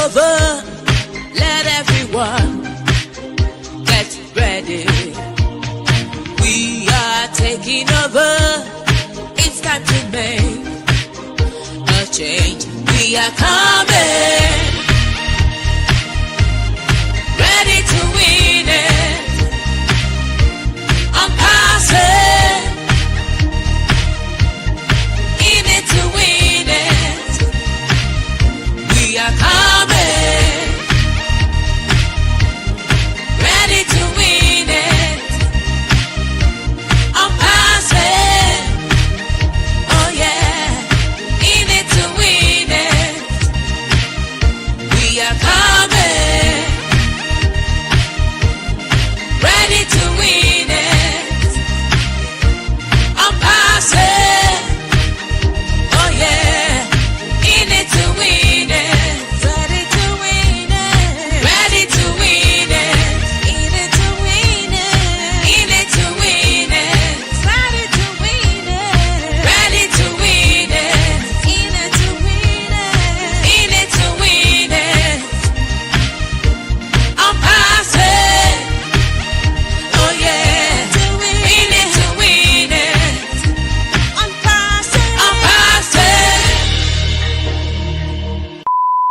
over. Let everyone get ready. We are taking over. It's time to make a change. We are coming. Ready to win it. Onpassive. In it to win it. We are coming. Ready to win it. Onpassive. Oh yeah. In it to win it. We are coming. Ready to win it. Onpassive. Oh yeah. In it to win it. Ready to win it. Ready to win it. In it to win it. In it to win it. Ready to win it. Ready to win it. In it to win it. In it to win it. Onpassive. Oh yeah. In it to win it. Onpassive. Onpassive.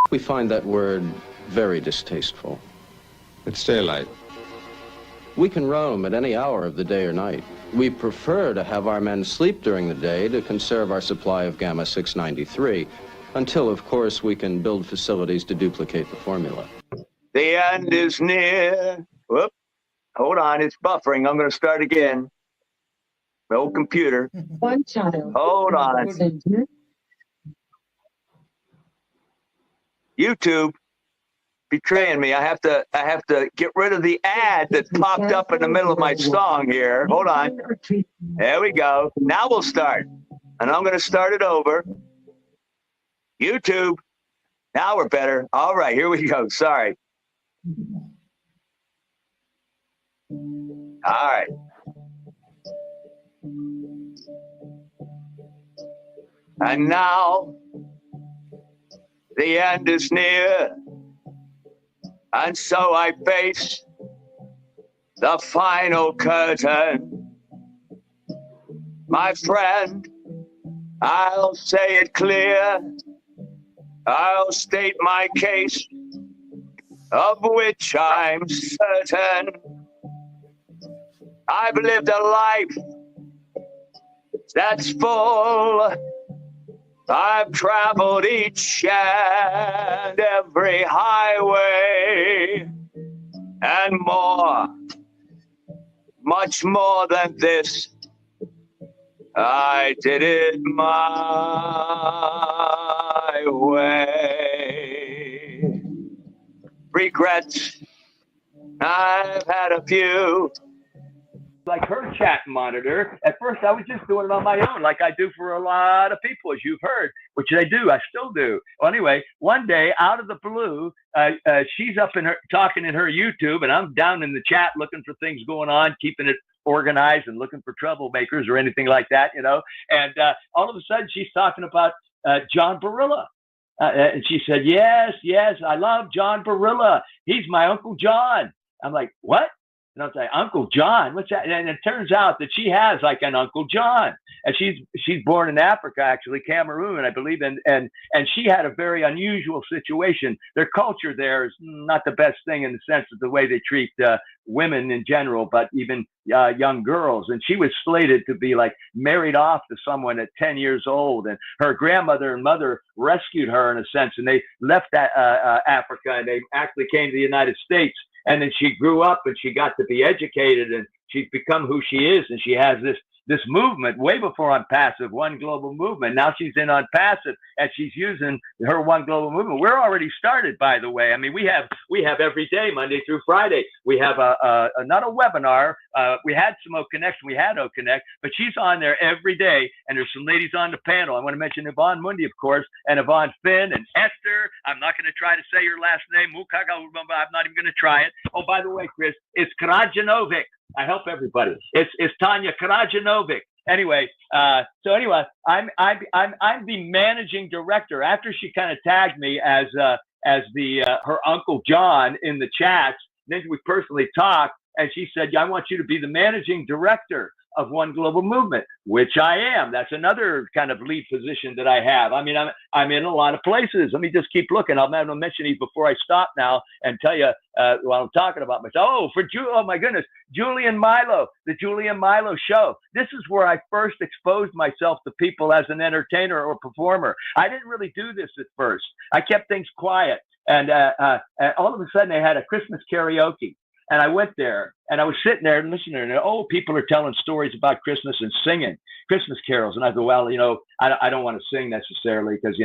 We find that word very distasteful. It's daylight. We can roam at any hour of the day or night. We prefer to have our men sleep during the day to conserve our supply of gamma 693, until, of course, we can build facilities to duplicate the formula. The end is near. Whoop. Hold on, it's buffering. I'm going to start again. My old computer. One child. Hold on. YouTube betraying me. I have to get rid of the ad that popped up in the middle of my song here. Hold on. There we go. Now we'll start. And I'm going to start it over. YouTube. Now we're better. All right, here we go. Sorry. All right. And now the end is near, and so I face the final curtain. My friend, I'll say it clear. I'll state my case, of which I'm certain. I've lived a life that's full. I've traveled each and every highway and more, much more than this. I did it my way. Regrets, I've had a few. Like her chat monitor. At first, I was just doing it on my own, like I do for a lot of people, as you've heard, which I do. I still do. Well, anyway, one day, out of the blue, she's up in her talking in her YouTube, and I'm down in the chat looking for things going on, keeping it organized, and looking for troublemakers or anything like that, you know. And all of a sudden, she's talking about John Barilla. And she said, yes, I love John Barilla. He's my Uncle John. I'm like, what? And I'll say, Uncle John, what's that? And it turns out that she has like an Uncle John, and she's born in Africa, actually, Cameroon, I believe, and she had a very unusual situation. Their culture there is not the best thing in the sense of the way they treat women in general, but even young girls. And she was slated to be like married off to someone at 10 years old, and her grandmother and mother rescued her in a sense, and they left Africa, and they actually came to the United States. And then she grew up and she got to be educated, and she's become who she is. And she has this movement way before Onpassive, One Global Movement. Now she's in Onpassive, and she's using her One Global Movement. We're already started, by the way. I mean, we have every day, Monday through Friday. We have not a webinar. We had some O-Connection. We had O-Connect, but she's on there every day. And there's some ladies on the panel. I want to mention Yvonne Mundy, of course, and Yvonne Finn and Esther. I'm not going to try to say your last name. I'm not even going to try it. Oh, by the way, Chris, it's Krajanovic. I help everybody. It's Tanya Krajanovic. Anyway, I'm the managing director. After she kind of tagged me as as the her Uncle John in the chats. Then we personally talked, and she said, I want you to be the managing director of One Global Movement, which I am. That's another kind of lead position that I have. I mean, I'm in a lot of places. Let me just keep looking. I'm going to mention these before I stop now and tell you while I'm talking about myself. Oh my goodness, Julian Milo, the Julian Milo Show. This is where I first exposed myself to people as an entertainer or performer. I didn't really do this at first. I kept things quiet. And all of a sudden, they had a Christmas karaoke. And I went there, and I was sitting there and listening, and people are telling stories about Christmas and singing Christmas carols. And I go, well, I don't want to sing necessarily because,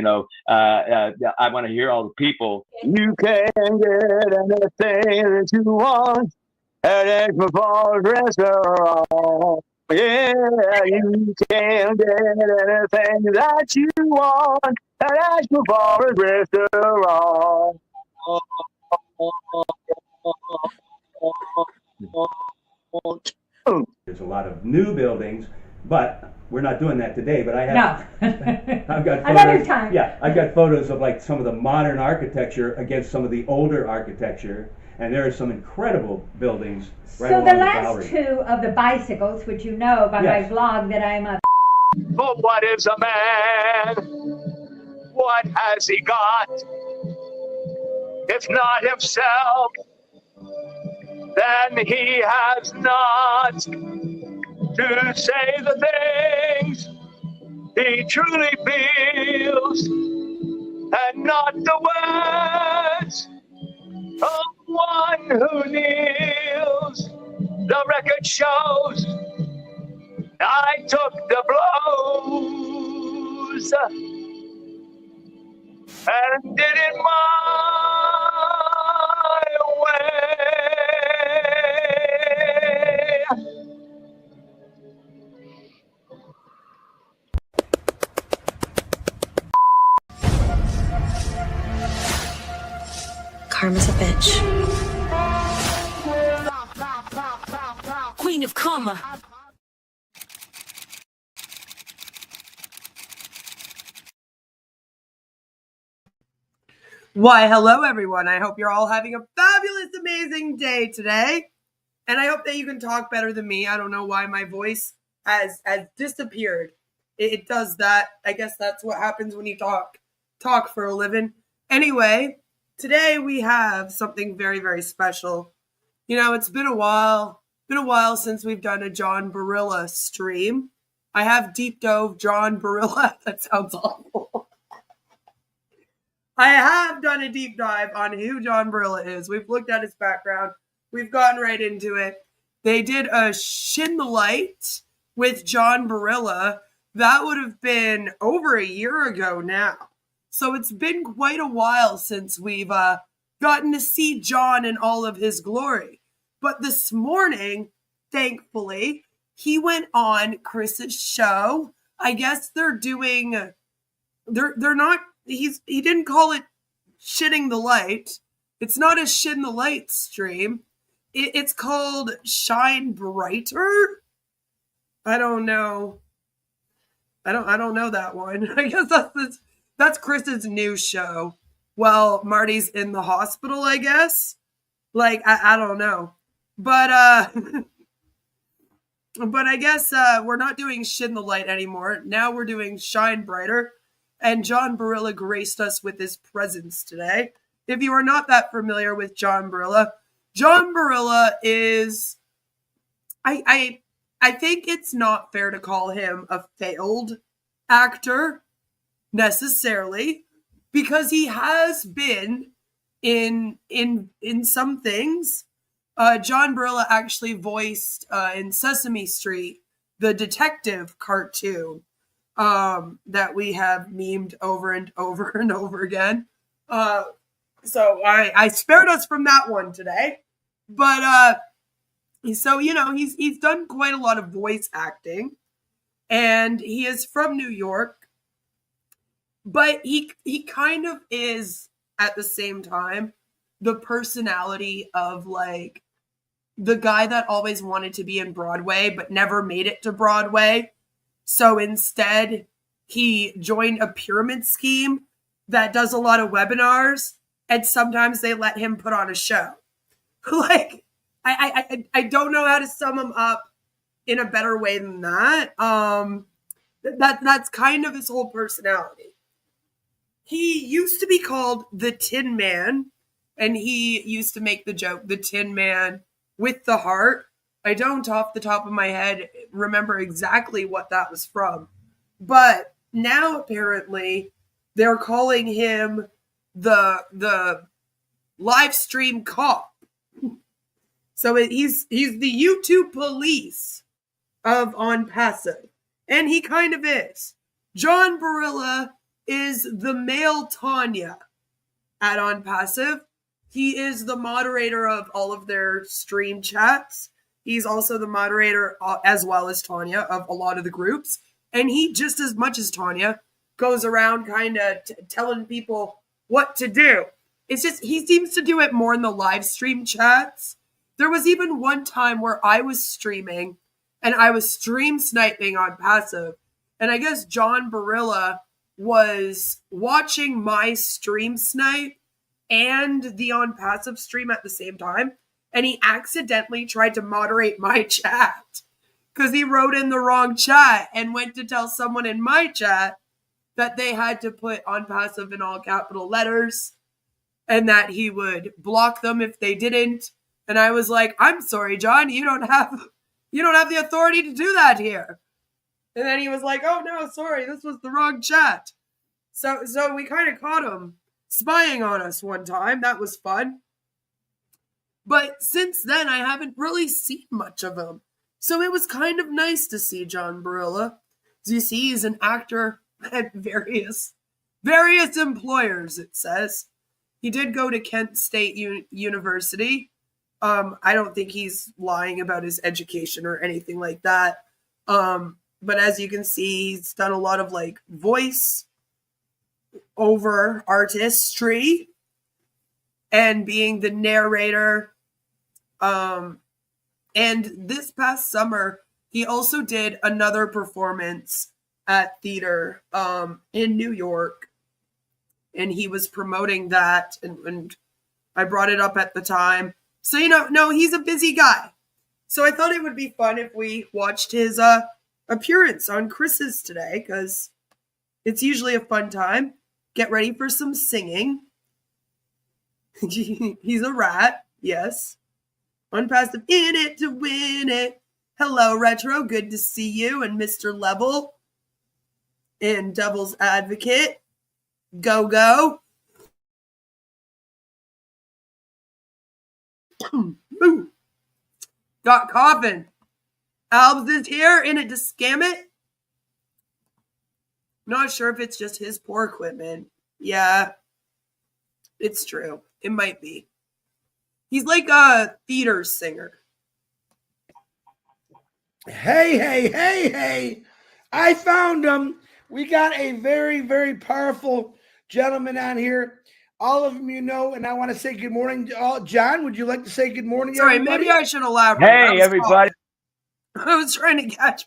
I want to hear all the people. You can get anything that you want at Ash Mufareh restaurant. Yeah, you can get anything that you want at Ash Mufareh restaurant. There's a lot of new buildings, but we're not doing that today. But I have, I've got photos, another time. Yeah, I've got photos of like some of the modern architecture against some of the older architecture, and there are some incredible buildings right along So the the last gallery. two of the bicycles, which you know by Yes. my vlog that I'm a. But what is a man? What has he got? If not himself, then he has not to say the things he truly feels, and not the words of one who kneels. The record shows I took the blows and did it my way. Karma's a bitch. Queen of Karma. Why, hello everyone. I hope you're all having a fabulous, amazing day today. And I hope that you can talk better than me. I don't know why my voice has disappeared. It does that. I guess that's what happens when you talk for a living. Anyway, today we have something very, very special. It's been a while since we've done a John Barilla stream. I have deep dove John Barilla. That sounds awful. I have done a deep dive on who John Barilla is. We've looked at his background. We've gotten right into it. They did a Shin the Light with John Barilla. That would have been over a year ago now. So it's been quite a while since we've gotten to see John in all of his glory. But this morning, thankfully, he went on Chris's show. I guess they're doing, they're not, he didn't call it Shitting the Light. It's not a Shin the Light stream. It's called Shine Brighter. I don't know. I don't know that one. I guess that's Chris's new show. Well, Marty's in the hospital, I guess. Like, I don't know. But but I guess we're not doing Shin the Light anymore. Now we're doing Shine Brighter. And John Barilla graced us with his presence today. If you are not that familiar with John Barilla is, I think it's not fair to call him a failed actor necessarily, because he has been in some things. John Barilla actually voiced in Sesame Street the detective cartoon that we have memed over and over and over again. So I spared us from that one today. But so he's done quite a lot of voice acting, and he is from New York. But he kind of is at the same time the personality of like the guy that always wanted to be in Broadway but never made it to Broadway. So instead, he joined a pyramid scheme that does a lot of webinars and sometimes they let him put on a show. Like, I don't know how to sum him up in a better way than that. That's kind of his whole personality. He used to be called the Tin Man, and he used to make the joke, the Tin Man with the heart. I don't, off the top of my head, remember exactly what that was from. But now apparently they're calling him the live stream cop. So he's the YouTube police of Onpassive. And he kind of is. John Barilla is the male Tanya at Onpassive. He is the moderator of all of their stream chats. He's also the moderator, as well as Tanya, of a lot of the groups. And he, just as much as Tanya, goes around kind of telling people what to do. It's just, he seems to do it more in the live stream chats. There was even one time where I was streaming and I was stream sniping Onpassive. And I guess John Barilla was watching my stream snipe and the Onpassive stream at the same time. And he accidentally tried to moderate my chat because he wrote in the wrong chat and went to tell someone in my chat that they had to put Onpassive in all capital letters and that he would block them if they didn't. And I was like, I'm sorry, John, you don't have the authority to do that here. And then he was like, oh no, sorry, this was the wrong chat. So we kind of caught him spying on us one time. That was fun. But since then, I haven't really seen much of him. So it was kind of nice to see John Barilla. As you see, he's an actor at various employers, it says. He did go to Kent State University. I don't think he's lying about his education or anything like that. But as you can see, he's done a lot of like voice over artistry and being the narrator. And this past summer, he also did another performance at theater in New York. And he was promoting that. And I brought it up at the time. So, no, he's a busy guy. So I thought it would be fun if we watched his appearance on Chris's today, because it's usually a fun time. Get ready for some singing. He's a rat, yes. Onpassive, in it to win it. Hello, Retro, good to see you. And Mr. Level and Devil's Advocate. Go, go. Got coughing. Albs is here, in it to scam it. Not sure if it's just his poor equipment. Yeah, it's true. It might be. He's like a theater singer. Hey. I found him. We got a very, very powerful gentleman on here. All of them you know, and I want to say good morning to all. John, would you like to say good morning to Sorry, everybody? maybe I should elaborate. Hey, everybody. I was trying to catch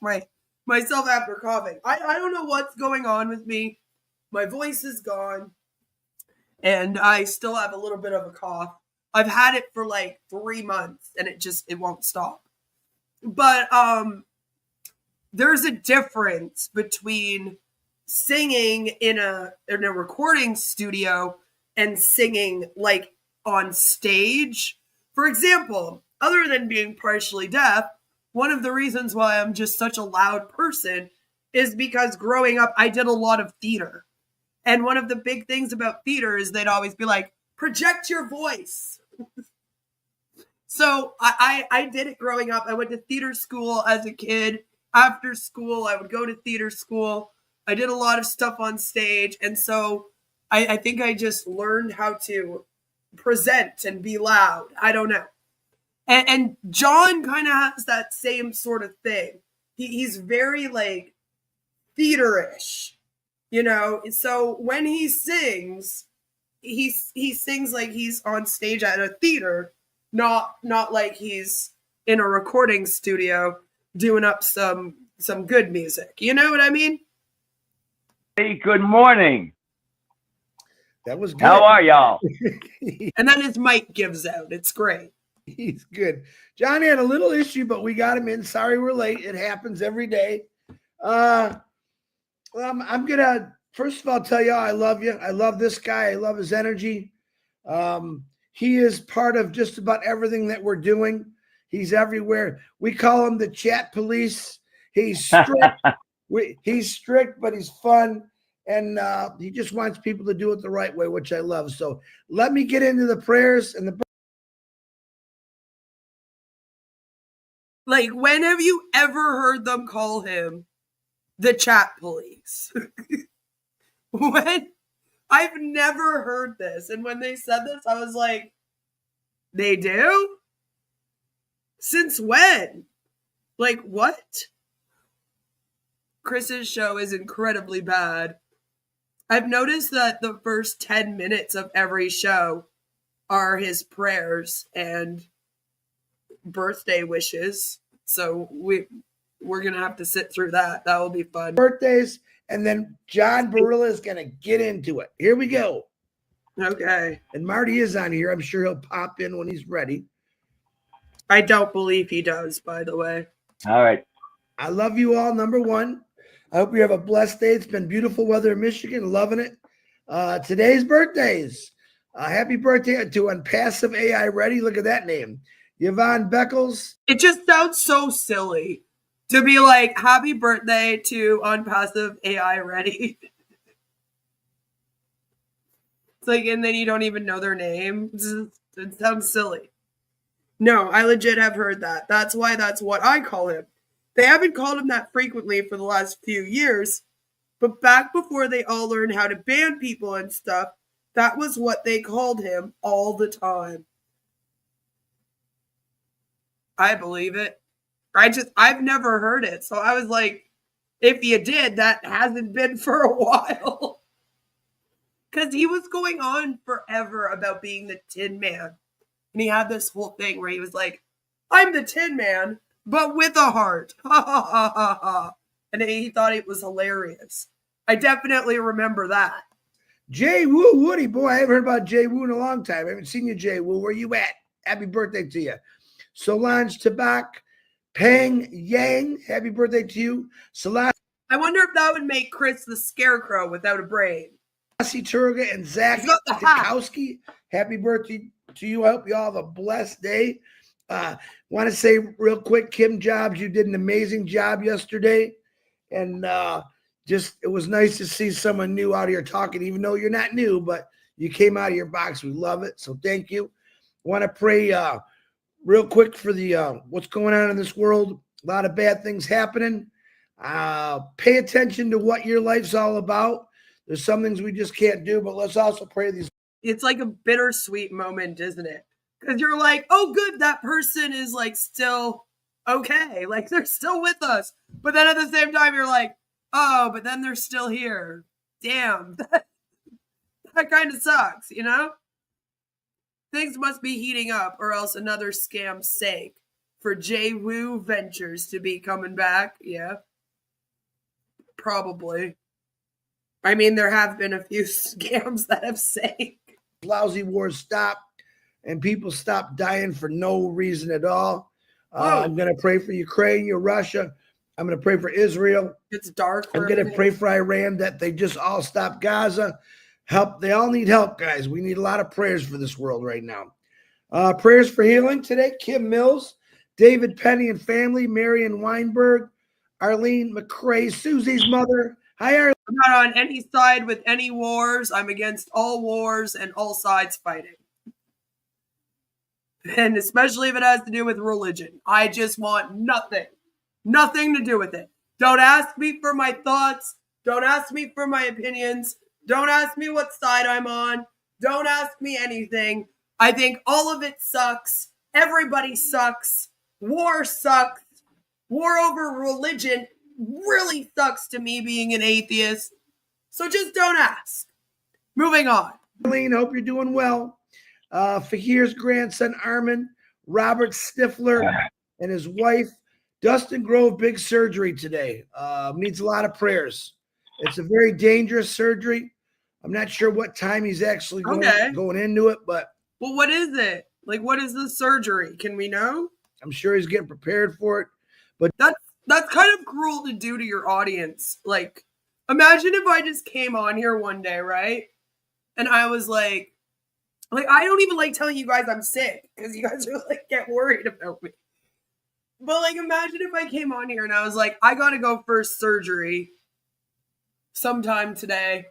myself after coughing. I don't know what's going on with me. My voice is gone. And I still have a little bit of a cough. I've had it for like 3 months and it won't stop. But there's a difference between singing in a recording studio and singing like on stage. For example, other than being partially deaf, one of the reasons why I'm just such a loud person is because growing up, I did a lot of theater. And one of the big things about theater is they'd always be like, project your voice. So I did it growing up. I went to theater school as a kid. After school, I would go to theater school. I did a lot of stuff on stage. And so I think I just learned how to present and be loud. I don't know. And John kind of has that same sort of thing. He's very like theater-ish, So when he sings, he sings like he's on stage at a theater, not like he's in a recording studio doing up some good music. You know what I mean? Hey, good morning. That was good. How are y'all? And then his mic gives out. It's great. He's good. John had a little issue, but we got him in. Sorry we're late. It happens every day. I'm gonna first of all tell you I love you. I love this guy. I love his energy. He is part of just about everything that we're doing. He's everywhere. We call him the chat police. He's strict. He's strict, but he's fun. And he just wants people to do it the right way, which I love. So let me get into the prayers and the. Like, when have you ever heard them call him the chat police? When? I've never heard this. And when they said this, I was like, they do? Since when? Like, what? Chris's show is incredibly bad. I've noticed that the first 10 minutes of every show are his prayers and birthday wishes. So we're gonna have to sit through that. That will be fun. Birthdays, and then John Barilla is gonna get into it. Here we go. Okay. And Marty is on here. I'm sure he'll pop in when he's ready. I don't believe he does, by the way. All right. I love you all. Number one. I hope you have a blessed day. It's been beautiful weather in Michigan. Loving it. Today's birthdays. Happy birthday to Onpassive AI Ready. Look at that name. Yvonne Beckles. It just sounds so silly to be like, happy birthday to Onpassive AI Ready. It's like, and then you don't even know their name. It sounds silly. No, I legit have heard that. That's why that's what I call him. They haven't called him that frequently for the last few years, but back before they all learned how to ban people and stuff, that was what they called him all the time. I believe it. I've never heard it. So I was like, if you did, that hasn't been for a while. Because he was going on forever about being the Tin Man. And he had this whole thing where he was like, I'm the Tin Man, but with a heart. Ha ha ha ha ha. And he thought it was hilarious. I definitely remember that. Jay Woo, Woody, boy, I haven't heard about Jay Woo in a long time. I haven't seen you, Jay Woo. Where you at? Happy birthday to you. Solange Tabak, Pang Yang, happy birthday to you. Solange. I wonder if that would make Chris the Scarecrow without a brain. Turga and Zach He's got the hat. Tikowski, happy birthday to you. I hope you all have a blessed day. Want to say real quick, Kim Jobs, you did an amazing job yesterday. And it was nice to see someone new out here talking, even though you're not new, but you came out of your box. We love it. So thank you. Want to pray real quick for the what's going on in this world. A lot of bad things happening. Pay attention to what your life's all about. There's some things we just can't do, but let's also pray these. It's like a bittersweet moment, isn't it? Because you're like, oh, good, that person is like still okay. Like they're still with us. But then at the same time, you're like, oh, but then they're still here. Damn. That kind of sucks, you know? Things must be heating up or else another scam's sake for Jay Woo Ventures to be coming back. Yeah. Probably. I mean, there have been a few scams that have sank. Lousy wars stop and people stop dying for no reason at all. I'm going to pray for Ukraine, Russia. I'm going to pray for Israel. It's dark. I'm going to pray for Iran that they just all stop Gaza. Help. They all need help, guys. We need a lot of prayers for this world right now. Prayers for healing today. Kim Mills, David Penny and family, Marion Weinberg, Arlene McCrae, Susie's mother. Hi, Arlene. I'm not on any side with any wars. I'm against all wars and all sides fighting. And especially if it has to do with religion. I just want nothing to do with it. Don't ask me for my thoughts. Don't ask me for my opinions. Don't ask me what side I'm on. Don't ask me anything. I think all of it sucks. Everybody sucks. War sucks. War over religion really sucks to me being an atheist. So just don't ask. Moving on. Arlene, hope you're doing well. Fahir's grandson, Armin, Robert Stifler, and his wife, Dustin Grove, big surgery today. Needs a lot of prayers. It's a very dangerous surgery. I'm not sure what time he's actually Okay. going into it, but Well, what is it? Like, what is the surgery? Can we know? I'm sure he's getting prepared for it. But That's kind of cruel to do to your audience. Like, imagine if I just came on here one day, right? And I was like I don't even like telling you guys I'm sick because you guys are like get worried about me. But like, imagine if I came on here and I was like, I gotta go for surgery sometime today.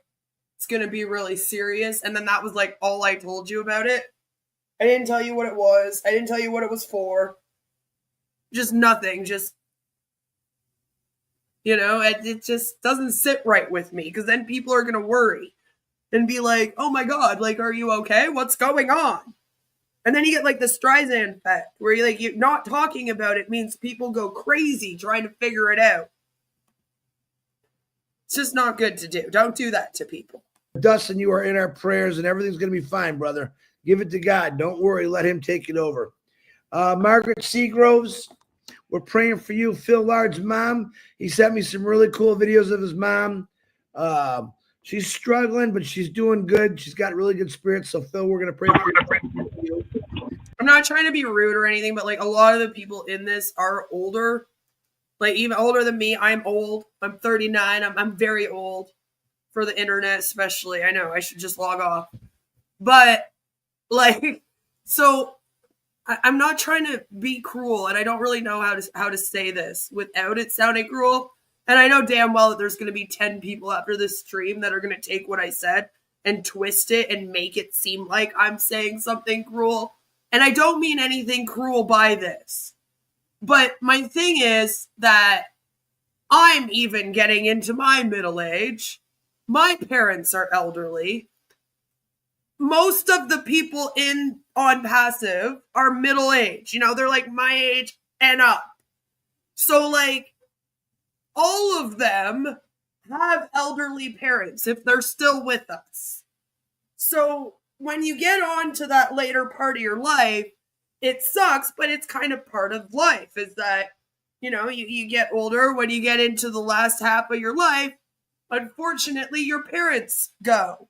It's gonna be really serious. And then that was like all I told you about it. I didn't tell you what it was. I didn't tell you what it was for. Just nothing. Just, you know, it just doesn't sit right with me because then people are gonna worry and be like, oh my God, like, are you okay? What's going on? And then you get like the Streisand effect where you're not talking about it means people go crazy trying to figure it out. It's just not good to do. Don't do that to people. Dustin, you are in our prayers and everything's going to be fine, brother. Give it to God. Don't worry. Let him take it over. Margaret Seagroves, we're praying for you. Phil Lard's mom. He sent me some really cool videos of his mom. She's struggling, but she's doing good. She's got really good spirits. So, Phil, we're going to pray for you. I'm not trying to be rude or anything, but like a lot of the people in this are older, like even older than me. I'm old. I'm 39. I'm very old for the internet, especially. I know I should just log off, but like, so I'm not trying to be cruel, and I don't really know how to say this without it sounding cruel. And I know damn well that there's going to be 10 people after this stream that are going to take what I said and twist it and make it seem like I'm saying something cruel. And I don't mean anything cruel by this. But my thing is that I'm even getting into my middle age. My parents are elderly. Most of the people in Onpassive are middle age. You know, they're like my age and up. So like, all of them have elderly parents if they're still with us. So when you get on to that later part of your life, it sucks, but it's kind of part of life is that, you know, you get older. When you get into the last half of your life, unfortunately, your parents go.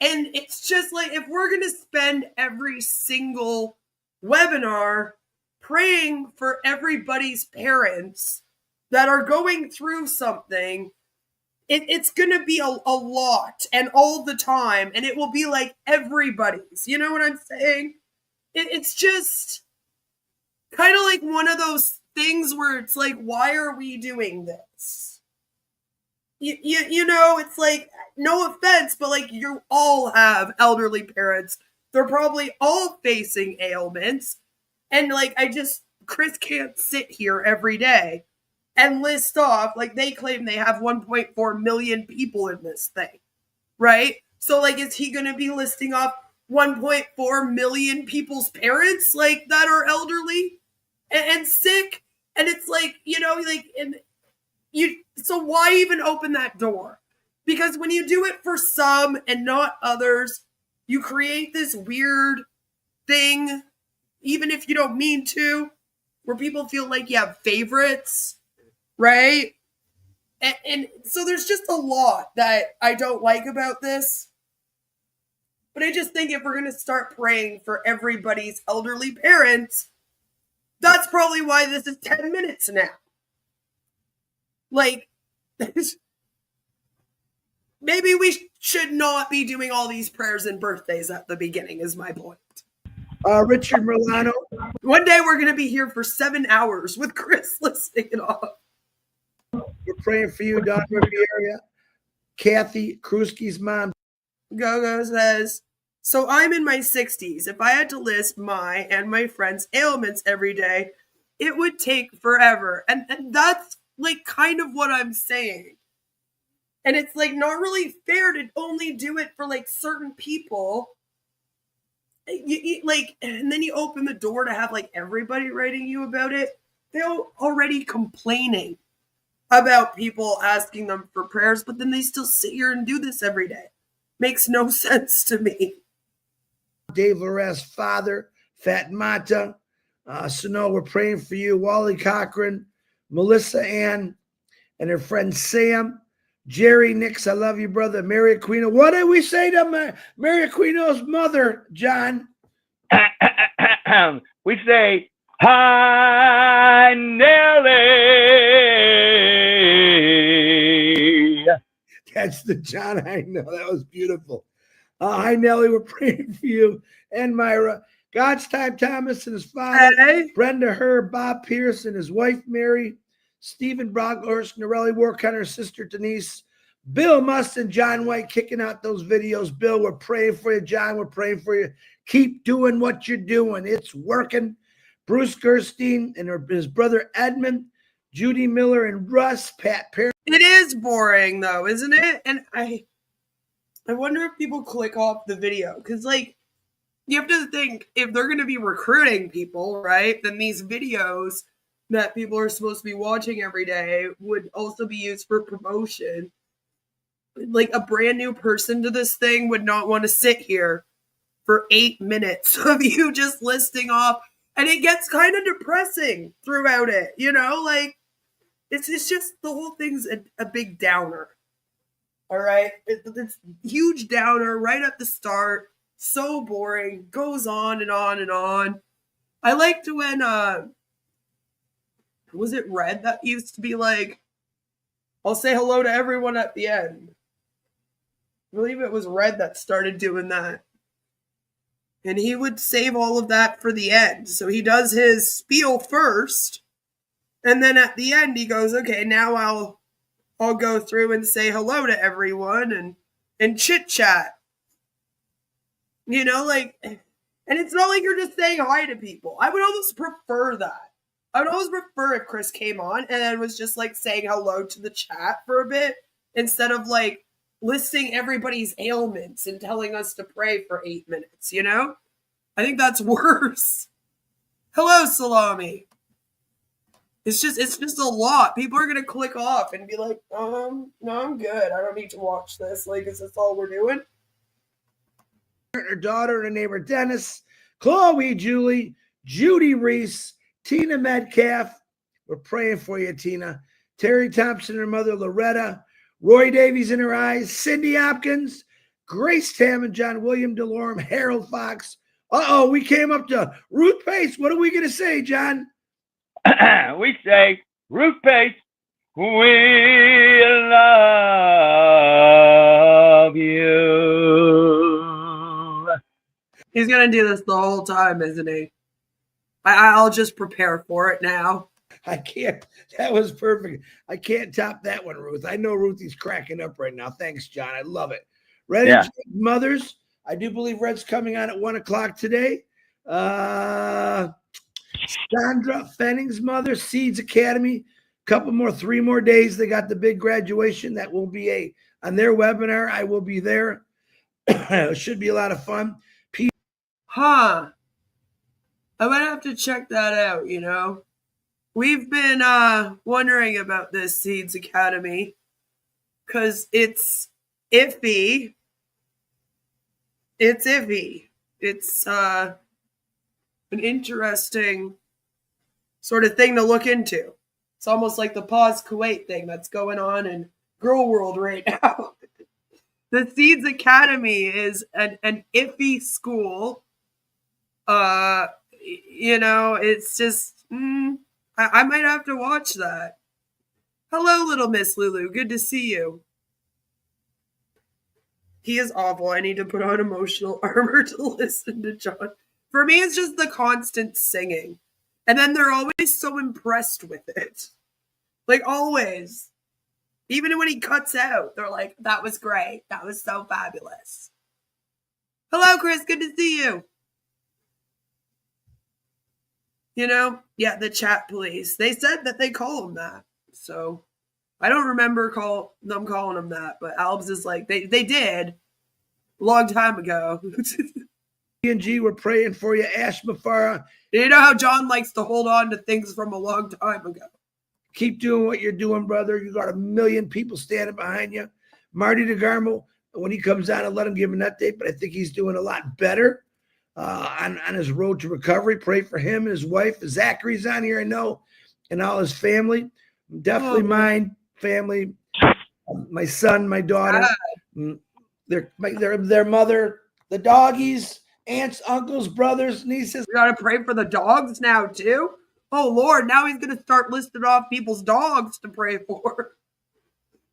And it's just like, if we're going to spend every single webinar praying for everybody's parents that are going through something, it's going to be a lot and all the time. And it will be like everybody's. You know what I'm saying? It's just kind of like one of those things where it's like, why are we doing this? You know, it's like, no offense, but like you all have elderly parents. They're probably all facing ailments. And like, Chris can't sit here every day and list off, like they claim they have 1.4 million people in this thing, right? So like, is he going to be listing off 1.4 million people's parents like that are elderly and sick? And it's like, you know, like, so why even open that door? Because when you do it for some and not others, you create this weird thing, even if you don't mean to, where people feel like you have favorites, right? And so there's just a lot that I don't like about this. But I just think if we're going to start praying for everybody's elderly parents, that's probably why this is 10 minutes now. Like, maybe we should not be doing all these prayers and birthdays at the beginning is my point. Richard Milano. One day we're going to be here for 7 hours with Chris listening it off. We're praying for you, Don Riviera. Kathy Krusky's mom. Gogo says, so I'm in my 60s. If I had to list my and my friends' ailments every day, it would take forever. And that's like kind of what I'm saying. And it's like not really fair to only do it for like certain people. Like, and then you open the door to have like everybody writing you about it. They're already complaining about people asking them for prayers, but then they still sit here and do this every day. Makes no sense to me. Dave Lore's father, Fat Mata. So no, we're praying for you. Wally Cochran, Melissa Ann, and her friend Sam, Jerry Nix, I love you, brother. Mary Aquino. What did we say to Mary Aquino's mother, John? We say, hi, Nelly. That's the John I know. That was beautiful. Hi, Nelly. We're praying for you. And Myra. God's Time Thomas and his father. Hey. Brenda Herb, Bob Pierce and his wife, Mary. Stephen Brockhorst, Norelli Wark on her sister, Denise. Bill Must and John White kicking out those videos. Bill, we're praying for you. John, we're praying for you. Keep doing what you're doing. It's working. Bruce Gerstein and his brother Edmund, Judy Miller and Russ, Pat Perry. It is boring though, isn't it? And I wonder if people click off the video because, like, you have to think if they're going to be recruiting people, right? Then these videos that people are supposed to be watching every day would also be used for promotion. Like, a brand new person to this thing would not want to sit here for 8 minutes of you just listing off, and it gets kind of depressing throughout it, you know? Like, it's just the whole thing's a big downer. All right? It's huge downer right at the start. So boring. Goes on and on and on. I liked when, was it Red that used to be like, I'll say hello to everyone at the end. I believe it was Red that started doing that. And he would save all of that for the end. So he does his spiel first. And then at the end, he goes, okay, now I'll go through and say hello to everyone and chit chat. You know, like, and it's not like you're just saying hi to people. I would almost prefer that. I would always prefer if Chris came on and then was just like saying hello to the chat for a bit instead of like listing everybody's ailments and telling us to pray for 8 minutes, you know? I think that's worse. Hello, Salami. It's just a lot. People are going to click off and be like, no, I'm good. I don't need to watch this. Like, is this all we're doing? Her daughter and her neighbor Dennis, Chloe, Julie, Judy Reese, Tina Metcalf. We're praying for you, Tina. Terry Thompson and her mother, Loretta. Roy Davies in her eyes. Cindy Hopkins. Grace Tam and John William DeLorme. Harold Fox. Uh-oh, we came up to Ruth Pace. What are we going to say, John? We say, Ruth Pace, we love you. He's going to do this the whole time, isn't he? I'll just prepare for it now. I can't. That was perfect. I can't top that one, Ruth. I know Ruthie's cracking up right now. Thanks, John. I love it. Red and Mothers. I do believe Red's coming on at 1 o'clock today. Sandra Fenning's mother, Seeds Academy. Three more days. They got the big graduation. That will be on their webinar. I will be there. It should be a lot of fun. Huh. I might have to check that out, you know. We've been wondering about this Seeds Academy because it's iffy. It's iffy. It's an interesting sort of thing to look into. It's almost like the Pause Kuwait thing that's going on in Girl World right now. The Seeds Academy is an iffy school. You know, it's just, I might have to watch that. Hello, little Miss Lulu. Good to see you. He is awful. I need to put on emotional armor to listen to John. For me, it's just the constant singing. And then they're always so impressed with it. Like, always. Even when he cuts out, they're like, that was great. That was so fabulous. Hello, Chris. Good to see you. You know? Yeah, the chat police. They said that they call them that. So, I don't remember them calling them that. But Albs is like, they did. A long time ago. G, we're praying for you. Ash Mufareh. You know how John likes to hold on to things from a long time ago. Keep doing what you're doing, brother. You got 1 million people standing behind you. Marty DeGarmo, when he comes on, I'll let him give him that date, but I think he's doing a lot better on his road to recovery. Pray for him and his wife. Zachary's on here, I know, and all his family. Definitely mine, family. my son, my daughter, their mother, the doggies, aunts, uncles, brothers, nieces. We gotta pray for the dogs now too. Oh Lord, now he's gonna start listing off people's dogs to pray for.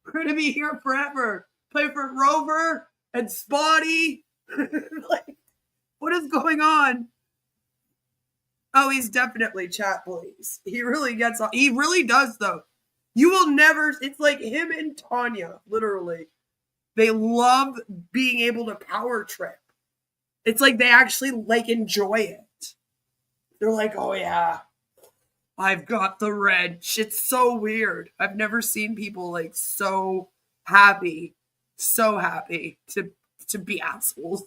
We're gonna be here forever. Pray for Rover and Spotty. Like, what is going on? Oh, he's definitely chat bullies. He really gets on. He really does though. You will never. It's like him and Tanya, literally. They love being able to power trip. It's like they actually like enjoy it. They're like, oh yeah, I've got the red. Shit's so weird. I've never seen people like so happy to be assholes.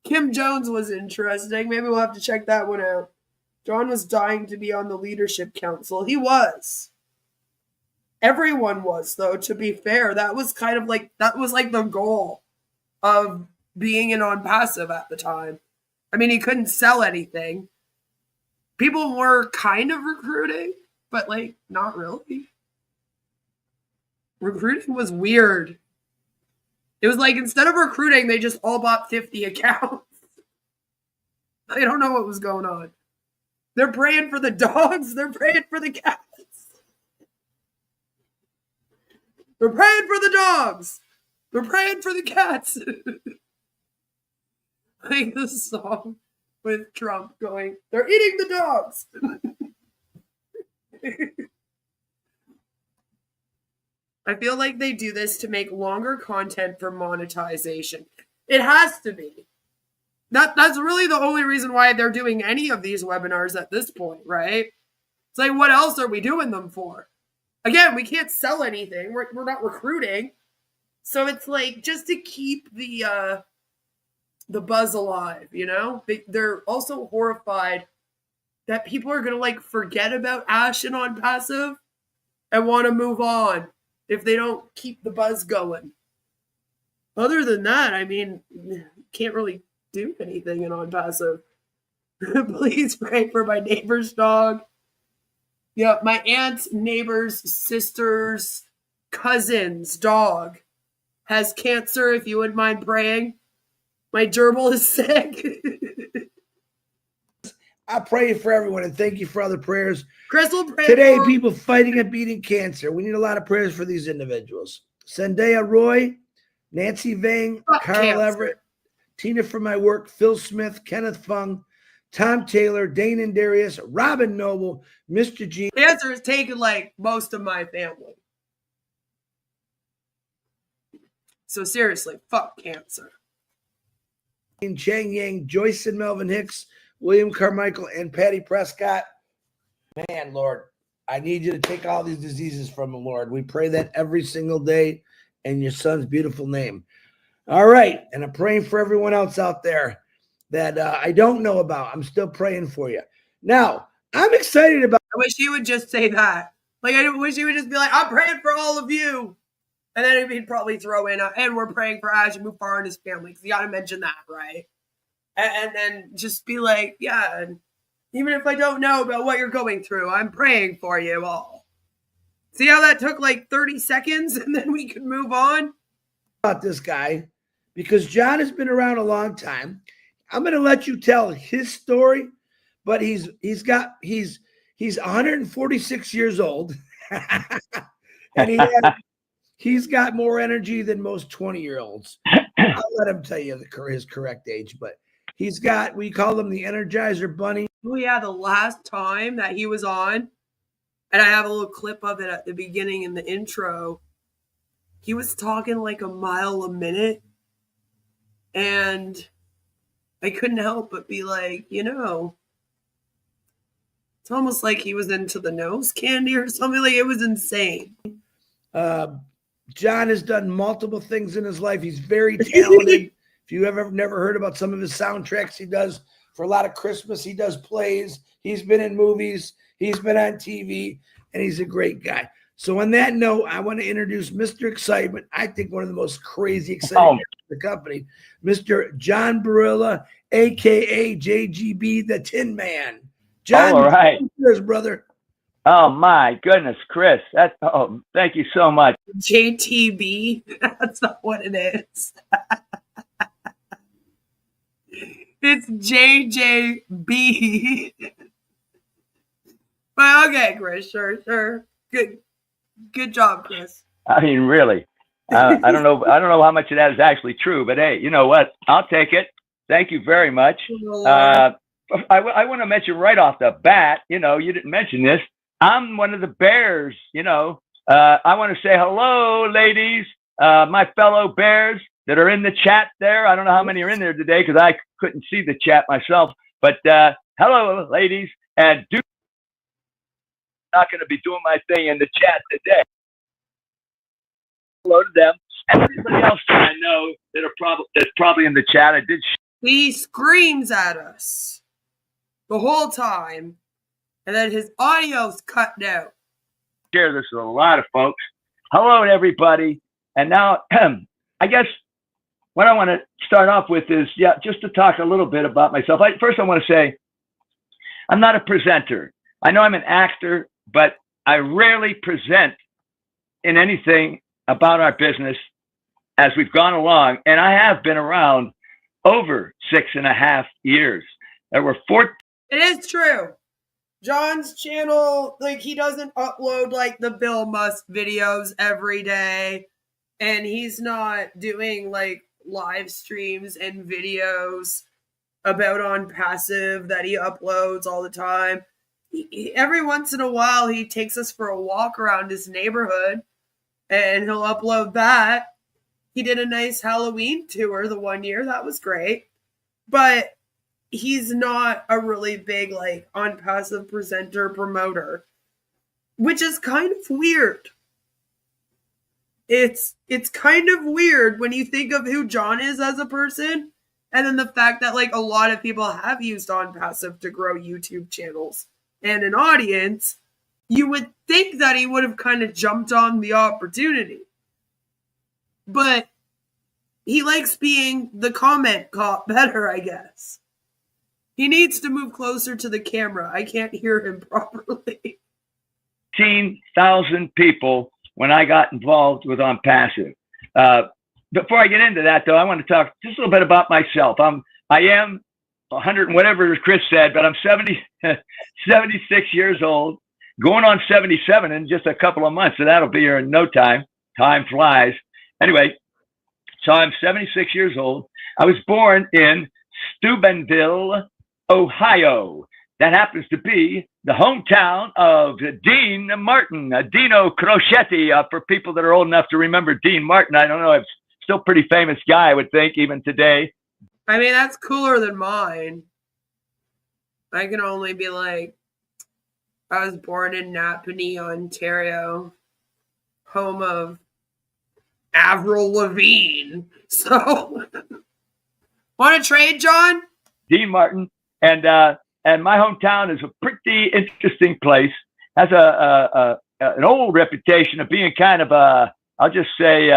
Kim Jones was interesting. Maybe we'll have to check that one out. John was dying to be on the leadership council. He was. Everyone was, though, to be fair. That was like the goal of being an Onpassive at the time. I mean, he couldn't sell anything. People were kind of recruiting, but like not really. Recruiting was weird. It was like instead of recruiting, they just all bought 50 accounts. I don't know what was going on. They're praying for the dogs. They're praying for the cats. They're praying for the dogs. They're praying for the cats. Like the song with Trump going, they're eating the dogs. I feel like they do this to make longer content for monetization. It has to be. That's really the only reason why they're doing any of these webinars at this point, right? It's like, what else are we doing them for? Again, we can't sell anything. We're not recruiting. So it's like just to keep the buzz alive, you know? They're also horrified that people are going to like forget about Ash and Onpassive and want to move on if they don't keep the buzz going. Other than that, I mean, can't really do anything in Onpassive. Please pray for my neighbor's dog. Yeah, my aunt's neighbor's sister's cousin's dog has cancer, if you wouldn't mind praying. My gerbil is sick. I pray for everyone and thank you for other prayers. Crystal, pray today, for people fighting and beating cancer. We need a lot of prayers for these individuals. Zendaya Roy, Nancy Vang, Carl cancer. Everett, Tina from my work, Phil Smith, Kenneth Fung, Tom Taylor, Dane and Darius, Robin Noble, Mr. G. Cancer has taken like most of my family. So seriously, fuck cancer. Chang Yang, Joyce and Melvin Hicks, William Carmichael, and Patty Prescott. Man, Lord, I need you to take all these diseases from them, Lord. We pray that every single day in your son's beautiful name. All right. And I'm praying for everyone else out there that I don't know about. I'm still praying for you. Now, I'm excited about. I wish you would just say that. Like, I wish you would just be like, I'm praying for all of you. And then he'd probably throw in, and we're praying for Ash Mufareh and his family, because you got to mention that, right? And then just be like, yeah, and even if I don't know about what you're going through, I'm praying for you all. See how that took like 30 seconds, and then we could move on? About this guy, because John has been around a long time. I'm going to let you tell his story, but he's 146 years old, and he's got more energy than most 20-year-olds. I'll let him tell you his correct age, but he's got, we call him the Energizer Bunny. Oh yeah, the last time that he was on, and I have a little clip of it at the beginning in the intro, he was talking like a mile a minute, and I couldn't help but be like, you know, it's almost like he was into the nose candy or something. Like, it was insane. John has done multiple things in his life. He's very talented. If you ever never heard about some of his soundtracks, he does for a lot of Christmas. He does plays. He's been in movies. He's been on TV, and he's a great guy. So on that note, I want to introduce Mr. Excitement. I think one of the most crazy exciting in the company, Mr. John Barilla, a.k.a. JGB, the Tin Man. John, all right. Cheers, brother. Oh my goodness, Chris. Thank you so much. JTB. That's not what it is. It's JJB. But okay, Chris. Sure. Good job, Chris. I mean, really. I don't know how much of that is actually true, but hey, you know what? I'll take it. Thank you very much. I want to mention right off the bat, you didn't mention this. I'm one of the bears, I want to say hello, ladies, my fellow bears that are in the chat there. I don't know how many are in there today because I couldn't see the chat myself, but hello, ladies, and not going to be doing my thing in the chat today. Hello to them and everybody else that I know that's probably in the chat. He screams at us the whole time, and then his audio's cut out. Share this with a lot of folks. Hello, everybody. And now, I guess what I want to start off with is, just to talk a little bit about myself. First, I want to say I'm not a presenter. I know I'm an actor, but I rarely present in anything about our business as we've gone along. And I have been around over 6.5 years. There were 4. It is true. John's channel, he doesn't upload the Bill Musk videos every day, and he's not doing live streams and videos about Onpassive that he uploads all the time. Every once in a while, he takes us for a walk around his neighborhood, and he'll upload that. He did a nice Halloween tour the one year. That was great. But he's not a really big Onpassive presenter promoter, which is kind of weird. It's kind of weird when you think of who John is as a person, and then the fact that a lot of people have used Onpassive to grow YouTube channels and an audience. You would think that he would have kind of jumped on the opportunity. But he likes being the comment cop better, I guess. He needs to move closer to the camera. I can't hear him properly. 15,000 people when I got involved with Onpassive. Before I get into that, though, I want to talk just a little bit about myself. I am 100 and whatever Chris said, but I'm 76 years old, going on 77 in just a couple of months, so that'll be here in no time. Time flies. Anyway, so I'm 76 years old. I was born in Steubenville, Ohio. That happens to be the hometown of Dean Martin, Dino Crocetti. For people that are old enough to remember Dean Martin, I don't know, he's still a pretty famous guy, I would think, even today. I mean, that's cooler than mine. I can only be I was born in Napanee, Ontario, home of Avril Lavigne. So, want to trade, John? Dean Martin, and my hometown is a pretty interesting place. Has an old reputation of being kind of a, I'll just say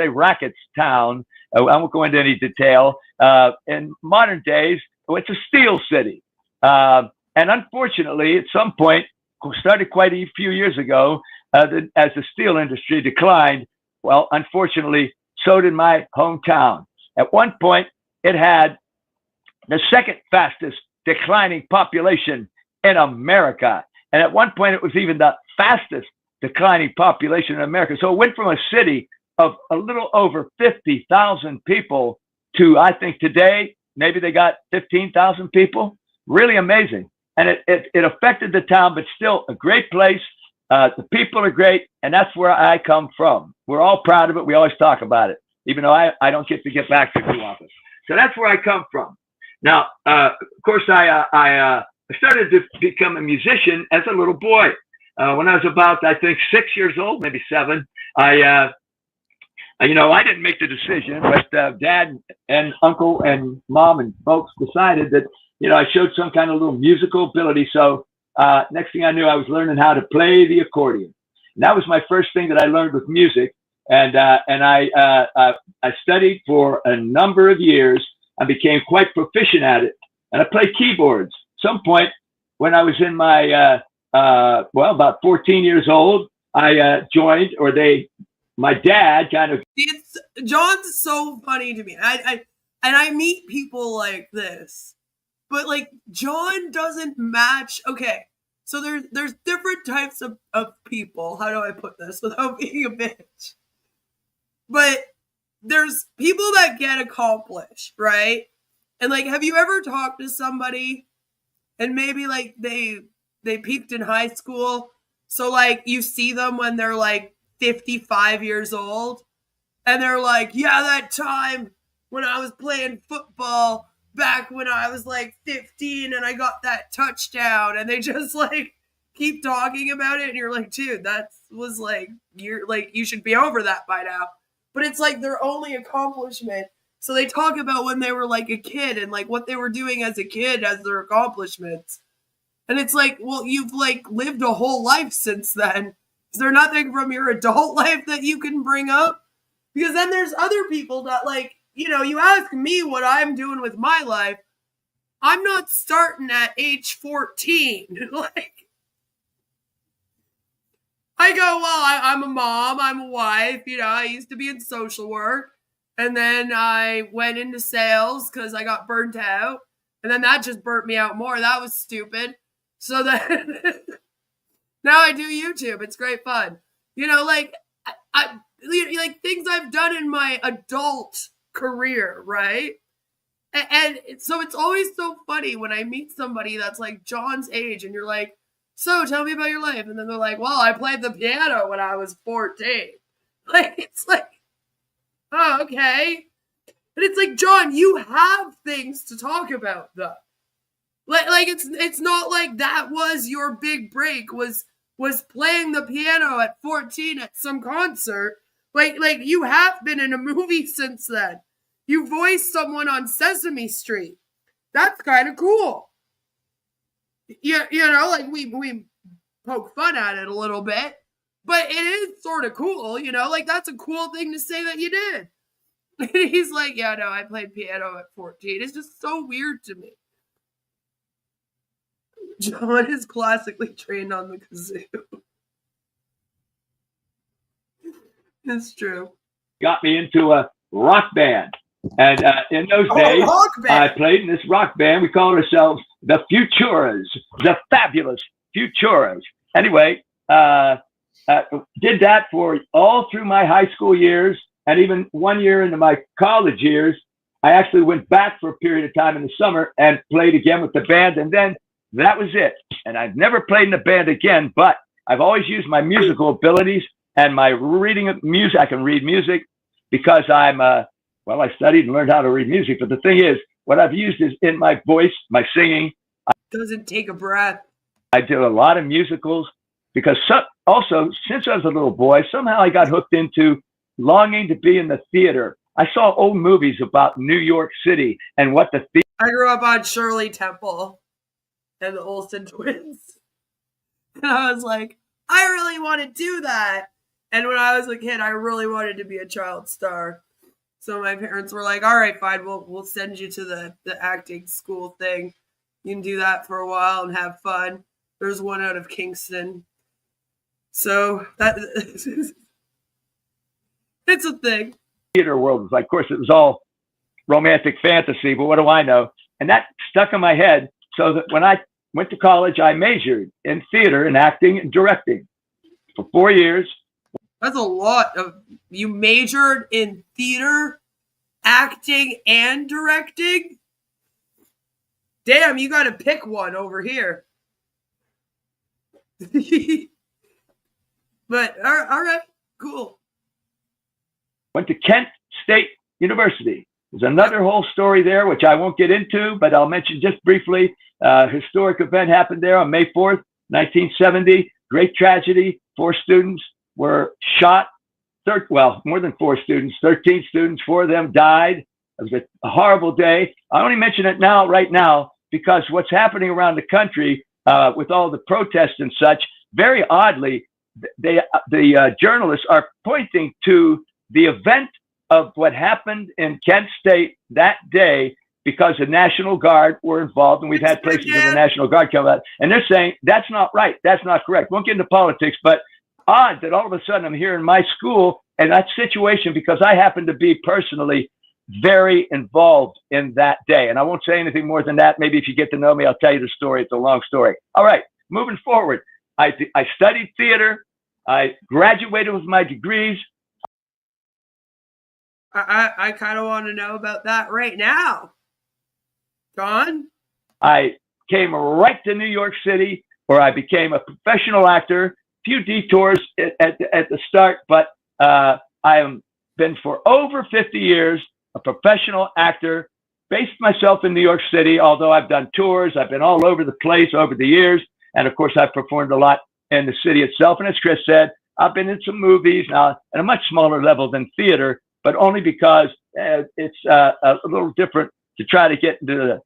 rackets town. I won't go into any detail. In modern days, it's a steel city, and unfortunately, at some point, started quite a few years ago, as the steel industry declined. Well, unfortunately, so did my hometown. At one point, it had the second fastest declining population in America. And at one point, it was even the fastest declining population in America. So it went from a city of a little over 50,000 people to, I think today, maybe they got 15,000 people. Really amazing. And it affected the town, but still a great place. The people are great, and that's where I come from. We're all proud of it. We always talk about it, even though I don't get to get back to too often. So that's where I come from. Now, of course, I started to become a musician as a little boy. When I was about, I think, 6 years old, maybe 7, I didn't make the decision, but Dad and Uncle and Mom and folks decided that, I showed some kind of little musical ability. So next thing I knew, I was learning how to play the accordion. And that was my first thing that I learned with music. And I studied for a number of years. I became quite proficient at it. And I played keyboards. At some point, when I was in my well, about 14 years old, I joined, or my dad kind of. John's so funny to me. I meet people like this, but like John doesn't match. Okay, so there's different types of people. How do I put this without being a bitch? But there's people that get accomplished, right? And like, have you ever talked to somebody and maybe like they peaked in high school, so like you see them when they're like 55 years old, and they're like, yeah, that time when I was playing football back when I was like 15 and I got that touchdown, and they just like keep talking about it, and you're like, dude, that was like, you're like, you should be over that by now. But it's like their only accomplishment. So they talk about when they were like a kid and like what they were doing as a kid as their accomplishments. And it's like, well, you've like lived a whole life since then. Is there nothing from your adult life that you can bring up? Because then there's other people that like, you know, you ask me what I'm doing with my life. I'm not starting at age 14. Like, I go, well, I'm a mom, I'm a wife, you know, I used to be in social work. And then I went into sales because I got burnt out. And then that just burnt me out more. That was stupid. So then now I do YouTube. It's great fun. You know, like, I like things I've done in my adult career, right? And so it's always so funny when I meet somebody that's like John's age and you're like, so tell me about your life. And then they're like, well, I played the piano when I was 14. Like, it's like, oh, okay. And it's like, John, you have things to talk about though. Like it's not like that was your big break, was playing the piano at 14 at some concert. Like you have been in a movie since then. You voiced someone on Sesame Street. That's kind of cool. You know, like we poke fun at it a little bit, but it is sort of cool, you know, like that's a cool thing to say that you did. And he's like, yeah, no, I played piano at 14. It's just so weird to me. John is classically trained on the kazoo. It's true. Got me into a rock band. And in those days, I played in this rock band. We called ourselves the Futuras, the fabulous Futuras. Anyway, did that for all through my high school years, and even 1 year into my college years. I actually went back for a period of time in the summer and played again with the band, and then that was it. And I've never played in a band again, but I've always used my musical abilities and my reading of music. I can read music because I'm well, I studied and learned how to read music. But the thing is, what I've used is in my voice, my singing. Doesn't take a breath. I did a lot of musicals because also, since I was a little boy, somehow I got hooked into longing to be in the theater. I saw old movies about New York City and what the theater. I grew up on Shirley Temple and the Olsen twins. And I was like, I really want to do that. And when I was a kid, I really wanted to be a child star. So my parents were like, all right, fine, we'll send you to the acting school thing. You can do that for a while and have fun. There's one out of Kingston. So that it's a thing. Theater world was like, of course, it was all romantic fantasy, but what do I know? And that stuck in my head, so that when I went to college, I majored in theater and acting and directing for 4 years. That's a lot of. You majored in theater, acting, and directing? Damn, you got to pick one over here. But all right, cool. Went to Kent State University. There's another whole story there, which I won't get into, but I'll mention just briefly. Historic event happened there on May 4th, 1970. Great tragedy. 4 students were shot. Well, more than 4 students, 13 students, 4 of them died. It was a horrible day. I only mention it now, right now, because what's happening around the country with all the protests and such, very oddly, the journalists are pointing to the event of what happened in Kent State that day because the National Guard were involved, and we've had places of the National Guard come out, and they're saying that's not right, that's not correct. Won't get into politics, but odd that all of a sudden I'm here in my school and that situation, because I happen to be personally very involved in that day. And I won't say anything more than that. Maybe if you get to know me, I'll tell you the story. It's a long story. All right, moving forward. I studied theater. I graduated with my degrees. I kind of want to know about that right now. John? I came right to New York City, where I became a professional actor. Few detours at the start, but I have been for over 50 years a professional actor, based myself in New York City, although I've done tours. I've been all over the place over the years. And of course, I've performed a lot in the city itself. And as Chris said, I've been in some movies now at a much smaller level than theater, but only because it's a little different to try to get into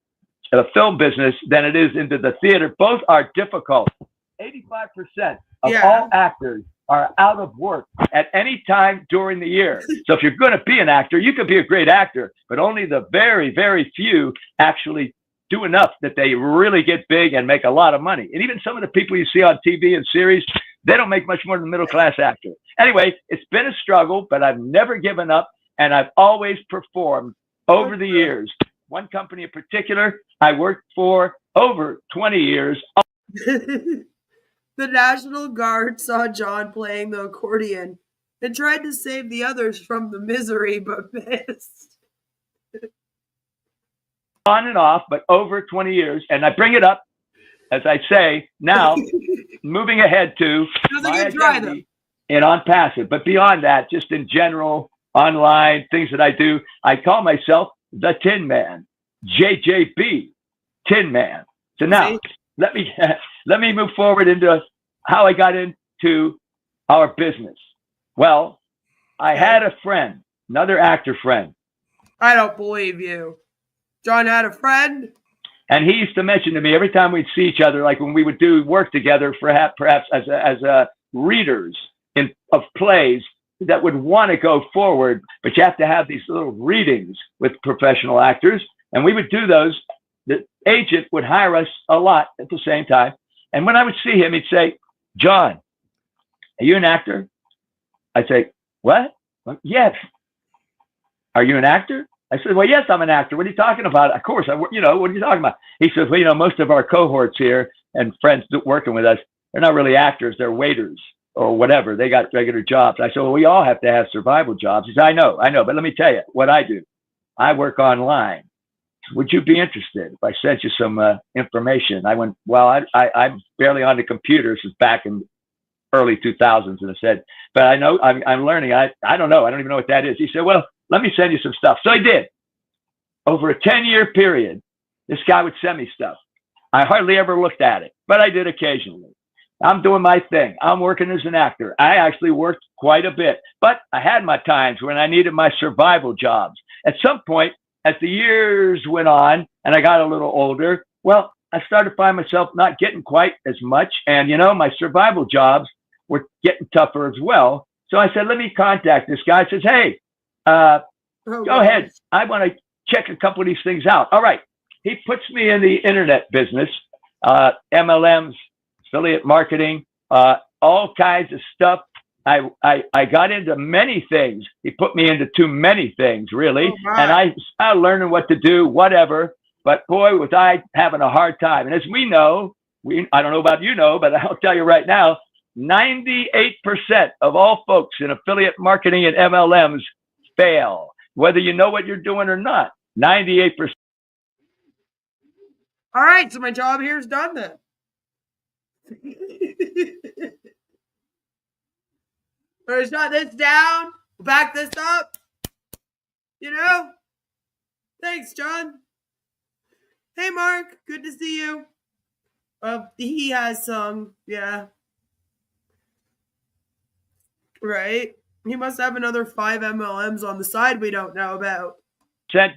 the film business than it is into the theater. Both are difficult. 85% of all actors are out of work at any time during the year. So if you're going to be an actor, you could be a great actor, but only the very, very few actually do enough that they really get big and make a lot of money. And even some of the people you see on TV and series, they don't make much more than a middle-class actor. Anyway, it's been a struggle, but I've never given up, and I've always performed over the years. One company in particular, I worked for over 20 years. The National Guard saw John playing the accordion and tried to save the others from the misery, but missed. On and off, but over 20 years. And I bring it up, as I say, now, moving ahead to my identity in Onpassive. But beyond that, just in general, online, things that I do, I call myself the Tin Man, JJB, Tin Man. So now, let me move forward into how I got into our business. Well, I had a friend, another actor friend. I don't believe you. John had a friend? And he used to mention to me every time we'd see each other, like when we would do work together, perhaps as readers of plays that would want to go forward, but you have to have these little readings with professional actors. And we would do those. The agent would hire us a lot at the same time. And when I would see him, he'd say, "John, are you an actor?" I'd say, "What?" Well, "Yes." "Are you an actor?" I said, "Well, yes, I'm an actor. What are you talking about?" "Of course, what are you talking about?" He says, "Well, most of our cohorts here and friends working with us, they're not really actors. They're waiters or whatever. They got regular jobs." I said, "Well, we all have to have survival jobs." He said, I know, but let me tell you what I do. I work online. Would you be interested if I sent you some information? I went, "Well, I'm barely on the computer since back in early 2000s." And I said, "But I know I'm learning. I don't know. I don't even know what that is." He said, "Well, let me send you some stuff." So he did. Over a 10-year period, this guy would send me stuff. I hardly ever looked at it, but I did occasionally. I'm doing my thing. I'm working as an actor. I actually worked quite a bit, but I had my times when I needed my survival jobs. At some point, as the years went on and I got a little older, well, I started to find myself not getting quite as much. And, my survival jobs were getting tougher as well. So I said, let me contact this guy. He says, "Hey, go ahead. I want to check a couple of these things out." All right. He puts me in the internet business, MLMs, affiliate marketing, all kinds of stuff. I got into many things. He put me into too many things, really. And I started learning what to do, whatever. But boy, was I having a hard time. And as we know, I don't know about but I'll tell you right now, 98% of all folks in affiliate marketing and MLMs fail, whether you know what you're doing or not. 98%. All right, so my job here is done then. Or shut this down, back this up. Thanks, John. Hey, Mark, good to see you. He has some, yeah. Right? He must have another 5 MLMs on the side we don't know about.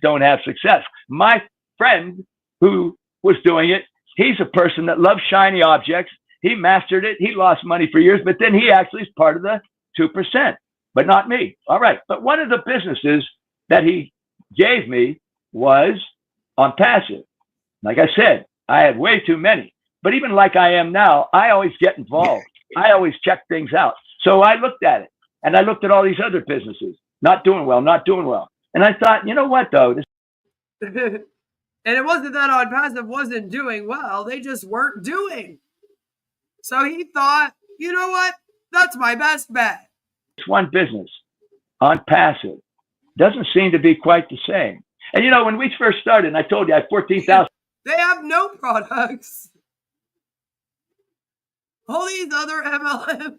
Don't have success. My friend who was doing it, he's a person that loves shiny objects. He mastered it. He lost money for years, but then he actually is part of the 2%, but not me. All right. But one of the businesses that he gave me was Onpassive. Like I said, I had way too many. But even like I am now, I always get involved. I always check things out. So I looked at it, and I looked at all these other businesses, not doing well. And I thought, you know what, though? And it wasn't that Onpassive wasn't doing well. They just weren't doing. So he thought, you know what? That's my best bet. This one business, Onpassive, doesn't seem to be quite the same. And, you know, when we first started, and I told you I had 14,000. They have no products. All these other MLMs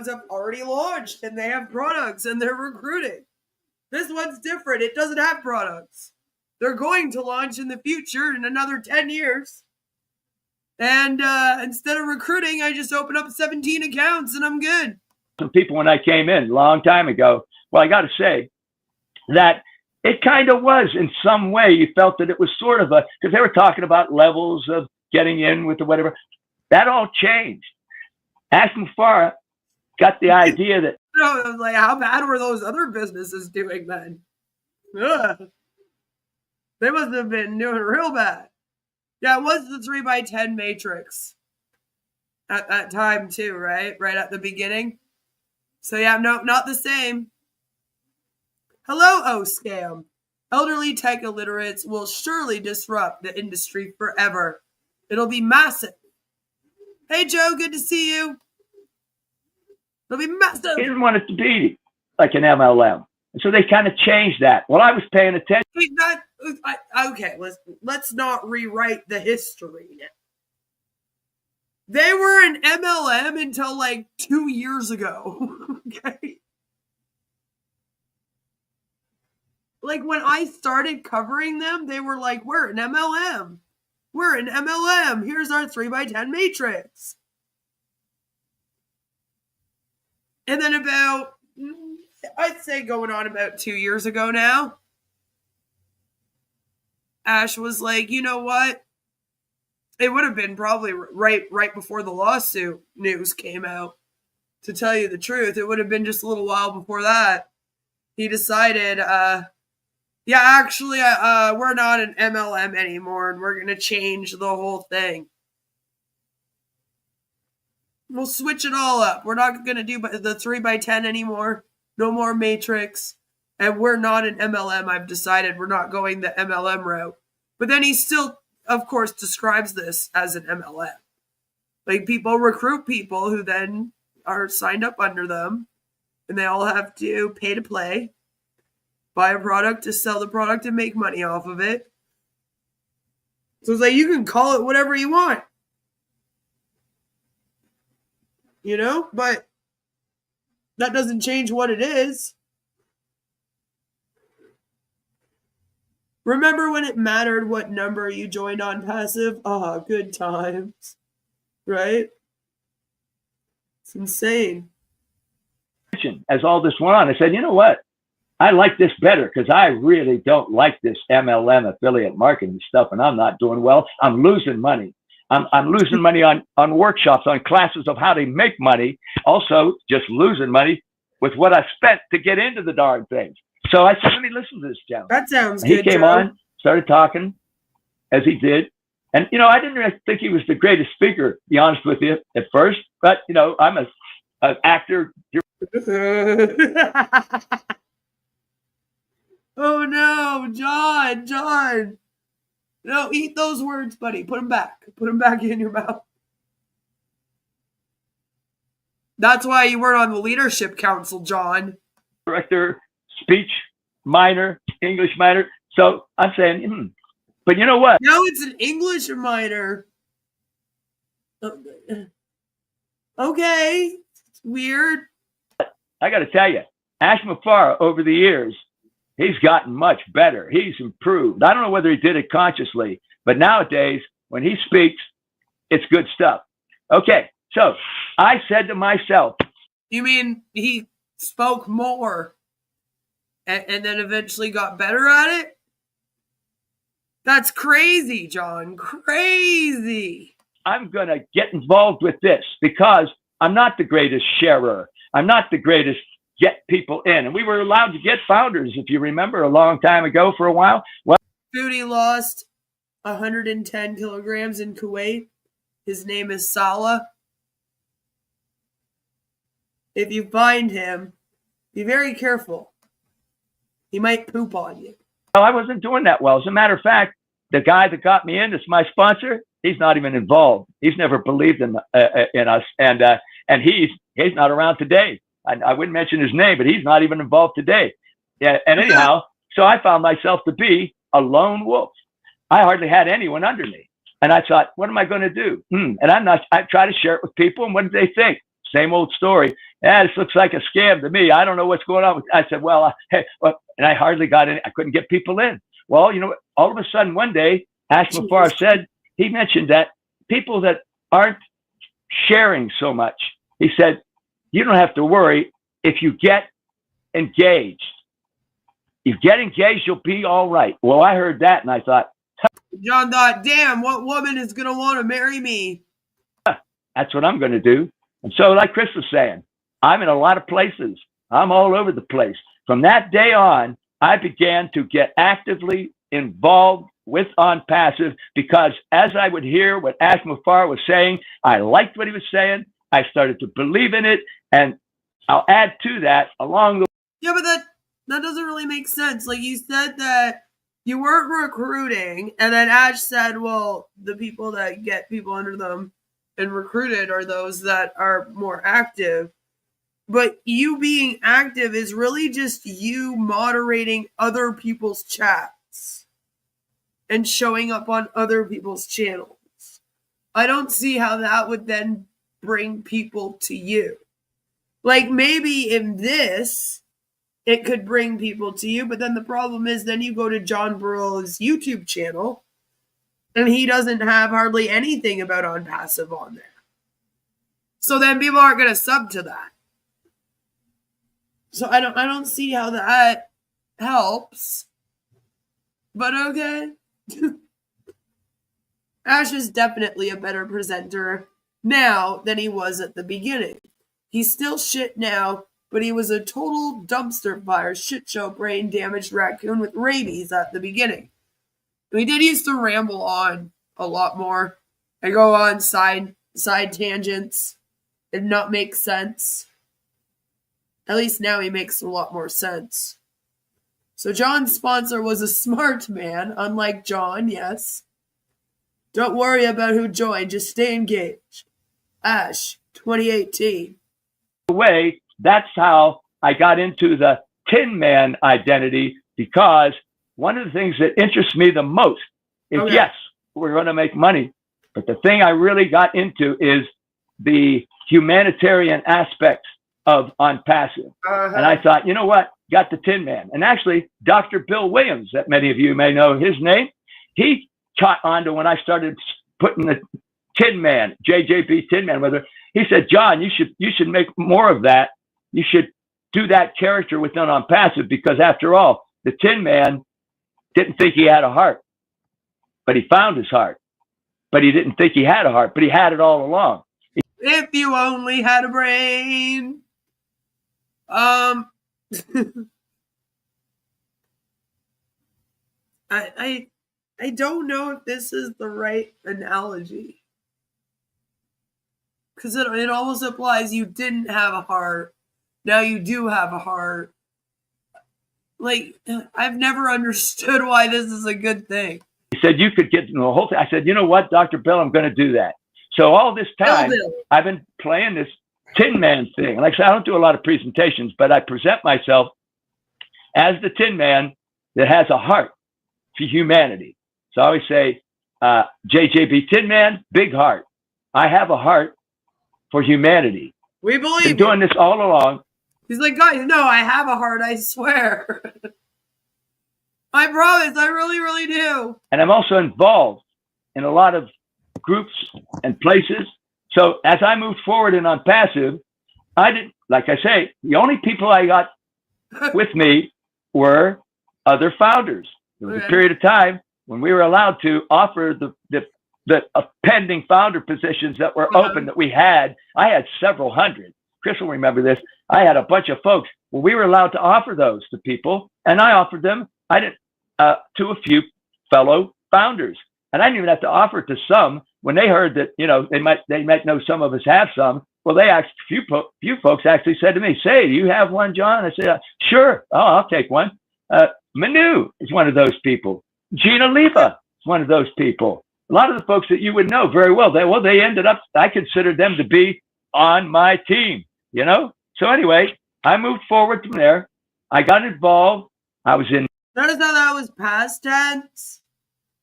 have already launched, and they have products, and they're recruiting. This one's different. It doesn't have products. They're going to launch in the future in another 10 years. And instead of recruiting, I just open up 17 accounts, and I'm good. Some people, when I came in a long time ago, well, I got to say that it kind of was in some way. You felt that it was sort of because they were talking about levels of getting in with the whatever. That all changed. Ash Mufareh got the idea that. I was like, how bad were those other businesses doing then? Ugh. They must have been doing real bad. Yeah, it was the 3x10 matrix at that time too, right? Right at the beginning. So yeah, no, not the same. Hello, scam. Elderly tech illiterates will surely disrupt the industry forever. It'll be massive. Hey, Joe, good to see you. It'll be massive. He didn't want it to be like an MLM. And so they kind of changed that. Well, I was paying attention. Okay, let's not rewrite the history. They were an MLM until like 2 years ago. Okay. Like when I started covering them, they were like, we're an MLM. We're an MLM. Here's our 3x10 matrix. And then about, I'd say going on about 2 years ago now, Ash was like, you know what? It would have been probably right before the lawsuit news came out. To tell you the truth, it would have been just a little while before that. He decided, yeah, actually, we're not an MLM anymore, and we're going to change the whole thing. We'll switch it all up. We're not going to do the 3x10 anymore. No more matrix. And we're not an MLM. I've decided we're not going the MLM route. But then he still, of course, describes this as an MLM. Like, people recruit people who then are signed up under them, and they all have to pay to play, buy a product to sell the product and make money off of it. So it's like, you can call it whatever you want. You know? But that doesn't change what it is. Remember when it mattered what number you joined Onpassive? Ah, good times. Right? It's insane. As all this went on, I said, you know what? I like this better because I really don't like this MLM affiliate marketing stuff, and I'm not doing well. I'm losing money. I'm losing money on workshops, on classes of how to make money. Also, just losing money with what I spent to get into the darn things. So I said, let me listen to this gentleman. That sounds and good. He came on, started talking as he did. And, you know, I didn't really think he was the greatest speaker, to be honest with you, at first. But, you know, I'm an actor. Oh, no, John. No, eat those words, buddy. Put them back. Put them back in your mouth. That's why you weren't on the leadership council, John. Director, speech minor, English minor. So I'm saying, But you know what? No, it's an English minor. Okay. It's weird. I got to tell you, Ash Mufareh, over the years, he's gotten much better. He's improved. I don't know whether he did it consciously, but nowadays, when he speaks, it's good stuff. Okay, so I said to myself. You mean he spoke more and then eventually got better at it? That's crazy, John. Crazy. I'm going to get involved with this because I'm not the greatest sharer. I'm not the greatest get people in. And we were allowed to get founders, if you remember, a long time ago for a while. Well, Foodie lost 110 kilograms in Kuwait. His name is Salah. If you find him, be very careful. He might poop on you. I wasn't doing that well. As a matter of fact, the guy that got me in, that's my sponsor, he's not even involved. He's never believed in us, and he's not around today. I wouldn't mention his name, but he's not even involved today. Yeah, and anyhow, so I found myself to be a lone wolf. I hardly had anyone under me, and I thought, what am I going to do? And I try to share it with people, and what did they think? Same old story. Yeah, this looks like a scam to me. I don't know what's going on. I said, and I hardly got in. I couldn't get people in. Well, you know, all of a sudden one day, Ash Mufareh said, he mentioned that people that aren't sharing so much, he said, you don't have to worry if you get engaged. You get engaged, you'll be all right. Well, I heard that and I thought, John thought, damn, what woman is going to want to marry me? That's what I'm going to do. And so, like Chris was saying, I'm in a lot of places. I'm all over the place. From that day on, I began to get actively involved with Onpassive because as I would hear what Ash Mufareh was saying, I liked what he was saying. I started to believe in it. And I'll add to that along the way. Yeah, but that doesn't really make sense. Like you said that you weren't recruiting, and then Ash said, well, the people that get people under them and recruited are those that are more active. But you being active is really just you moderating other people's chats and showing up on other people's channels. I don't see how that would then bring people to you. Like maybe in this, it could bring people to you, but then the problem is then you go to John Barill's YouTube channel and he doesn't have hardly anything about Onpassive on there. So then people aren't going to sub to that. So I don't see how that helps. But okay. Ash is definitely a better presenter now than he was at the beginning. He's still shit now, but he was a total dumpster fire, shit show, brain damaged raccoon with rabies at the beginning. We did used to ramble on a lot more. I go on side tangents and not make sense. At least now he makes a lot more sense. So John's sponsor was a smart man, unlike John, yes. Don't worry about who joined, just stay engaged. Ash, 2018. Way, that's how I got into the Tin Man identity, because one of the things that interests me the most is, yes, we're going to make money, but the thing I really got into is the humanitarian aspects of Onpassive. And I thought, you know what, got the Tin Man. And actually, Dr. Bill Williams, that many of you may know his name, he caught on to when I started putting the Tin Man, JJB Tin Man with her. He said, John, you should make more of that. You should do that character within Onpassive, because after all, the Tin Man didn't think he had a heart, but he found his heart. But he didn't think he had a heart, but he had it all along. If you only had a brain. I don't know if this is the right analogy. Because it almost implies you didn't have a heart. Now you do have a heart. Like, I've never understood why this is a good thing. He said you could get the whole thing. I said, you know what, Dr. Bill, I'm going to do that. So all this time, I've been playing this Tin Man thing. Like I said, I don't do a lot of presentations, but I present myself as the Tin Man that has a heart for humanity. So I always say, JJB Tin Man, big heart. I have a heart for humanity. We believe Been doing this all along. He's like, guys, no, I have a heart, I swear. I promise, I really, really do. And I'm also involved in a lot of groups and places. So as I moved forward in Onpassive, I didn't, like I say, the only people I got with me were other founders. There was a period of time when we were allowed to offer the pending founder positions that were open that we had. I had several hundred. Chris will remember this. I had a bunch of folks Well, we were allowed to offer those to people, and I offered them. I didn't to a few fellow founders, and I didn't even have to offer it to some. When they heard that, you know, they might know some of us have some. Well, they asked few folks actually said to me, "Say, do you have one, John?" I said, "Sure. Oh, I'll take one." Manu is one of those people. Gina Leva is one of those people. A lot of the folks that you would know very well. They ended up. I considered them to be on my team. You know. So anyway, I moved forward from there. I got involved. I was in. Notice how that was past tense.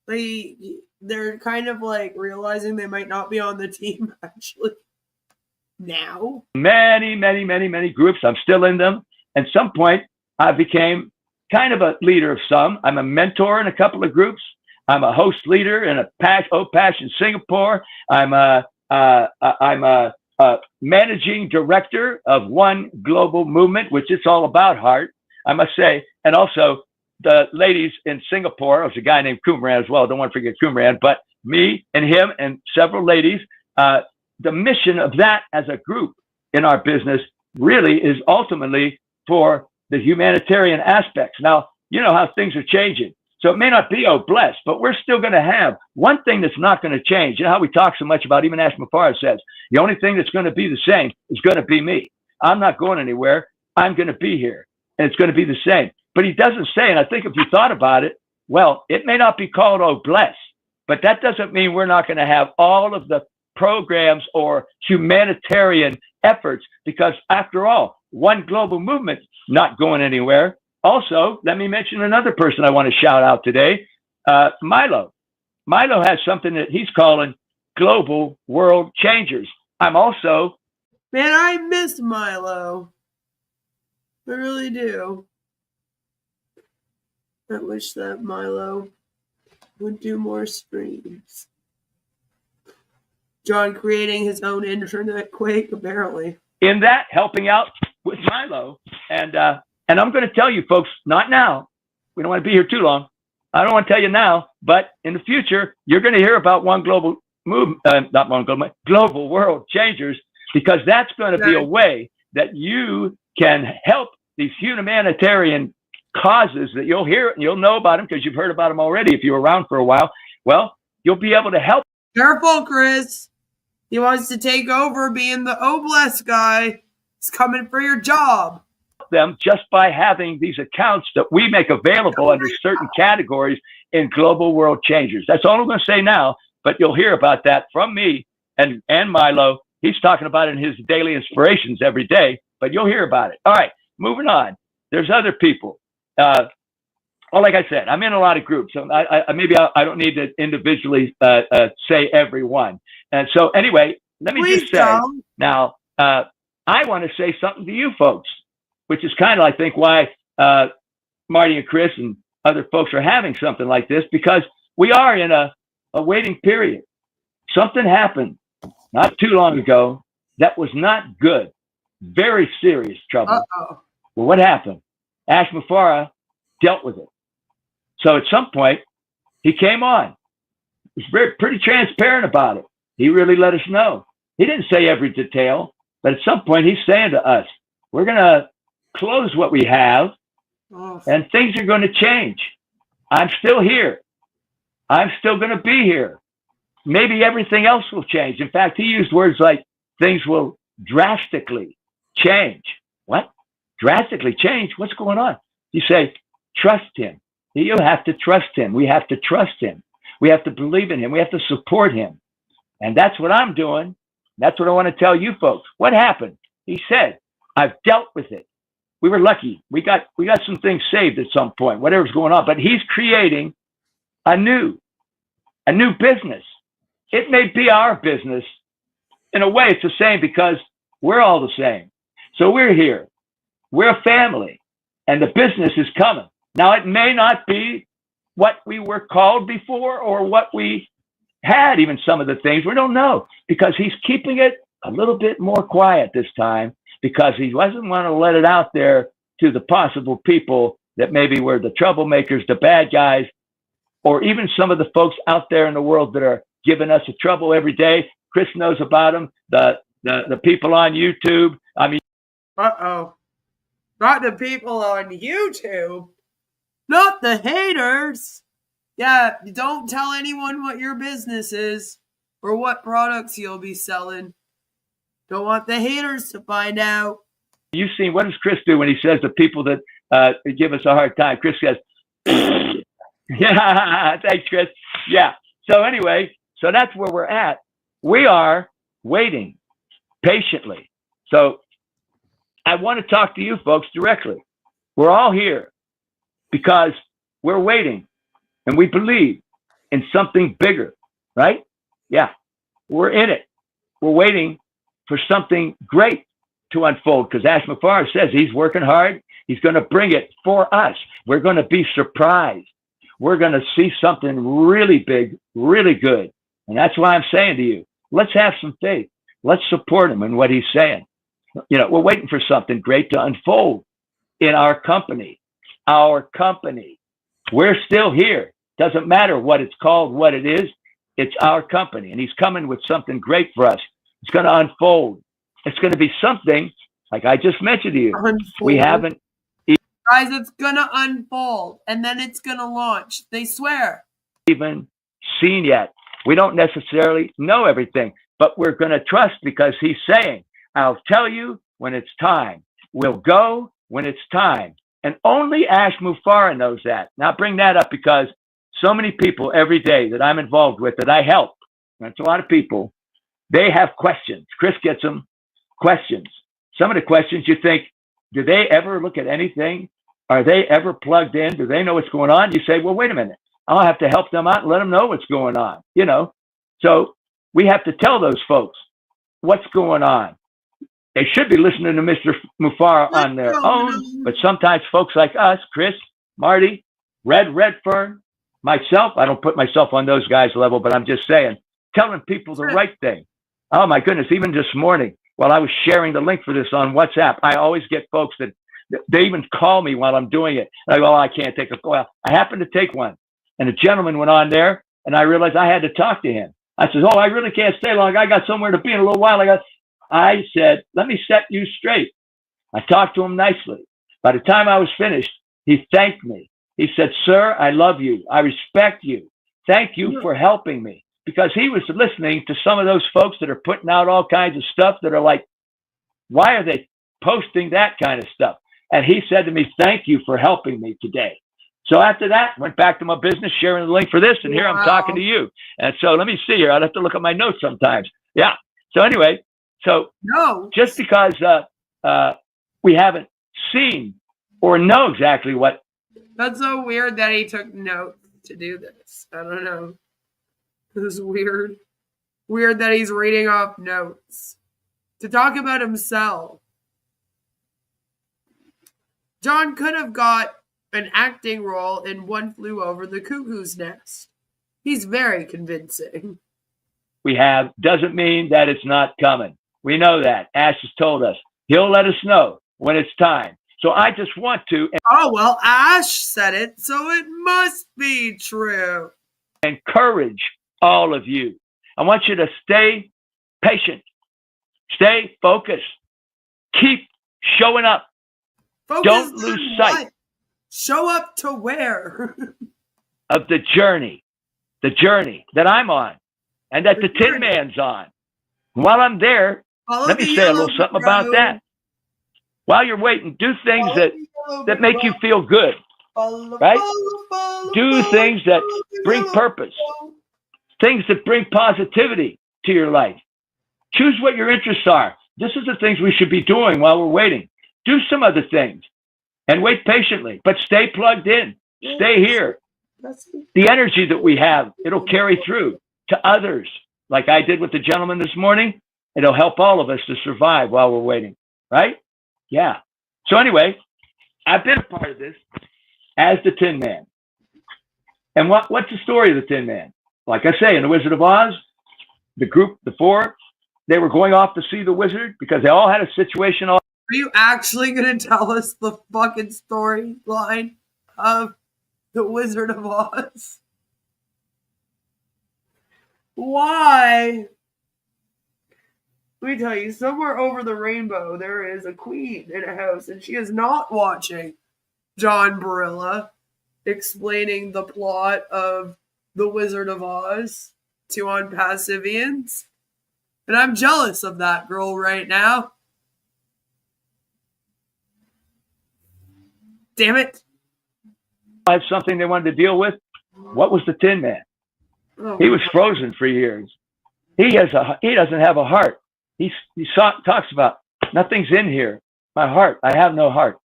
They're kind of like realizing they might not be on the team actually now. Many groups. I'm still in them. At some point, I became kind of a leader of some. I'm a mentor in a couple of groups. I'm a host leader in a Opash in Singapore. I'm a managing director of one global movement, which it's all about heart, I must say. And also the ladies in Singapore, there's a guy named Kumran as well. Don't want to forget Kumran, but me and him and several ladies, the mission of that as a group in our business really is ultimately for the humanitarian aspects. Now, you know how things are changing. So it may not be, oh, blessed, but we're still going to have one thing that's not going to change. You know how we talk so much about, even Ash Mufareh says, the only thing that's going to be the same is going to be me. I'm not going anywhere. I'm going to be here, and it's going to be the same. But he doesn't say, and I think if you thought about it, well, it may not be called, oh, bless, but that doesn't mean we're not going to have all of the programs or humanitarian efforts, because after all, one global movement not going anywhere. Also, let me mention another person I want to shout out today, Milo. Milo has something that he's calling global world changers. I'm also... Man, I miss Milo. I really do. I wish that Milo would do more streams. John creating his own internet quake, apparently. In that, helping out with Milo. And I'm going to tell you folks, not now. We don't want to be here too long. I don't want to tell you now, but in the future, you're going to hear about one global movement, not one global world changers, because that's going to be a way that you can help these humanitarian causes that you'll hear and you'll know about them because you've heard about them already if you're around for a while. Well, you'll be able to help. Careful, Chris. He wants to take over being the Oblast guy. He's coming for your job. Them just by having these accounts that we make available under certain categories in global world changers. That's all I'm going to say now, but you'll hear about that from me and Milo. He's talking about it in his daily inspirations every day, but you'll hear about it. All right, moving on. There's other people. Well, like I said, I'm in a lot of groups. So I don't need to individually say every one. And so anyway, let me just say now, I want to say something to you folks, which is kind of, I think, why Marty and Chris and other folks are having something like this, because we are in a waiting period. Something happened not too long ago that was not good. Very serious trouble. Uh-oh. Well, what happened? Ash Mufareh dealt with it. So at some point, he came on. He's pretty transparent about it. He really let us know. He didn't say every detail, but at some point, he's saying to us, we're going to close what we have, and things are going to change. I'm still here. I'm still going to be here. Maybe everything else will change. In fact, he used words like things will drastically change. What? Drastically change? What's going on? You say, trust him. You have to trust him. We have to trust him. We have to believe in him. We have to support him. And that's what I'm doing. That's what I want to tell you folks. What happened? He said, I've dealt with it. We were lucky. We got some things saved at some point, whatever's going on. But he's creating a new business. It may be our business. In a way, it's the same because we're all the same. So we're here. We're a family. And the business is coming. Now, it may not be what we were called before or what we had, even some of the things. We don't know, because he's keeping it a little bit more quiet this time, because he doesn't want to let it out there to the possible people that maybe were the troublemakers, the bad guys, or even some of the folks out there in the world that are giving us the trouble every day. Chris knows about them, the people on YouTube. I mean, Uh-oh. Not the people on YouTube. Not the haters. Yeah, don't tell anyone what your business is or what products you'll be selling. Don't want the haters to find out. You've seen, what does Chris do when he says to people that give us a hard time? Chris says, yeah, thanks, Chris. Yeah. So anyway, so that's where we're at. We are waiting patiently. So I want to talk to you folks directly. We're all here because we're waiting and we believe in something bigger, right? Yeah, we're in it. We're waiting for something great to unfold because Ash Mufareh says he's working hard. He's going to bring it for us. We're going to be surprised. We're going to see something really big, really good. And that's why I'm saying to you, let's have some faith. Let's support him in what he's saying. You know, we're waiting for something great to unfold in our company. Our company. We're still here. Doesn't matter what it's called, what it is. It's our company. And he's coming with something great for us. It's going to unfold. It's going to be something like I just mentioned to you. Unfold. We haven't. Guys, it's going to unfold and then it's going to launch. They swear. Even seen yet. We don't necessarily know everything, but we're going to trust because he's saying, I'll tell you when it's time. We'll go when it's time. And only Ash Mufareh knows that. Now, I bring that up because so many people every day that I'm involved with, that I help, that's a lot of people, they have questions. Chris gets them questions. Some of the questions you think, do they ever look at anything? Are they ever plugged in? Do they know what's going on? You say, well, wait a minute. I'll have to help them out and let them know what's going on, you know? So we have to tell those folks what's going on. They should be listening to Mr. Mufareh on their own, but sometimes folks like us, Chris, Marty, Redfern, myself, I don't put myself on those guys' level, but I'm just saying, telling people the right thing. Oh my goodness, even this morning, while I was sharing the link for this on WhatsApp, I always get folks that they even call me while I'm doing it. And I go, oh, I can't take a call. Well, I happened to take one. And a gentleman went on there, and I realized I had to talk to him. I said, oh, I really can't stay long. I got somewhere to be in a little while. I said, let me set you straight. I talked to him nicely. By the time I was finished, he thanked me. He said, sir, I love you. I respect you. Thank you for helping me. Because he was listening to some of those folks that are putting out all kinds of stuff that are like, why are they posting that kind of stuff? And he said to me, thank you for helping me today. So after that, went back to my business, sharing the link for this, and here I'm talking to you. And so let me see here. I'd have to look at my notes sometimes. Yeah. So anyway, so just because we haven't seen or know exactly what. That's so weird that he took notes to do this. I don't know. This is weird. Weird that he's reading off notes to talk about himself. John could have got an acting role in One Flew Over the Cuckoo's Nest. He's very convincing. We have doesn't mean that it's not coming. We know that. Ash has told us. He'll let us know when it's time. So I just want to. Oh, well, Ash said it, so it must be true. Encourage all of you. I want you to stay patient. Stay focused. Keep showing up. Focus. Don't lose sight. Show up to where? Of the journey that I'm on and that the Tin Man's on. While I'm there, let me say a little something about that. While you're waiting, do things that make you feel good, right? Do things that bring purpose, things that bring positivity to your life. Choose what your interests are. This is the things we should be doing while we're waiting. Do some other things and wait patiently, but stay plugged in. Stay here. The energy that we have, it'll carry through to others. Like I did with the gentleman this morning, it'll help all of us to survive while we're waiting, right? Yeah. So anyway, I've been a part of this as the Tin Man. And what's the story of the Tin Man? Like I say, in The Wizard of Oz, the group, the four, they were going off to see the wizard because they all had a situation. Are you actually going to tell us the fucking storyline of The Wizard of Oz? Why? Let me tell you, somewhere over the rainbow, there is a queen in a house, and she is not watching John Barilla explaining the plot of The Wizard of Oz to Onpassivians. And I'm jealous of that girl right now. Damn it. Have something they wanted to deal with. What was the Tin Man? Oh, He was frozen for years. He doesn't have a heart. He talks about nothing's in here. My heart. I have no heart.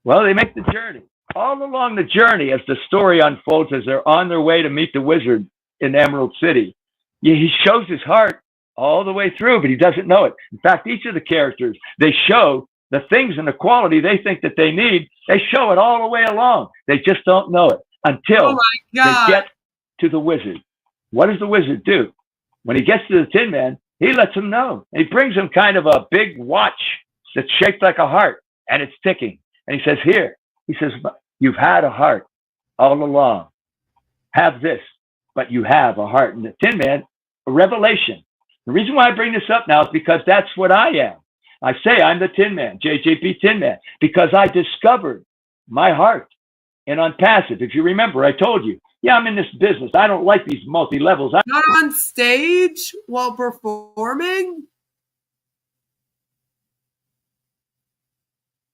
Well, they make the journey. All along the journey, as the story unfolds, as they're on their way to meet the wizard in Emerald City, he shows his heart all the way through, but he doesn't know it. In fact, each of the characters, they show the things and the quality they think that they need. They show it all the way along. They just don't know it until they get to the wizard. What does the wizard do? When he gets to the Tin Man, he lets him know. He brings him kind of a big watch that's shaped like a heart, and it's ticking. And he says, here, he says, you've had a heart all along. Have this, but you have a heart. And the Tin Man, a revelation. The reason why I bring this up now is because that's what I am. I say I'm the Tin Man, JJP Tin Man, because I discovered my heart in Onpassive. If you remember, I told you, yeah, I'm in this business. I don't like these multi-levels. Not on stage while performing?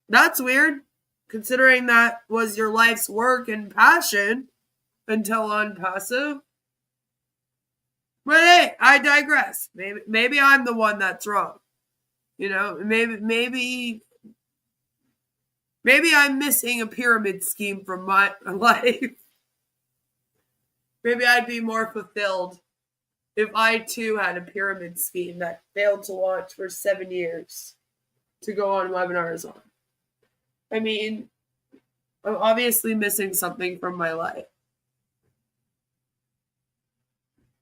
That's weird, considering that was your life's work and passion until Onpassive. But hey, I digress. Maybe I'm the one that's wrong. You know, maybe I'm missing a pyramid scheme from my life. Maybe I'd be more fulfilled if I too had a pyramid scheme that failed to launch for 7 years to go on webinars on. I mean, I'm obviously missing something from my life.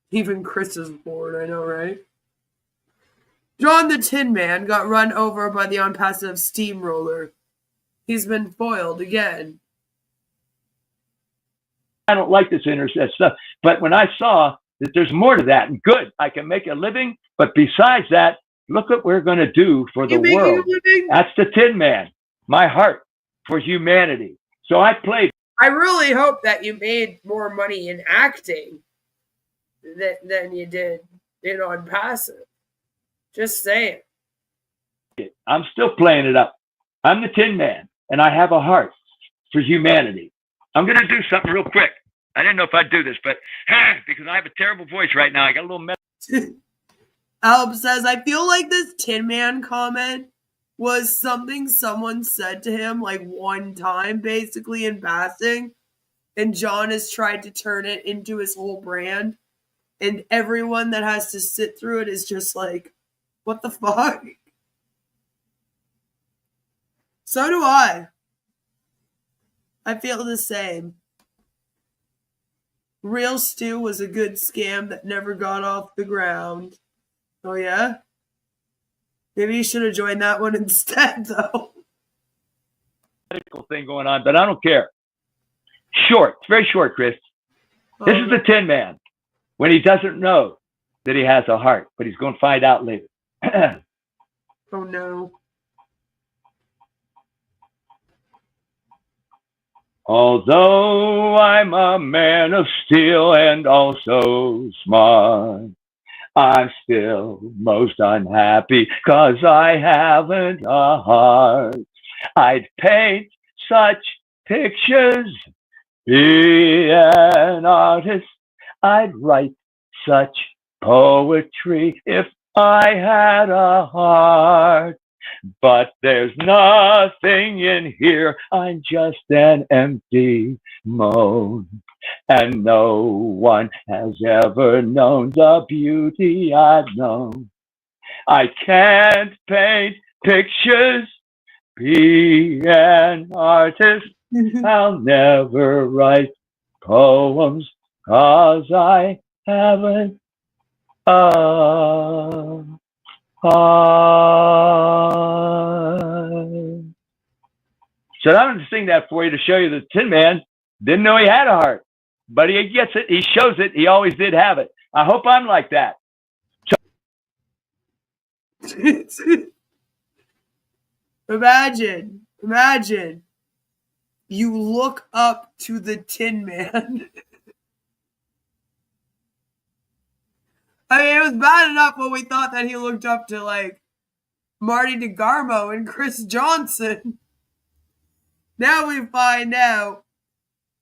Even Chris is bored, I know, right? John the Tin Man got run over by the Onpassive steamroller. He's been foiled again. I don't like this internet stuff, but when I saw that there's more to that, and good, I can make a living, but besides that, look what we're going to do for the world. That's the Tin Man, my heart for humanity. So I played. I really hope that you made more money in acting than you did in Onpassive. Just saying. I'm still playing it up. I'm the Tin Man, and I have a heart for humanity. I'm going to do something real quick. I didn't know if I'd do this, but because I have a terrible voice right now, I got a little mess. Alb says, I feel like this Tin Man comment was something someone said to him like one time, basically in passing, and John has tried to turn it into his whole brand, and everyone that has to sit through it is just like, what the fuck? So do I. I feel the same. Real Stew was a good scam that never got off the ground. Oh, yeah? Maybe you should have joined that one instead, though. Thing going on, but I don't care. Short. It's very short, Chris. This is the Tin Man when he doesn't know that he has a heart, but he's going to find out later. Oh, no. Although I'm a man of steel and also smart, I'm still most unhappy 'cause I haven't a heart. I'd paint such pictures, be an artist. I'd write such poetry if I had a heart. But there's nothing in here, I'm just an empty moan. And no one has ever known the beauty I've known. I can't paint pictures, be an artist. I'll never write poems 'cause I haven't So I'm going to sing that for you to show you the Tin Man didn't know he had a heart, but he gets it. He shows it. He always did have it. I hope I'm like that. Imagine you look up to the Tin Man. I mean, it was bad enough when we thought that he looked up to, like, Marty DeGarmo and Chris Johnson. Now we find out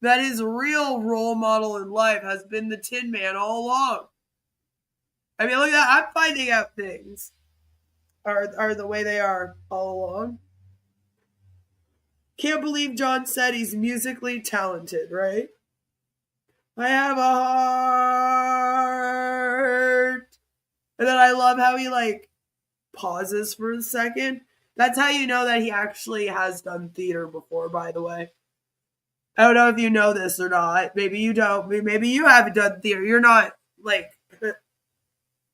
that his real role model in life has been the Tin Man all along. I mean, look at that. I'm finding out things are the way they are all along. Can't believe John said he's musically talented, right? I have a heart. And then I love how he, like, pauses for a second. That's how you know that he actually has done theater before, by the way. I don't know if you know this or not. Maybe you don't. Maybe you haven't done theater. You're not, like,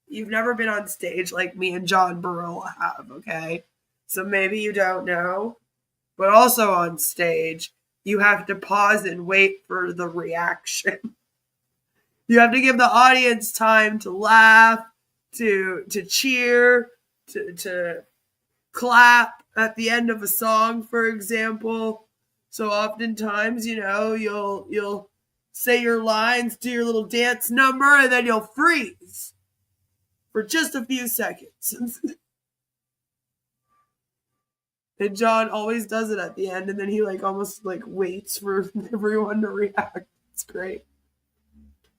you've never been on stage like me and John Barilla have, okay? So maybe you don't know. But also on stage, you have to pause and wait for the reaction. You have to give the audience time to laugh, to cheer, to clap at the end of a song, for example. So oftentimes, you know, you'll say your lines, do your little dance number, and then you'll freeze for just a few seconds. And John always does it at the end, and then he, like, almost, like, waits for everyone to react. It's great.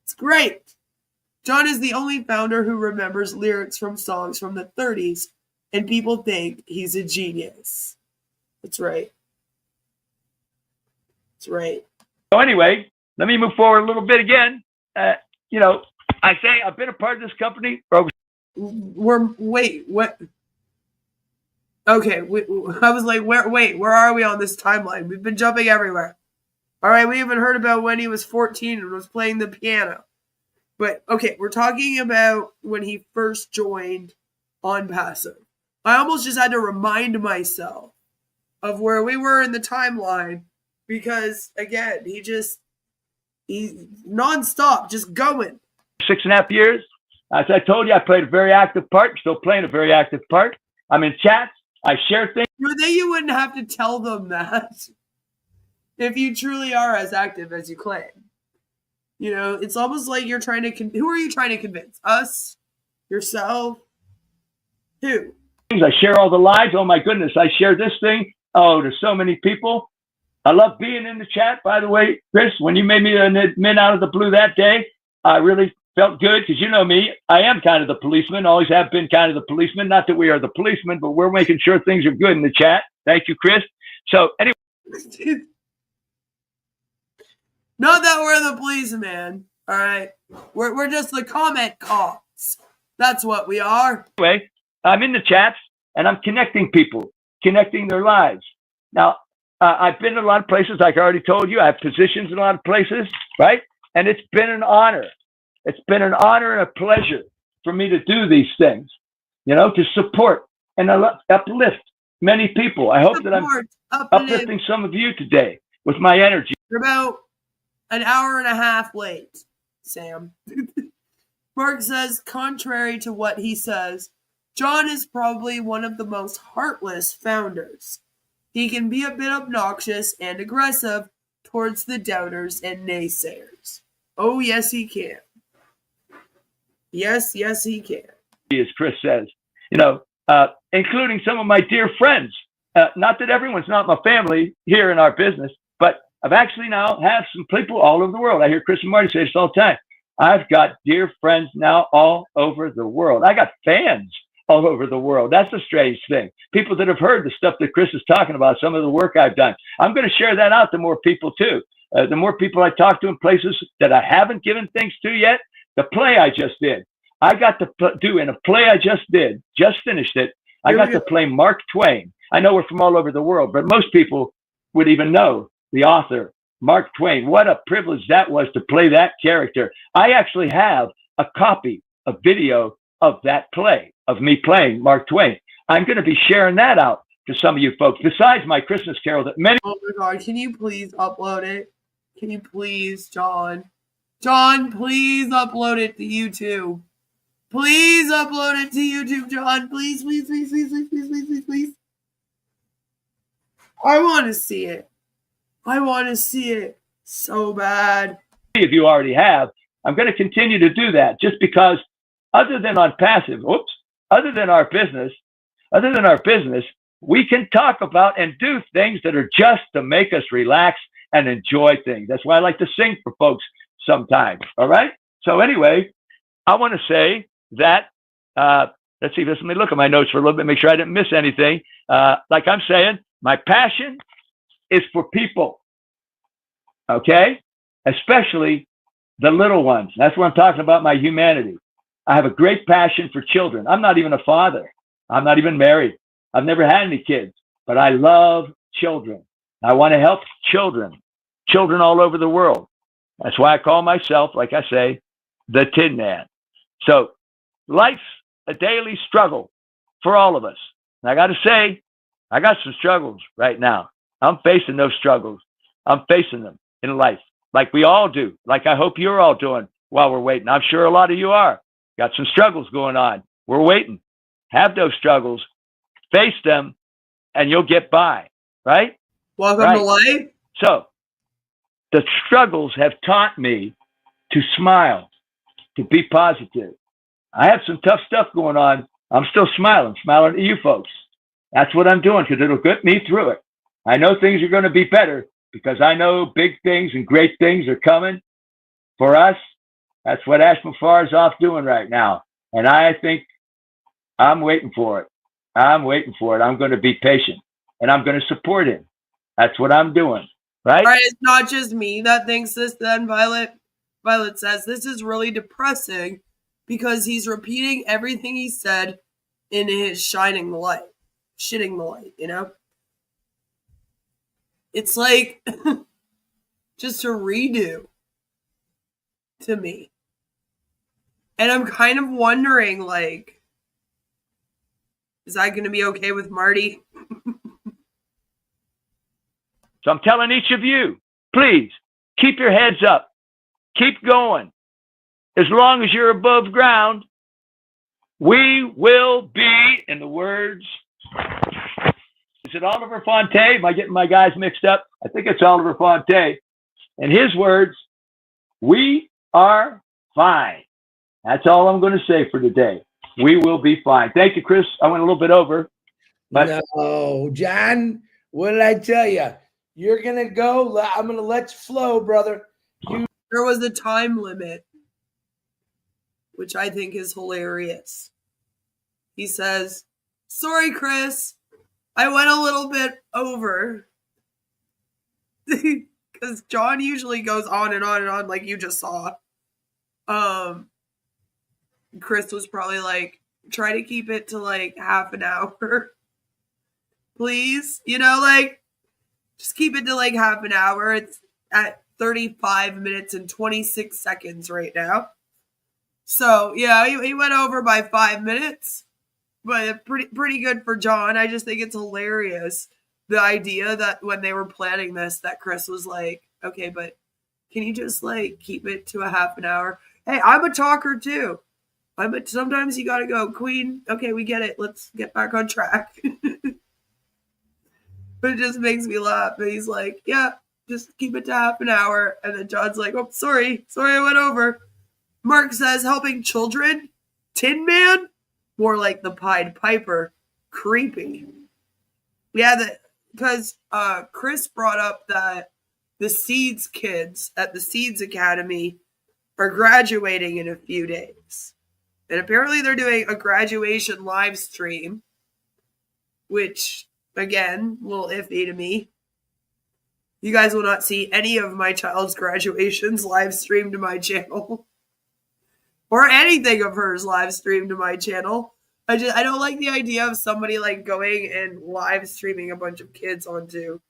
It's great. John is the only founder who remembers lyrics from songs from the 30s, and people think he's a genius. That's right. That's right. So anyway, let me move forward a little bit again. You know, I say I've been a part of this company for over. Wait, what? Okay, I was like, where are we on this timeline? We've been jumping everywhere. All right, we even heard about when he was 14 and was playing the piano. But, okay, we're talking about when he first joined Onpassive. I almost just had to remind myself of where we were in the timeline because, again, he's nonstop, just going. 6.5 years. As I told you, I played a very active part. Still playing a very active part. I'm in chats. I share things. Then you wouldn't have to tell them that if you truly are as active as you claim. You know, it's almost like you're trying to... who are you trying to convince? Us? Yourself? Who? I share all the lives. Oh, my goodness. I share this thing. Oh, to so many people. I love being in the chat, by the way. Chris, when you made me an admin out of the blue that day, I really felt good because you know me. I am kind of the policeman. Always have been kind of the policeman. Not that we are the policeman, but we're making sure things are good in the chat. Thank you, Chris. So anyway. Not that we're the policeman. All right. We're just the comment cops. That's what we are. Anyway, I'm in the chats and I'm connecting people, connecting their lives. Now, I've been in a lot of places, like I already told you. I have positions in a lot of places, right? And it's been an honor. It's been an honor and a pleasure for me to do these things, you know, to support and uplift many people. I hope that I'm uplifting some of you today with my energy. You're about an hour and a half late, Sam. Mark says, contrary to what he says, John is probably one of the most heartless founders. He can be a bit obnoxious and aggressive towards the doubters and naysayers. Oh, yes, he can. Yes, he can. As Chris says, you know, including some of my dear friends. Not that everyone's not my family here in our business, but I've actually now have some people all over the world. I hear Chris and Marty say this all the time. I've got dear friends now all over the world. I got fans all over the world. That's a strange thing. People that have heard the stuff that Chris is talking about, some of the work I've done. I'm going to share that out to more people too. The more people I talk to in places that I haven't given things to yet, the play I just did. I got to do in a play I just did, just finished it. I got to play Mark Twain. I know we're from all over the world, but most people would even know the author, Mark Twain. What a privilege that was to play that character. I actually have a copy, a video of that play, of me playing Mark Twain. I'm going to be sharing that out to some of you folks, besides my Christmas carol that many... Oh my God, can you please upload it? Can you please, John? John, please upload it to YouTube. Please upload it to YouTube, John. Please, please, please, please, please, please, please, please, please. I want to see it. I want to see it so bad. If you already have, I'm going to continue to do that just because other than Onpassive, other than our business, we can talk about and do things that are just to make us relax and enjoy things. That's why I like to sing for folks sometimes. All right. So anyway, I want to say that, let's see, let me look at my notes for a little bit, make sure I didn't miss anything. Like I'm saying, my passion is for people. Okay. Especially the little ones. That's what I'm talking about, my humanity. I have a great passion for children. I'm not even a father. I'm not even married. I've never had any kids, but I love children. I want to help children all over the world. That's why I call myself, like I say, the Tin Man. So life's a daily struggle for all of us. And I got to say, I got some struggles right now. I'm facing those struggles. I'm facing them in life, like we all do, like I hope you're all doing while we're waiting. I'm sure a lot of you are. Got some struggles going on. We're waiting. Have those struggles, face them, and you'll get by, right? Welcome to life. So the struggles have taught me to smile, to be positive. I have some tough stuff going on. I'm still smiling at you folks. That's what I'm doing because it'll get me through it. I know things are going to be better because I know big things and great things are coming for us. That's what Ash Mufareh is off doing right now. And I think I'm waiting for it. I'm waiting for it. I'm going to be patient and I'm going to support him. That's what I'm doing. Right? All right, it's not just me that thinks this then, Violet. Violet says this is really depressing because he's repeating everything he said in his shitting the light, you know? It's like just a redo to me. And I'm kind of wondering, like, is that going to be okay with Marty? So I'm telling each of you, please keep your heads up. Keep going. As long as you're above ground, we will be, in the words, is it Oliver Fonte? Am I getting my guys mixed up? I think it's Oliver Fonte. In his words, we are fine. That's all I'm going to say for today. We will be fine. Thank you, Chris. I went a little bit over. But no, John, what did I tell you? You're going to go. I'm going to let you flow, brother. There was a time limit, which I think is hilarious. He says, sorry, Chris, I went a little bit over. Because John usually goes on and on and on, like you just saw. Chris was probably like, try to keep it to like half an hour. Please, you know, like, just keep it to like half an hour. It's at 35 minutes and 26 seconds right now. So, yeah, he went over by 5 minutes. But pretty good for John. I just think it's hilarious. The idea that when they were planning this, that Chris was like, okay, but can you just like keep it to a half an hour? Hey, I'm a talker too. Sometimes you gotta go, Queen. Okay, we get it. Let's get back on track. But it just makes me laugh. And he's like, yeah, just keep it to half an hour. And then John's like, oh, sorry, I went over. Mark says, helping children? Tin Man? More like the Pied Piper. Creepy. Yeah, because Chris brought up that the Seeds kids at the Seeds Academy are graduating in a few days. And apparently they're doing a graduation live stream, which, again, a little iffy to me. You guys will not see any of my child's graduations live streamed to my channel. Or anything of hers live streamed to my channel. I don't like the idea of somebody like going and live streaming a bunch of kids onto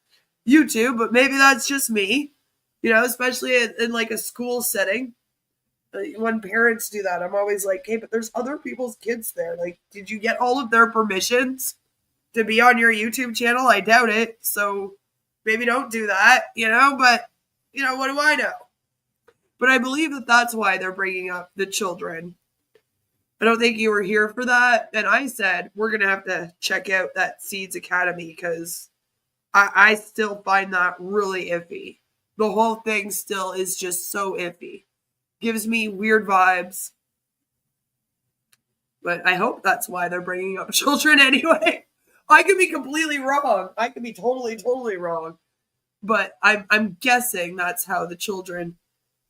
YouTube, but maybe that's just me, you know, especially in like a school setting. When parents do that, I'm always like, hey, but there's other people's kids there. Like, did you get all of their permissions to be on your YouTube channel? I doubt it. So maybe don't do that, you know, but, you know, what do I know? But I believe that that's why they're bringing up the children. I don't think you were here for that. And I said, we're going to have to check out that Seeds Academy because I still find that really iffy. The whole thing still is just so iffy. Gives me weird vibes. But I hope that's why they're bringing up children anyway. I could be completely wrong. I could be totally wrong. But I'm guessing that's how the children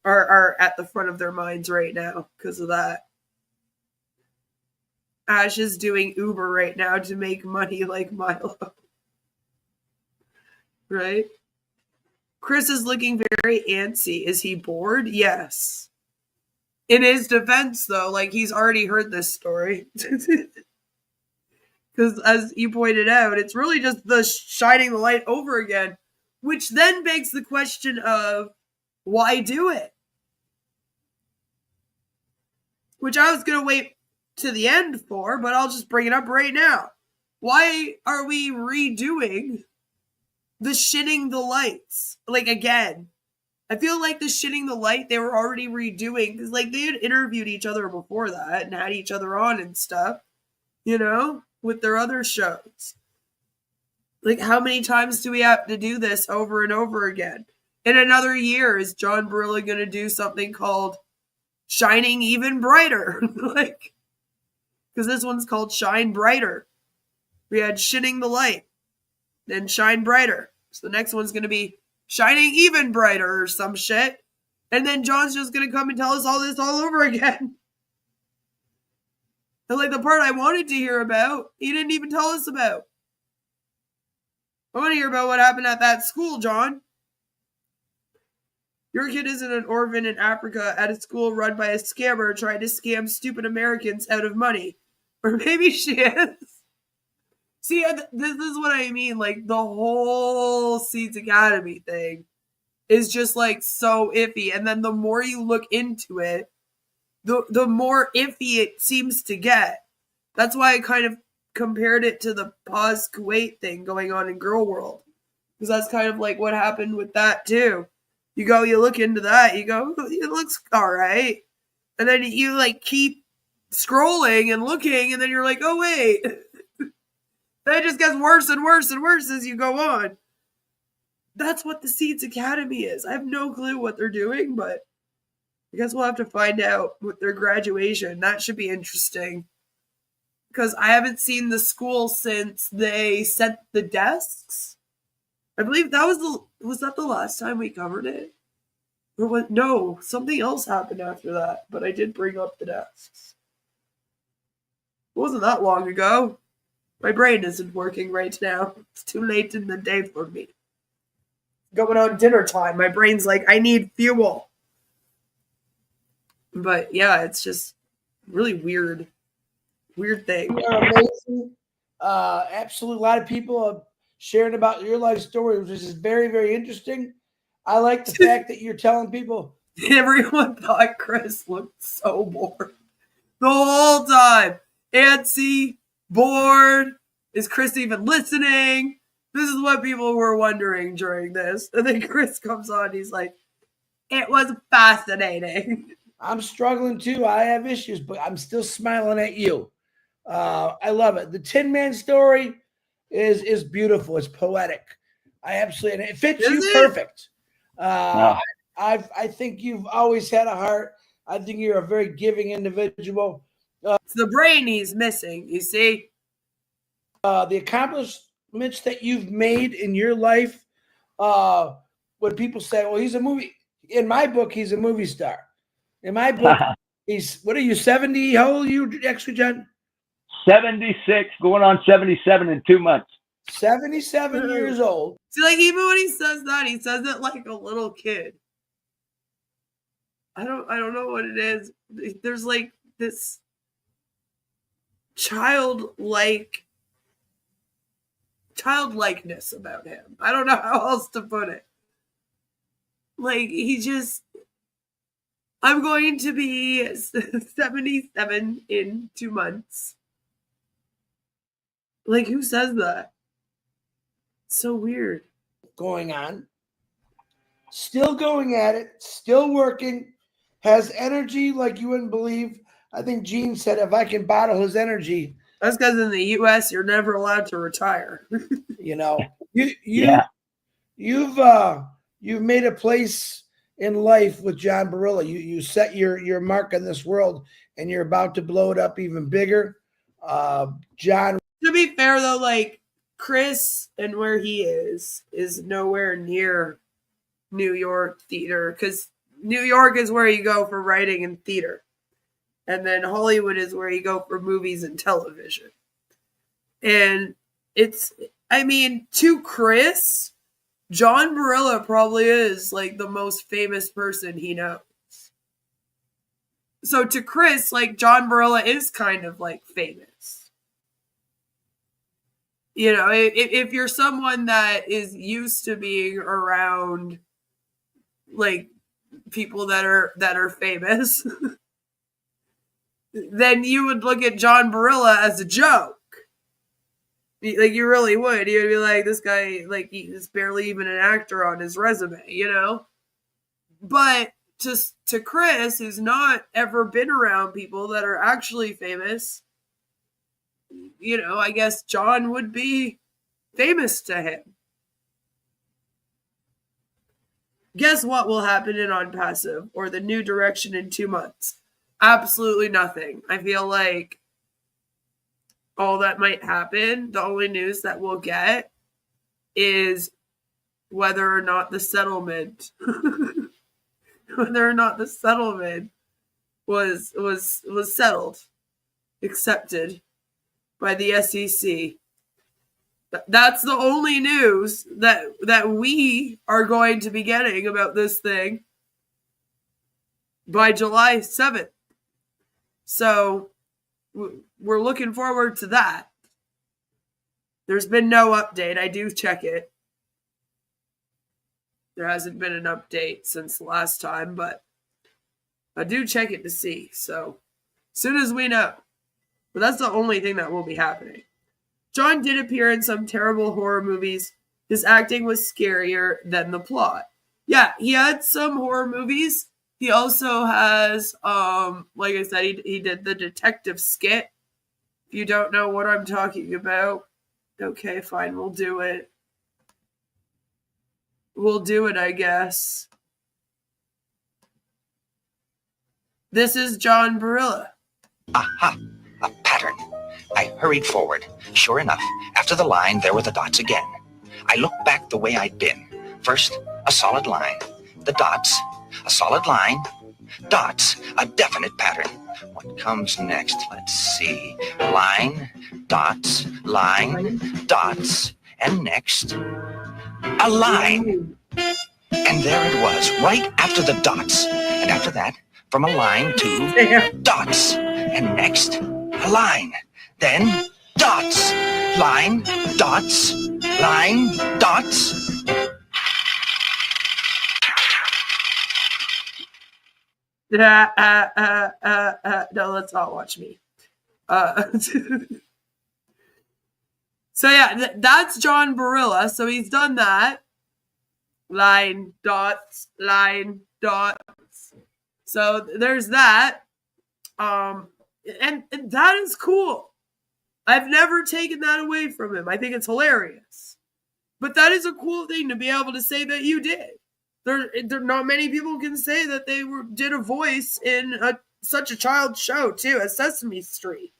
are at the front of their minds right now because of that. Ash is doing Uber right now to make money like Milo. Right? Chris is looking very antsy. Is he bored? Yes. In his defense, though, like he's already heard this story. Because as you pointed out, it's really just the shining the light over again, which then begs the question of why do it? Which I was going to wait to the end for, but I'll just bring it up right now. Why are we redoing the shitting the lights? Like, again, I feel like the shitting the light they were already redoing because, like, they had interviewed each other before that and had each other on and stuff, you know, with their other shows. Like, how many times do we have to do this over and over again? In another year, is John Barilla going to do something called Shining Even Brighter? Like, because this one's called Shine Brighter. We had Shitting the Light, then Shine Brighter. So the next one's going to be Shining Even Brighter or some shit. And then John's just going to come and tell us all this all over again. And like the part I wanted to hear about, he didn't even tell us about. I want to hear about what happened at that school, John. Your kid isn't an orphan in Africa at a school run by a scammer trying to scam stupid Americans out of money. Or maybe she is. See, this is what I mean. Like, the whole Seeds Academy thing is just, like, so iffy. And then the more you look into it, the more iffy it seems to get. That's why I kind of compared it to the Pause Kuwait thing going on in Girl World. Because that's kind of like what happened with that, too. You look into that, you go, it looks all right. And then you, like, keep scrolling and looking, and then you're like, oh, wait. That just gets worse and worse and worse as you go on. That's what the Seeds Academy is. I have no clue what they're doing, but I guess we'll have to find out with their graduation. That should be interesting. Because I haven't seen the school since they sent the desks. I believe that was that the last time we covered it? Or what? No, something else happened after that, but I did bring up the desks. It wasn't that long ago. My brain isn't working right now. It's too late in the day for me. Going on dinner time. My brain's like, I need fuel. But yeah, it's just really weird. Weird thing. You are amazing. Absolutely. A lot of people are sharing about your life story, which is very, very interesting. I like the fact that you're telling people. Everyone thought Chris looked so bored the whole time. Antsy, bored. Is Chris even listening? This is what people were wondering during this. And then Chris comes on. He's like, it was fascinating. I'm struggling too. I have issues, but I'm still smiling at you. I love it. The Tin Man story is beautiful. It's poetic. I absolutely, and it fits you perfect. I think you've always had a heart. I think you're a very giving individual. It's the brain he's missing, you see. The accomplishments that you've made in your life, when people say, well, he's a movie. In my book, he's a movie star. In my book, he's, what are you, 70? How old are you, actually, John? 76, going on 77 in 2 months. 77 years old. See, like, even when he says that, he says it like a little kid. I don't know what it is. There's like this childlikeness about him. I don't know how else to put it. Like, he just, I'm going to be 77 in 2 months. Like, who says that? It's so weird. Going on. Still going at it. Still working. Has energy like you wouldn't believe. I think Gene said if I can bottle his energy, That's because in the U.S. you're never allowed to retire. you know, Yeah. you've made a place in life with John Barilla. You set your mark on this world, and you're about to blow it up even bigger. John, To be fair though, like Chris and where he is nowhere near New York theater, because New York is where you go for writing and theater, and then Hollywood is where you go for movies and television. And it's, I mean, to Chris, John Barilla probably is like the most famous person he knows. So to Chris, like John Barilla is kind of like famous. You know, if you're someone that is used to being around like people that are famous, then you would look at John Barilla as a joke. Like you really would. You'd be like, this guy, like he's barely even an actor on his resume, you know? But just to Chris, who's not ever been around people that are actually famous, you know, I guess John would be famous to him. Guess what will happen in Onpassive or the new direction in 2 months? Absolutely nothing. I feel like all that might happen, the only news that we'll get is whether or not the settlement was settled, accepted by the SEC. That's the only news that we are going to be getting about this thing by July 7th. So we're looking forward to that. There's been no update. I do check it. There hasn't been an update since last time, but I do check it to see. So as soon as we know. But that's the only thing that will be happening. John did appear in some terrible horror movies. His acting was scarier than the plot. Yeah, he had some horror movies. He also has, like I said, he did the detective skit. If you don't know what I'm talking about, okay, fine, we'll do it. We'll do it, I guess. This is John Barilla. Aha! A pattern. I hurried forward. Sure enough, after the line, there were the dots again. I looked back the way I'd been. First, a solid line. The dots. A solid line. Dots. A definite pattern. What comes next? Let's see. Line, dots, line, dots, and next, a line. And there it was, right after the dots. And after that, from a line to dots. And next, a line. Then, dots. Line, dots, line, dots. No, let's not watch me. So yeah, that's John Barilla. So he's done that. Line, dots, line, dots. So there's that. And that is cool. I've never taken that away from him. I think it's hilarious. But that is a cool thing to be able to say that you did. There not many people can say that they did a voice in such a child's show too, as Sesame Street.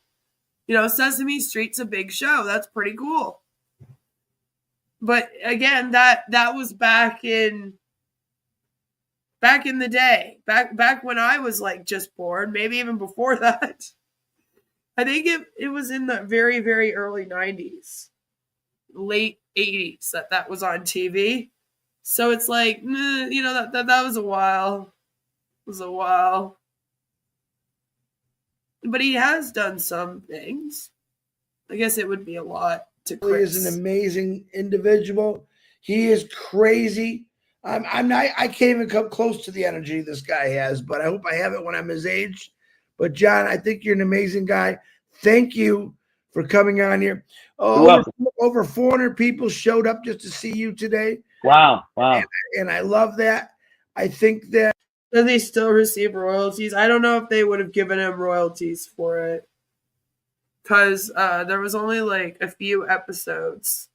You know, Sesame Street's a big show. That's pretty cool. But again, that was back in the day, back when I was like just born, maybe even before that. I think it was in the very, very early 90s, late 80s that was on TV. So it's like, you know, that was a while. It was a while. But he has done some things. I guess it would be a lot to Chris. He is an amazing individual. He is crazy. I can't even come close to the energy this guy has, but I hope I have it when I'm his age. But John, I think you're an amazing guy. Thank you for coming on here. Over 400 people showed up just to see you today. Wow. And I love that. I think that Does he still receive royalties? I don't know if they would have given him royalties for it. Because there was only like a few episodes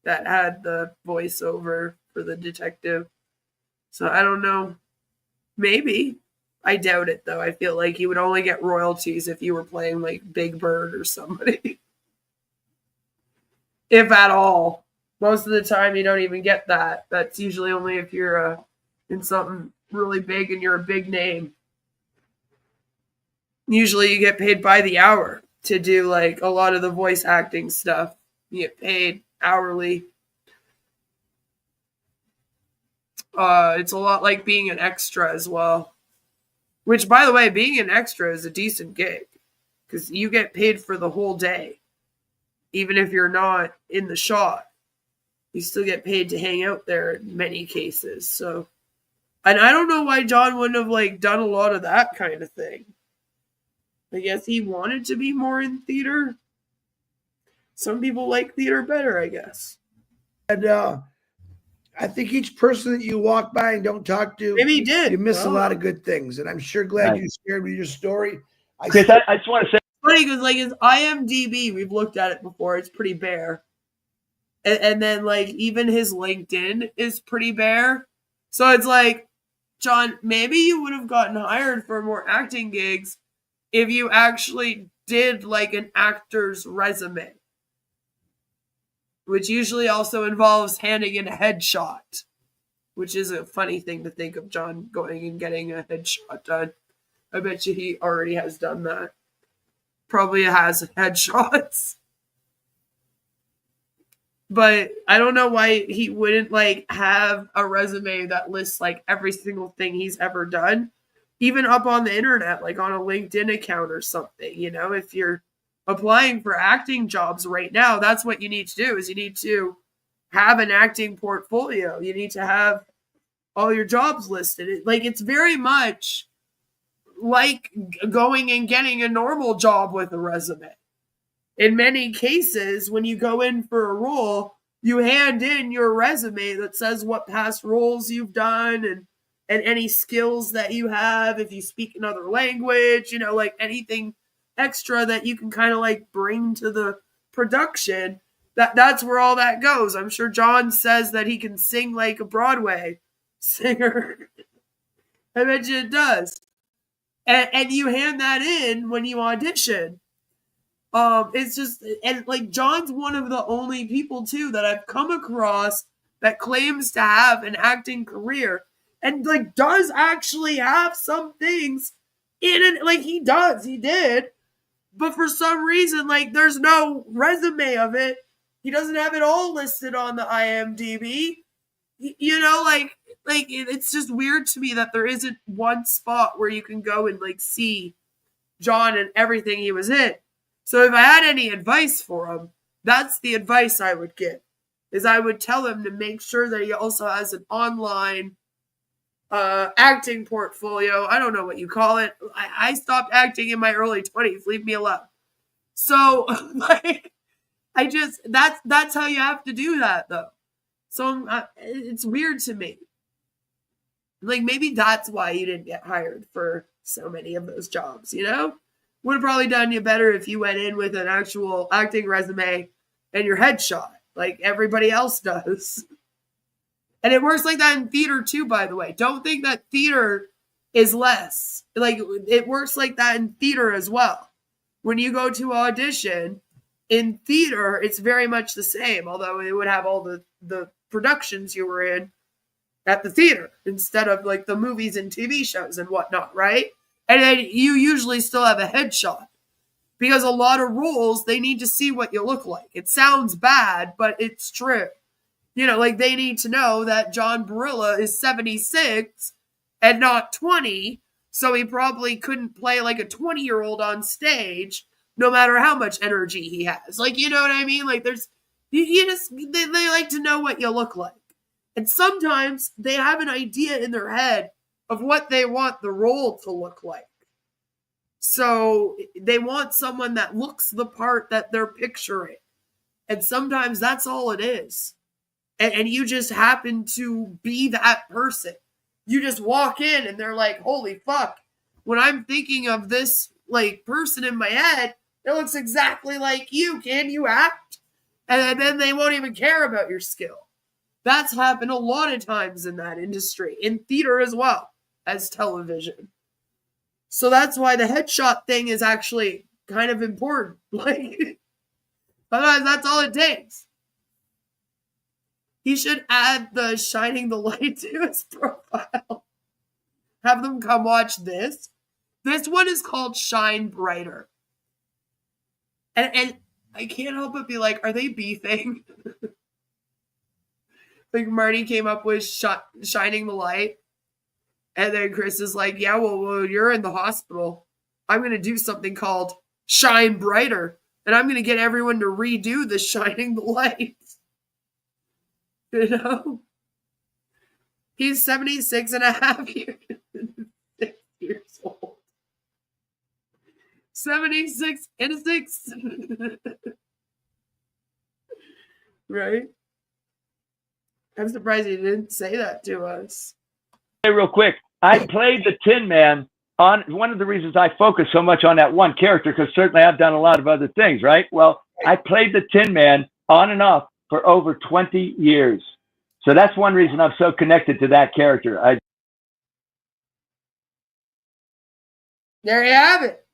that had the voiceover for the detective. So I don't know. Maybe. I doubt it, though. I feel like you would only get royalties if you were playing like Big Bird or somebody. If at all. Most of the time, you don't even get that. That's usually only if you're in something really big and you're a big name. Usually you get paid by the hour to do like a lot of the voice acting stuff. You get paid hourly. It's a lot like being an extra as well. Which, by the way, being an extra is a decent gig. Because you get paid for the whole day. Even if you're not in the shot. You still get paid to hang out there in many cases. So, and I don't know why John wouldn't have like done a lot of that kind of thing. I guess he wanted to be more in theater. Some people like theater better, I guess. And I think each person that you walk by and don't talk to, Maybe he did. you miss a Well, lot of good things. And I'm sure glad you shared with your story. Chris, I just want to say, funny because like his IMDb, we've looked at it before. It's pretty bare. And then like even his LinkedIn is pretty bare. So it's like, John, maybe you would have gotten hired for more acting gigs if you actually did like an actor's resume, which usually also involves handing in a headshot, which is a funny thing to think of John going and getting a headshot done. I bet you he already has done that. Probably has headshots. But I don't know why he wouldn't like have a resume that lists like every single thing he's ever done, even up on the internet, like on a LinkedIn account or something. You know, if you're applying for acting jobs right now, that's what you need to do. Is you need to have an acting portfolio. You need to have all your jobs listed. Like it's very much like going and getting a normal job with a resume. In many cases, when you go in for a role, you hand in your resume that says what past roles you've done and any skills that you have. If you speak another language, you know, like anything extra that you can kind of like bring to the production, that's where all that goes. I'm sure John says that he can sing like a Broadway singer. I bet you it does. And you hand that in when you audition. It's just, and like John's one of the only people too that I've come across that claims to have an acting career and like does actually have some things in it. Like he did, but for some reason, like there's no resume of it. He doesn't have it all listed on the IMDb. You know, like it's just weird to me that there isn't one spot where you can go and like see John and everything he was in. So if I had any advice for him, that's the advice I would give. Is I would tell him to make sure that he also has an online acting portfolio. I don't know what you call it. I stopped acting in my early 20s. Leave me alone. So like, that's how you have to do that though. So it's weird to me. Like maybe that's why you didn't get hired for so many of those jobs, you know? Would have probably done you better if you went in with an actual acting resume and your headshot, like everybody else does. And it works like that in theater too, by the way. Don't think that theater is less. Like it works like that in theater as well. When you go to audition in theater, it's very much the same, although it would have all the productions you were in at the theater instead of like the movies and TV shows and whatnot, right? And then you usually still have a headshot because a lot of roles, they need to see what you look like. It sounds bad, but it's true. You know, like they need to know that John Barilla is 76 and not 20. So he probably couldn't play like a 20-year-old on stage, no matter how much energy he has. Like, you know what I mean? Like there's, they like to know what you look like. And sometimes they have an idea in their head of what they want the role to look like. So they want someone that looks the part that they're picturing. And sometimes that's all it is. And you just happen to be that person you just walk in and they're like, holy fuck. When I'm thinking of this like person in my head, it looks exactly like you. Can you act? And then they won't even care about your skill. That's happened a lot of times in that industry, in theater as well as television. So that's why the headshot thing is actually kind of important. Like, otherwise, that's all it takes. He should add the shining the light to his profile. Have them come watch this. This one is called Shine Brighter. And I can't help but be like, are they beefing? Like Marty came up with shining the light. And then Chris is like, yeah, well, you're in the hospital. I'm going to do something called Shine Brighter. And I'm going to get everyone to redo the shining the light. You know? He's 76 and a half years old. 76 and 6. Right? I'm surprised he didn't say that to us. Hey, real quick, I played the Tin Man on one of the reasons I focus so much on that one character, because certainly I've done a lot of other things, right? Well, I played the Tin Man on and off for over 20 years. So that's one reason I'm so connected to that character. There you have it.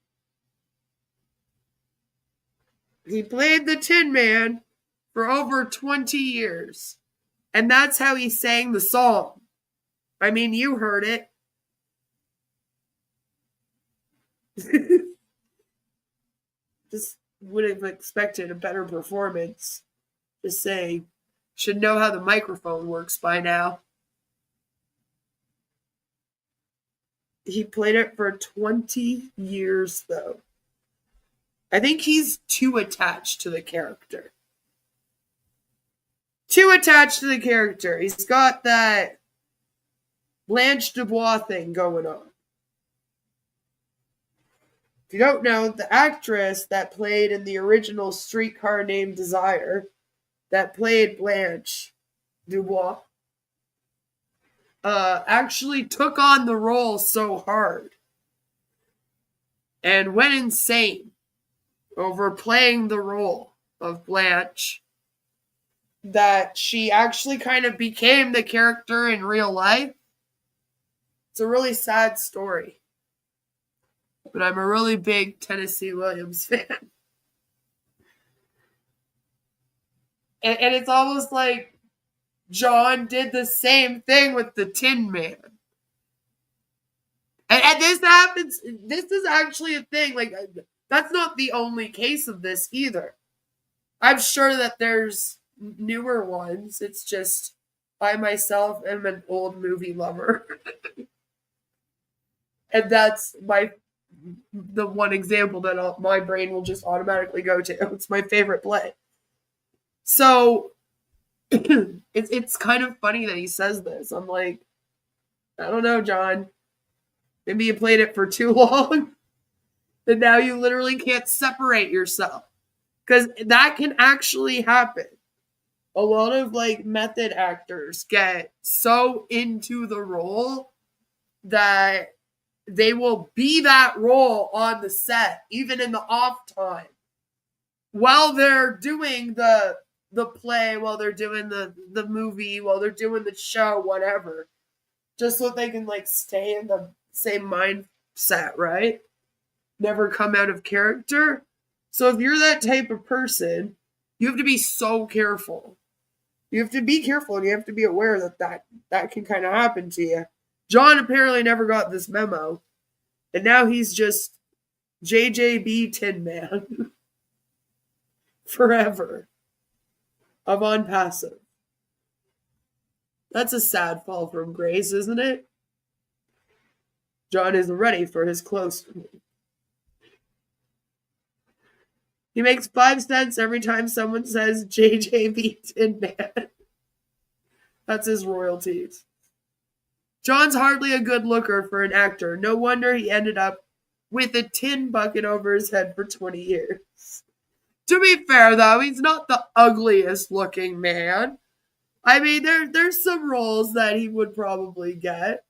He played the Tin Man for over 20 years. And that's how he sang the song. I mean, you heard it. Just would have expected a better performance. Just saying. Should know how the microphone works by now. He played it for 20 years, though. I think he's too attached to the character. Too attached to the character. He's got that Blanche Dubois thing going on. If you don't know, the actress that played in the original Streetcar Named Desire, that played Blanche Dubois, actually took on the role so hard and went insane over playing the role of Blanche that she actually kind of became the character in real life. It's a really sad story. But I'm a really big Tennessee Williams fan. And it's almost like John did the same thing with the Tin Man. And this happens, this is actually a thing. Like, that's not the only case of this either. I'm sure that there's newer ones. It's just, I myself am an old movie lover. And that's the one example that my brain will just automatically go to. It's my favorite play. So it's kind of funny that he says this. I'm like, I don't know, John. Maybe you played it for too long. And now you literally can't separate yourself. Because that can actually happen. A lot of like method actors get so into the role that they will be that role on the set, even in the off time, while they're doing the play, while they're doing the movie, while they're doing the show, whatever, just so they can like stay in the same mindset, right? Never come out of character. So if you're that type of person, you have to be so careful. You have to be careful, and you have to be aware that can kind of happen to you. John apparently never got this memo, and now he's just JJB Tin Man forever of Onpassive. That's a sad fall from grace, isn't it? John isn't ready for his close. He makes 5 cents every time someone says JJB Tin Man. That's his royalties. John's hardly a good looker for an actor. No wonder he ended up with a tin bucket over his head for 20 years. To be fair, though, he's not the ugliest looking man. I mean, there's some roles that he would probably get.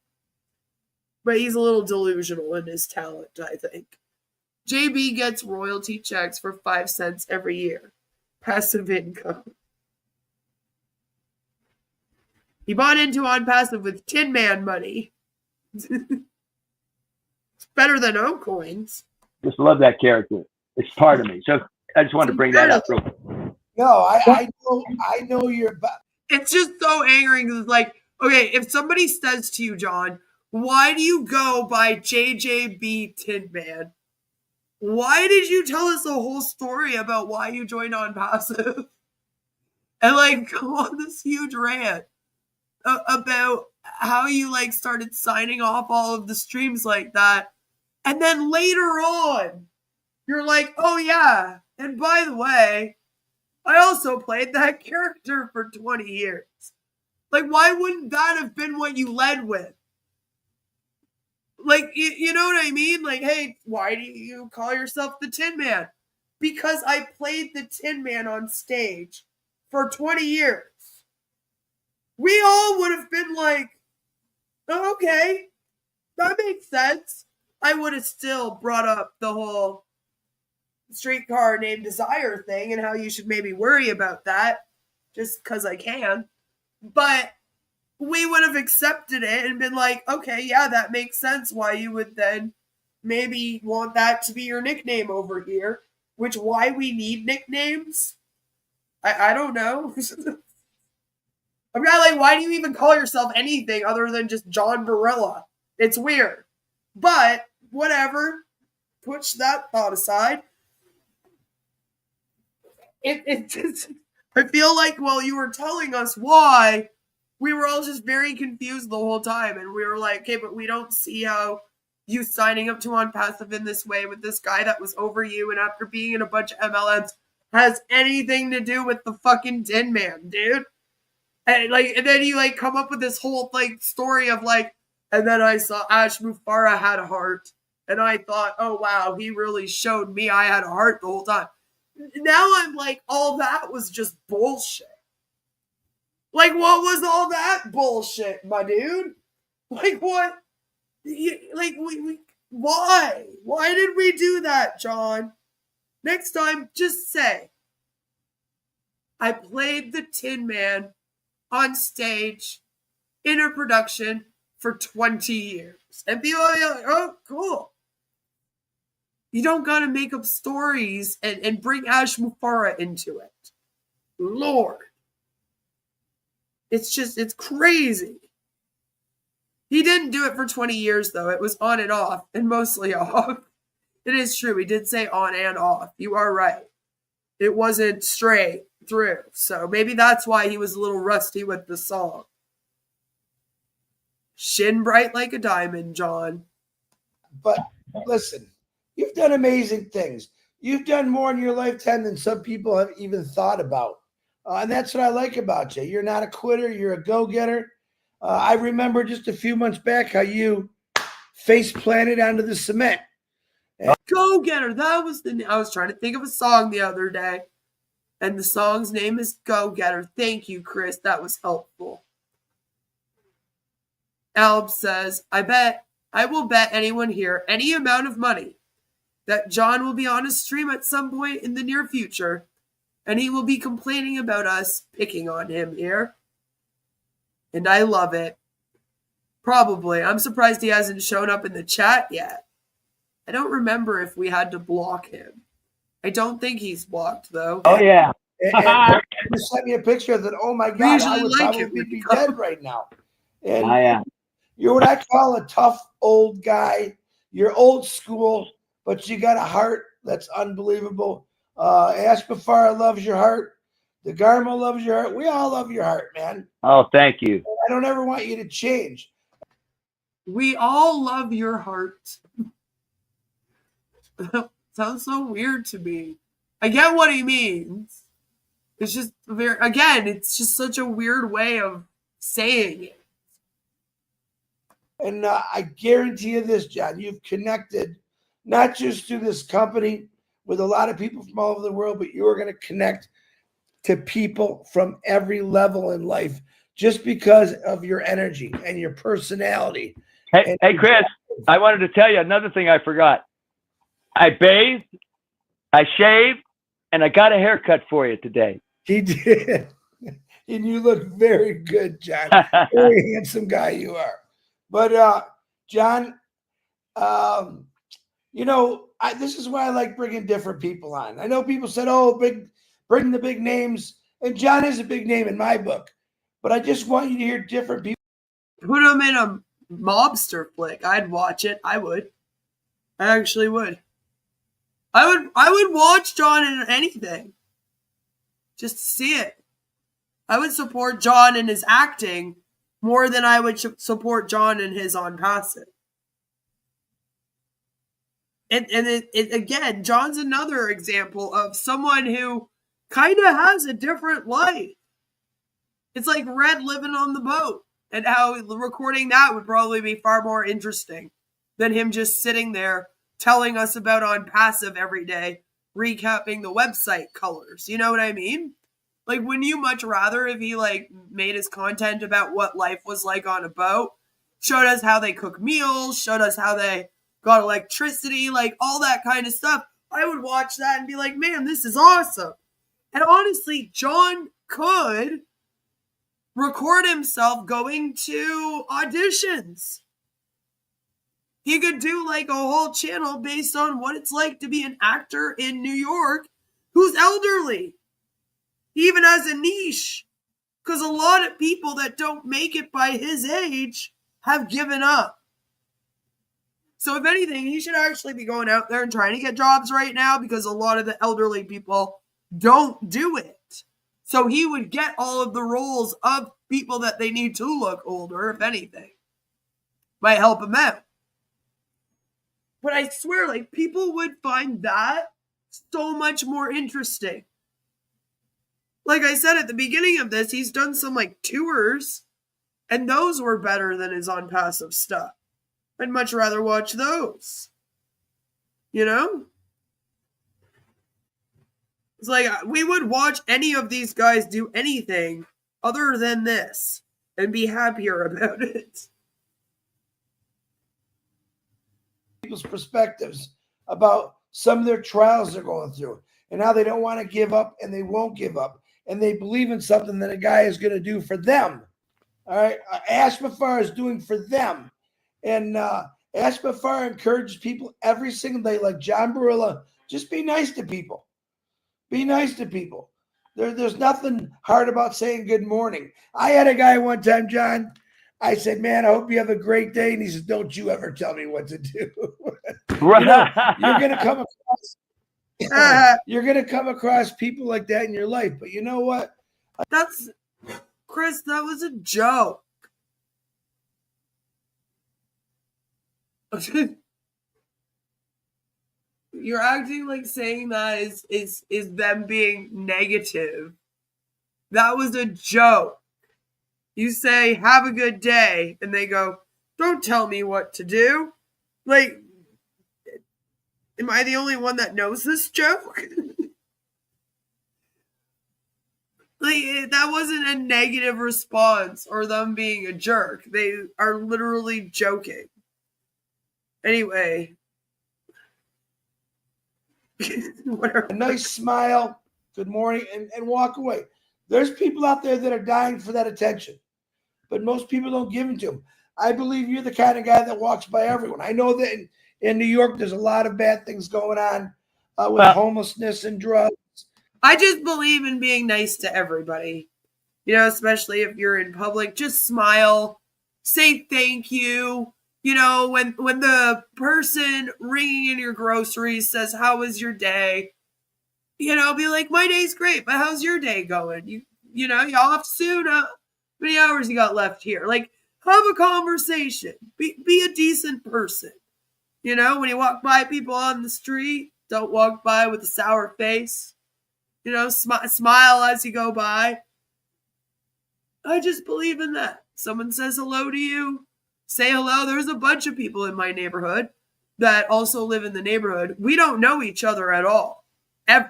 But he's a little delusional in his talent, I think. JB gets royalty checks for 5 cents every year. Passive income. He bought into Onpassive with Tin Man money. It's better than O coins. Just love that character. It's part of me. So I just wanted to bring that up real quick. No, I know you're. It's just so angering. It's like, okay, if somebody says to you, John, why do you go by JJB Tin Man? Why did you tell us a whole story about why you joined Onpassive? And like go on this huge rant about how you like started signing off all of the streams like that. And then later on, you're like, oh yeah, and by the way, I also played that character for 20 years. Like, why wouldn't that have been what you led with? Like, you know what I mean? Like, hey, why do you call yourself the Tin Man? Because I played the Tin Man on stage for 20 years. We all would have been like, oh, okay, that makes sense. I would have still brought up the whole streetcar named Desire thing and how you should maybe worry about that just because I can. But we would have accepted it and been like, okay, yeah, that makes sense why you would then maybe want that to be your nickname over here, which why we need nicknames? I don't know. I'm not like, why do you even call yourself anything other than just John Barilla? It's weird. But whatever. Push that thought aside. I feel like while you were telling us why, we were all just very confused the whole time. And we were like, okay, but we don't see how you signing up to Onpassive in this way with this guy that was over you and after being in a bunch of MLMs has anything to do with the fucking Tin Man, dude. And then you like come up with this whole like story of like, and then I saw Ash Mufareh had a heart. And I thought, oh wow, he really showed me I had a heart the whole time. Now I'm like, all that was just bullshit. Like, what was all that bullshit, my dude? Like, what? Like, why? Why did we do that, John? Next time, just say, I played the Tin Man on stage in a production for 20 years. And people are like, oh, cool. You don't gotta make up stories and bring Ash Mufareh into it. Lord. It's crazy. He didn't do it for 20 years, though. It was on and off, and mostly off. It is true. He did say on and off. You are right. It wasn't straight through. So maybe that's why he was a little rusty with the song. Shin bright like a diamond, John. But listen, you've done amazing things. You've done more in your lifetime than some people have even thought about. And that's what I like about you. You're not a quitter. You're a go-getter. I remember just a few months back how you face planted onto the cement. Go-getter. That was I was trying to think of a song the other day. And the song's name is Go-Getter. Thank you, Chris. That was helpful. Alb says, I will bet anyone here any amount of money that John will be on a stream at some point in the near future, and he will be complaining about us picking on him here. And I love it. Probably. I'm surprised he hasn't shown up in the chat yet. I don't remember if we had to block him. I don't think he's blocked, though. Oh, yeah. And you sent me a picture that, oh my God, I would probably be dead right now. And yeah. You're what I call a tough old guy. You're old school, but you got a heart that's unbelievable. Ash Mufareh loves your heart. The Garma loves your heart. We all love your heart, man. Oh, thank you. I don't ever want you to change. We all love your heart. Sounds so weird to me. I get what he means. It's just it's just such a weird way of saying it. And I guarantee you this, John, you've connected not just through this company with a lot of people from all over the world, but you're going to connect to people from every level in life just because of your energy and your personality. Hey, Chris, I wanted to tell you another thing I forgot. I bathed, I shaved, and I got a haircut for you today. He did. And you look very good, John. Very handsome guy you are. But John, you know, this is why I like bringing different people on. I know people said, "Oh, bring the big names," and John is a big name in my book. But I just want you to hear different people. Put him in a mobster flick. I'd watch it. I would. I actually would. I would watch John in anything. Just to see it. I would support John in his acting more than I would support John in his Onpassive. And again, John's another example of someone who kind of has a different life. It's like Red living on the boat, and how recording that would probably be far more interesting than him just sitting there telling us about Onpassive every day, recapping the website colors. You know what I mean? Like, wouldn't you much rather if he like made his content about what life was like on a boat, showed us how they cook meals, showed us how they got electricity, like all that kind of stuff? I would watch that and be like, man, this is awesome. And honestly, John could record himself going to auditions. He could do like a whole channel based on what it's like to be an actor in New York who's elderly. He even has a niche, because a lot of people that don't make it by his age have given up. So if anything, he should actually be going out there and trying to get jobs right now, because a lot of the elderly people don't do it. So he would get all of the roles of people that they need to look older, if anything. Might help him out. But I swear, like, people would find that so much more interesting. Like I said at the beginning of this, he's done some like tours, and those were better than his Onpassive stuff. I'd much rather watch those. You know? It's like, we would watch any of these guys do anything other than this and be happier about it. People's perspectives about some of their trials they're going through and how they don't want to give up, and they won't give up, and they believe in something that a guy is going to do for them. All right. Ash Mufareh is doing for them. And Ash Mufareh encourages people every single day, like John Barilla, just be nice to people. Be nice to people. There's nothing hard about saying good morning. I had a guy one time, John. I said, man, I hope you have a great day. And he said, don't you ever tell me what to do. Right. You know, you're gonna come across people like that in your life. But you know what? That's, Chris, that was a joke. You're acting like saying that is them being negative. That was a joke. You say, have a good day, and they go, don't tell me what to do. Like, am I the only one that knows this joke? Like, that wasn't a negative response or them being a jerk. They are literally joking. Anyway. Whatever. A nice smile, good morning, and walk away. There's people out there that are dying for that attention, but most people don't give it to them. I believe you're the kind of guy that walks by everyone. I know that in New York, there's a lot of bad things going on with homelessness and drugs. I just believe in being nice to everybody, you know, especially if you're in public. Just smile, say thank you. You know, when the person ringing in your groceries says, how was your day? You know, be like, my day's great, but how's your day going? You know, you off soon? How many hours you got left here? Like, have a conversation. Be a decent person. You know, when you walk by people on the street, don't walk by with a sour face. You know, smile as you go by. I just believe in that. Someone says hello to you, say hello. There's a bunch of people in my neighborhood that also live in the neighborhood. We don't know each other at all.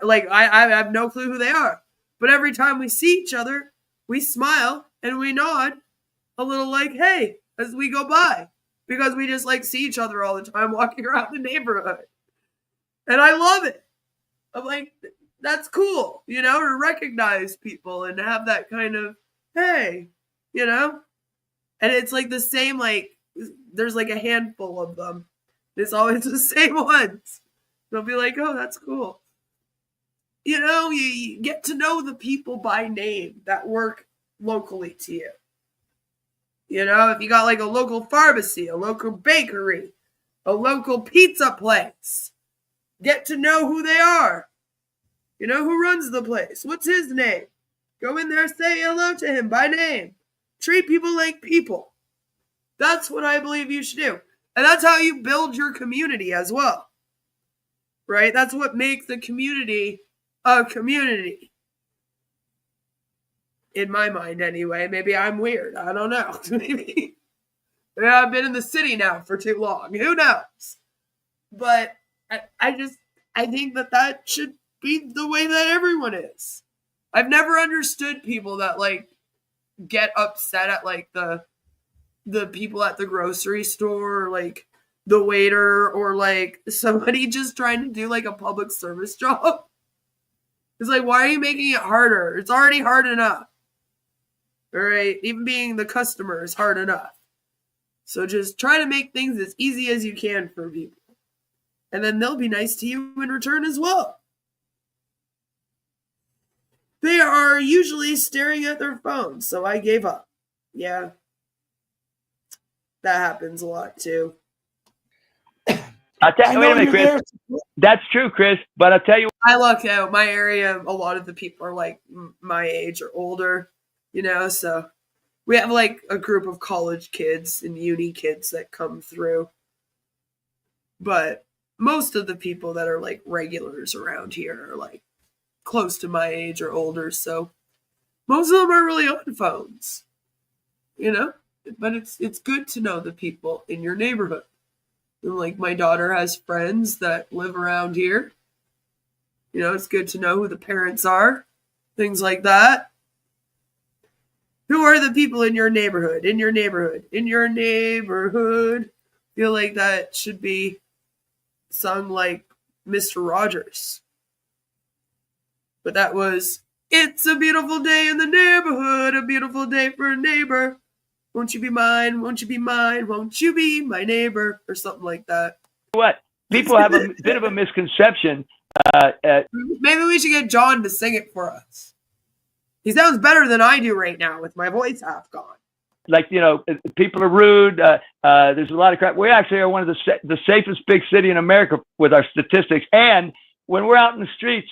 Like, I have no clue who they are. But every time we see each other, we smile and we nod a little like, hey, as we go by. because we just like see each other all the time walking around the neighborhood. And I love it. I'm like, that's cool, you know, to recognize people and to have that kind of, hey, you know? And it's like the same, like, there's like a handful of them. It's always the same ones. They'll be like, oh, that's cool. You know, you get to know the people by name that work locally to you. You know, if you got like a local pharmacy, a local bakery, a local pizza place, get to know who they are. You know, who runs the place? What's his name? Go in there, say hello to him by name. Treat people like people. That's what I believe you should do. And that's how you build your community as well. Right? That's what makes the community a community. In my mind, anyway. Maybe I'm weird. I don't know. Maybe I've been in the city now for too long. Who knows? But I think that should be the way that everyone is. I've never understood people that like get upset at like the people at the grocery store, or like the waiter, or like somebody just trying to do like a public service job. It's like, why are you making it harder? It's already hard enough. All right, even being the customer is hard enough. So just try to make things as easy as you can for people. And then they'll be nice to you in return as well. They are usually staring at their phones, so I gave up. Yeah. That happens a lot too. Wait a minute, Chris. That's true, Chris. But I'll tell you, I luck out. My area, a lot of the people are like my age or older, you know, so we have like a group of college kids and uni kids that come through. But most of the people that are like regulars around here are like close to my age or older, so most of them are really on phones, you know. But it's good to know the people in your neighborhood. And like my daughter has friends that live around here. You know, it's good to know who the parents are, things like that. Who are the people in your neighborhood? In your neighborhood. In your neighborhood. I feel like that should be sung like Mr. Rogers. But that was, it's a beautiful day in the neighborhood, a beautiful day for a neighbor. Won't you be mine? Won't you be mine? Won't you be my neighbor? Or something like that. What? People have a bit of a misconception. Maybe we should get John to sing it for us. He sounds better than I do right now with my voice half gone. Like, you know, people are rude. There's a lot of crap. We actually are one of the safest big city in America with our statistics. And when we're out in the streets,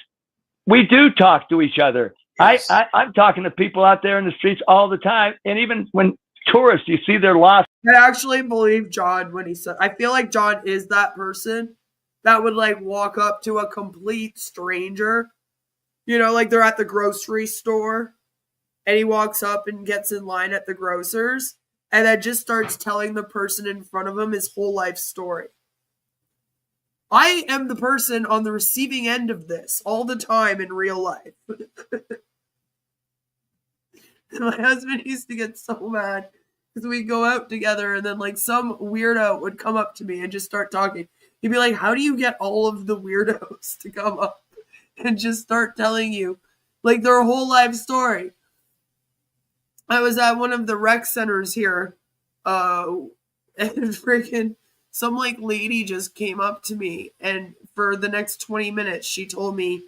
we do talk to each other. Yes. I'm talking to people out there in the streets all the time. And even when tourists, you see they're lost. I actually believe John when he said, I feel like John is that person that would like walk up to a complete stranger, you know, like they're at the grocery store and he walks up and gets in line at the grocers and then just starts telling the person in front of him his whole life story. I am the person on the receiving end of this all the time in real life. My husband used to get so mad because we'd go out together and then like some weirdo would come up to me and just start talking. He'd be like, how do you get all of the weirdos to come up and just start telling you like their whole life story? I was at one of the rec centers here and freaking some like lady just came up to me and for the next 20 minutes she told me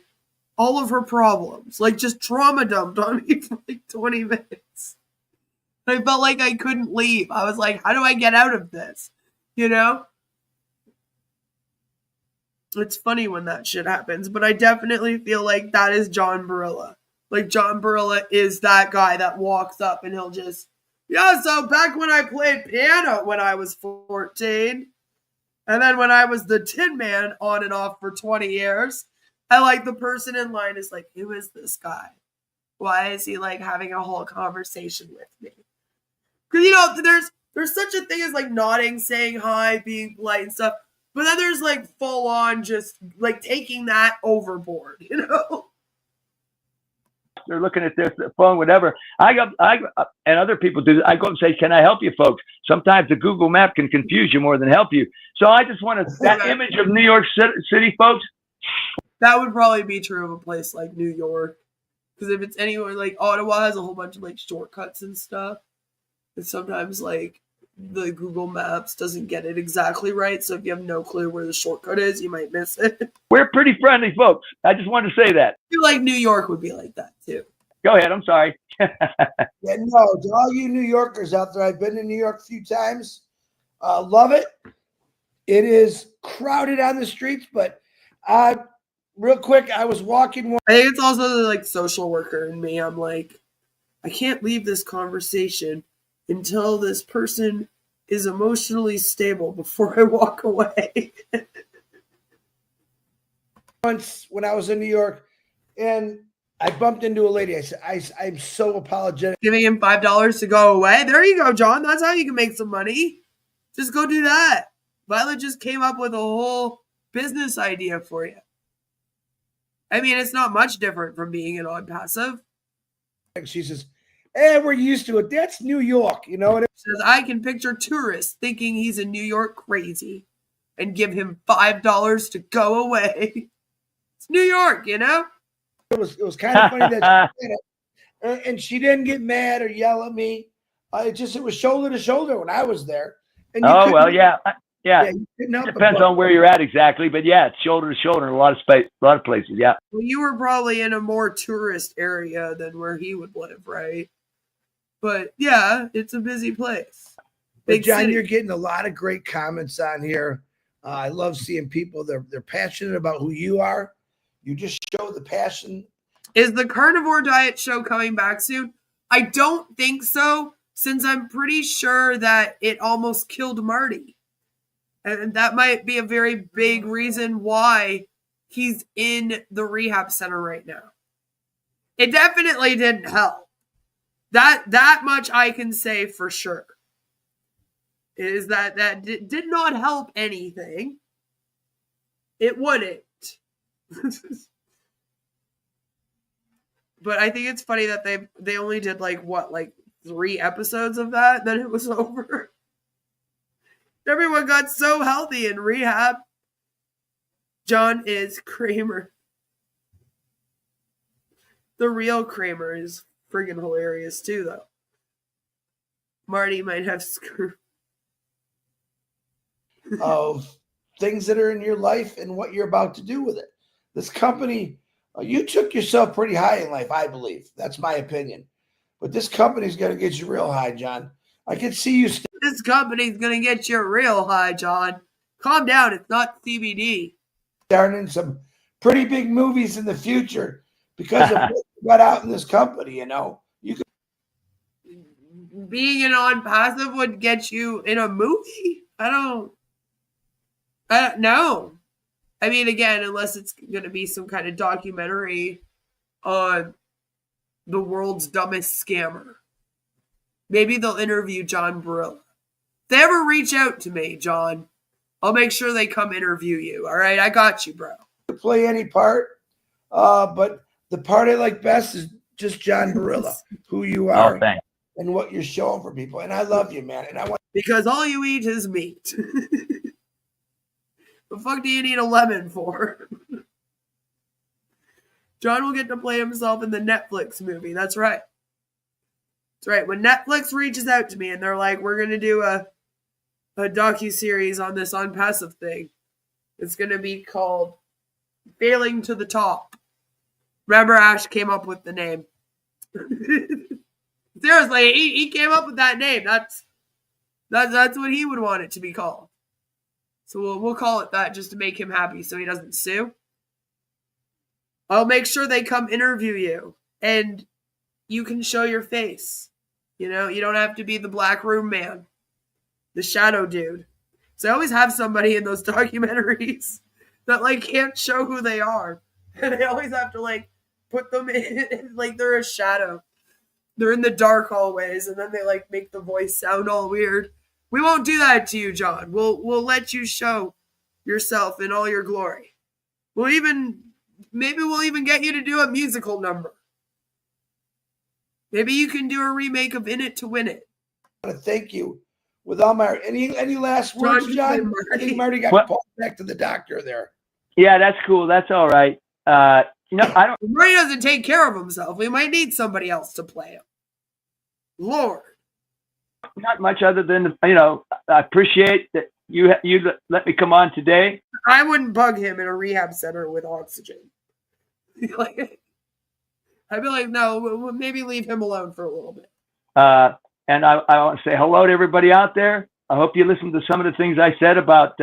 all of her problems, like just trauma dumped on me for like 20 minutes. I felt like I couldn't leave. I was like, how do I get out of this? You know? It's funny when that shit happens, but I definitely feel like that is John Barilla. Like John Barilla is that guy that walks up and he'll just, yeah, so back when I played piano when I was 14, and then when I was the Tin Man on and off for 20 years, I like the person in line is like, who is this guy? Why is he like having a whole conversation with me? Because, you know, there's such a thing as like nodding, saying hi, being polite and stuff. But then there's like full on just like taking that overboard, you know? They're looking at their phone, whatever. And other people do. I go and say, "Can I help you, folks?" Sometimes the Google map can confuse you more than help you. So I just want that image of New York City, folks. That would probably be true of a place like New York, because if it's anywhere like Ottawa has a whole bunch of like shortcuts and stuff, and sometimes like the Google Maps doesn't get it exactly right. So if you have no clue where the shortcut is, you might miss it. We're pretty friendly folks. I just wanted to say that. I feel like New York would be like that too. Go ahead. I'm sorry. Yeah, no, to all you New Yorkers out there, I've been in New York a few times. Love it. It is crowded on the streets, but real quick, I was walking. I think it's also the like social worker in me. I'm like, I can't leave this conversation until this person is emotionally stable before I walk away. Once when I was in New York, and I bumped into a lady. I said, I'm so apologetic. Giving him $5 to go away. There you go, John. That's how you can make some money. Just go do that. Violet just came up with a whole business idea for you. I mean, it's not much different from being an Onpassive. She says, "Hey, we're used to it. That's New York, you know." What says, I can picture tourists thinking he's a New York crazy and give him $5 to go away. It's New York, you know? It was kind of funny that she did it. And she didn't get mad or yell at me. It was shoulder to shoulder when I was there. And Yeah. you Depends on where you're at exactly, but yeah, it's shoulder to shoulder in a lot of space, a lot of places. Yeah. Well, you were probably in a more tourist area than where he would live, right? But yeah, it's a busy place. But John, you're getting a lot of great comments on here. I love seeing people. They're passionate about who you are. You just show the passion. Is the carnivore diet show coming back soon? I don't think so, since I'm pretty sure that it almost killed Marty. And that might be a very big reason why he's in the rehab center right now. It definitely didn't help. That much I can say for sure. Is that did not help anything. It wouldn't. But I think it's funny that they only did like 3 episodes of that, then it was over. Everyone got so healthy in rehab. John is Kramer. The real Kramer is friggin' hilarious too, though. Marty might have screwed. Of things that are in your life and what you're about to do with it. This company, you took yourself pretty high in life, I believe. That's my opinion. But this company's going to get you real high, John. I can see you. This company's going to get you real high, John. Calm down. It's not CBD. Starting in some pretty big movies in the future because of what you got out in this company, you know. You could. Being an Onpassive would get you in a movie? I don't know. I mean, again, unless it's going to be some kind of documentary on the world's dumbest scammer. Maybe they'll interview John Barilla. If they ever reach out to me, John, I'll make sure they come interview you. All right? I got you, bro. Play any part, but the part I like best is just John Barilla, who you are and what you're showing for people. And I love you, man. And I want because all you eat is meat. The fuck do you need a lemon for? John will get to play himself in the Netflix movie. That's right. That's right. When Netflix reaches out to me and they're like, we're going to do a docuseries on this Onpassive thing. It's going to be called Failing to the Top. Remember, Ash came up with the name. Seriously, he came up with that name. That's what he would want it to be called. So we'll call it that just to make him happy so he doesn't sue. I'll make sure they come interview you and you can show your face. You know, you don't have to be the black room man, the shadow dude. So I always have somebody in those documentaries that can't show who they are. And I always have to put them in like they're a shadow. They're in the dark hallways and then they make the voice sound all weird. We won't do that to you, John. We'll let you show yourself in all your glory. Maybe we'll even get you to do a musical number. Maybe you can do a remake of In It to Win It. I want to thank you with all my any last words, John? I think Marty got called back to the doctor there. Yeah, that's cool. That's all right. I don't. Marty doesn't take care of himself. We might need somebody else to play him. Lord. Not much other than, I appreciate that you let me come on today. I wouldn't bug him in a rehab center with oxygen. I'd be like, no, maybe leave him alone for a little bit. And I want to say hello to everybody out there. I hope you listened to some of the things I said about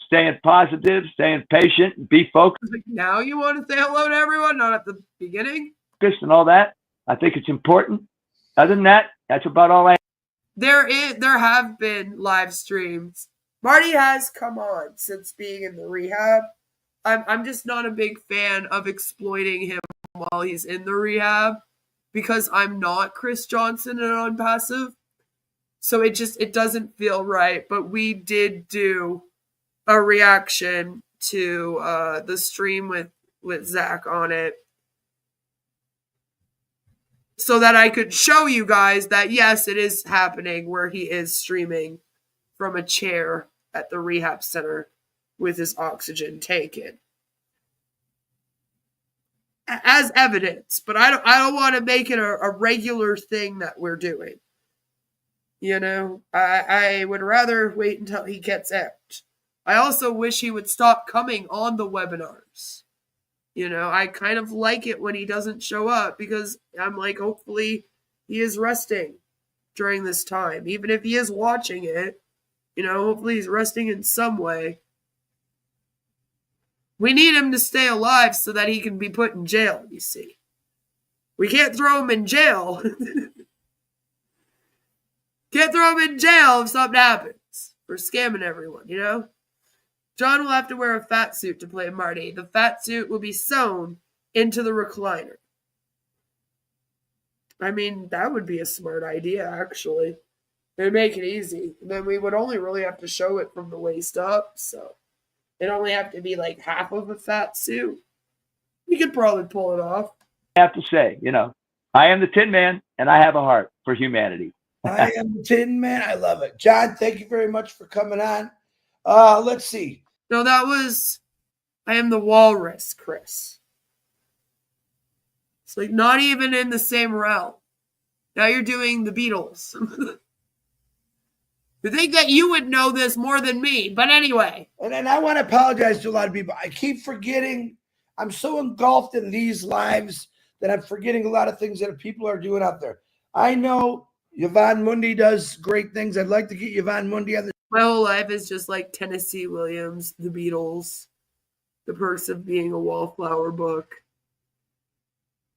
staying positive, staying patient, and be focused. Now you want to say hello to everyone, not at the beginning? And all that. I think it's important. Other than that, that's about all I. There have been live streams. Marty has come on since being in the rehab. I'm just not a big fan of exploiting him while he's in the rehab because I'm not Chris Johnson and Onpassive. So it doesn't feel right. But we did do a reaction to the stream with Zach on it, so that I could show you guys that, yes, it is happening where he is streaming from a chair at the rehab center with his oxygen taken. As evidence, but I don't want to make it a regular thing that we're doing. I would rather wait until he gets out. I also wish he would stop coming on the webinars. I kind of like it when he doesn't show up because I'm like, hopefully he is resting during this time. Even if he is watching it, hopefully he's resting in some way. We need him to stay alive so that he can be put in jail, you see. We can't throw him in jail. Can't throw him in jail if something happens. For scamming everyone, John will have to wear a fat suit to play Marty. The fat suit will be sewn into the recliner. I mean, that would be a smart idea, actually. It'd make it easy. And then we would only really have to show it from the waist up, so it'd only have to be like half of a fat suit. We could probably pull it off. I have to say, I am the Tin Man, and I have a heart for humanity. I am the Tin Man. I love it. John, thank you very much for coming on. Let's see. No, that was I am the Walrus, Chris. It's like not even in the same realm. Now you're doing the Beatles. You think that you would know this more than me, but anyway. And I want to apologize to a lot of people. I keep forgetting. I'm so engulfed in these lives that I'm forgetting a lot of things that people are doing out there. I know Yvonne Mundy does great things. I'd like to get Yvonne Mundy on the. My whole life is just like Tennessee Williams, the Beatles, The Perks of Being a Wallflower book,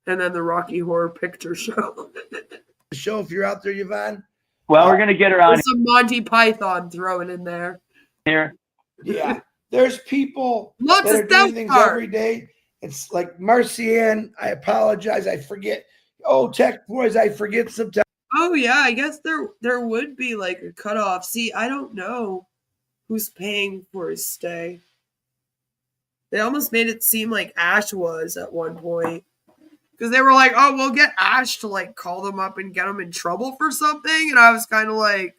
and then the Rocky Horror Picture Show. The show, if you're out there, Yvonne. Well, we're going to get her on. There's some Monty Python thrown in there. Here. Yeah. There's people Lots that of are doing South things Park. every day. It's like Marcianne, I apologize. I forget. Oh, Tech Boys, I forget sometimes. Oh, yeah, I guess there would be like a cutoff. See, I don't know who's paying for his stay. They almost made it seem like Ash was at one point. Because they were like, oh, we'll get Ash to like call them up and get them in trouble for something. And I was kind of like,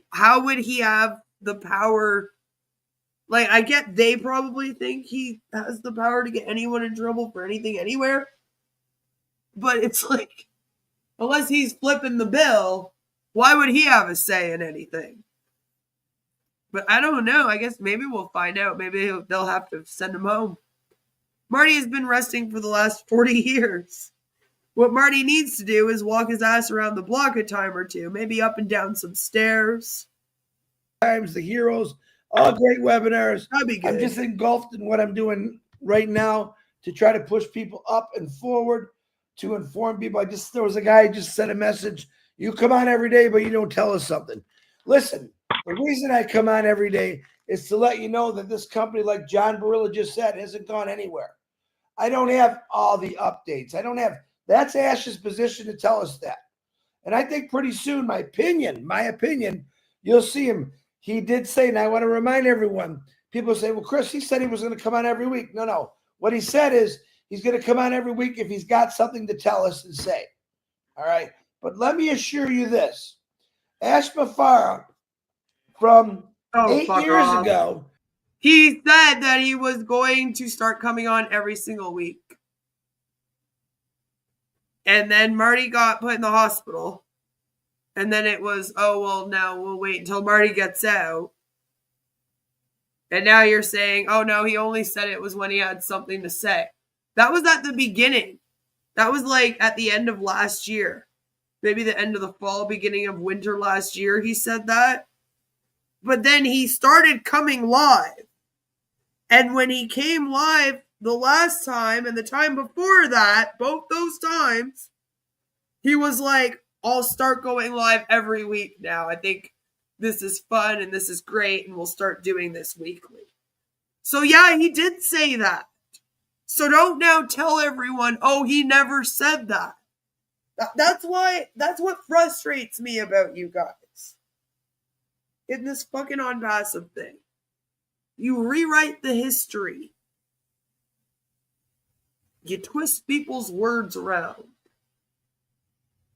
how would he have the power? Like, I get they probably think he has the power to get anyone in trouble for anything anywhere. But it's like, unless he's flipping the bill, why would he have a say in anything? But I don't know. I guess maybe we'll find out. Maybe they'll have to send him home. Marty has been resting for the last 40 years. What Marty needs to do is walk his ass around the block a time or two, maybe up and down some stairs. Times the heroes, all great webinars. That'd be good. I'm just engulfed in what I'm doing right now to try to push people up and forward, to inform people. There was a guy who just sent a message. You come on every day, but you don't tell us something. Listen, the reason I come on every day is to let you know that this company, like John Barilla just said, hasn't gone anywhere. I don't have all the updates. That's Ash's position to tell us that. And I think pretty soon, my opinion, you'll see him. He did say, and I want to remind everyone, people say, well, Chris, he said he was going to come on every week. No. What he said is He's going to come on every week if he's got something to tell us and say. All right. But let me assure you this. Ash Mufareh from 8 years ago. He said that he was going to start coming on every single week. And then Marty got put in the hospital. And then it was, oh, well, no, we'll wait until Marty gets out. And now you're saying, oh, no, he only said it was when he had something to say. That was at the beginning. That was like at the end of last year. Maybe the end of the fall, beginning of winter last year, he said that. But then he started coming live. And when he came live the last time and the time before that, both those times, he was like, I'll start going live every week now. I think this is fun and this is great and we'll start doing this weekly. So yeah, he did say that. So don't now tell everyone, oh, he never said that. That's what frustrates me about you guys. In this fucking Onpassive thing. You rewrite the history. You twist people's words around.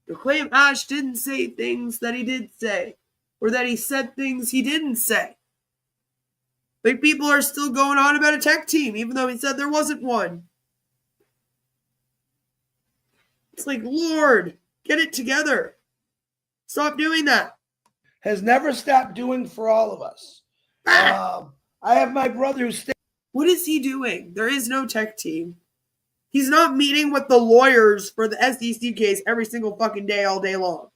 You claim Ash didn't say things that he did say. Or that he said things he didn't say. Like people are still going on about a tech team, even though he said there wasn't one. It's like, Lord, get it together. Stop doing that. Has never stopped doing for all of us. I have my brother who's... What is he doing? There is no tech team. He's not meeting with the lawyers for the SEC case every single fucking day, all day long.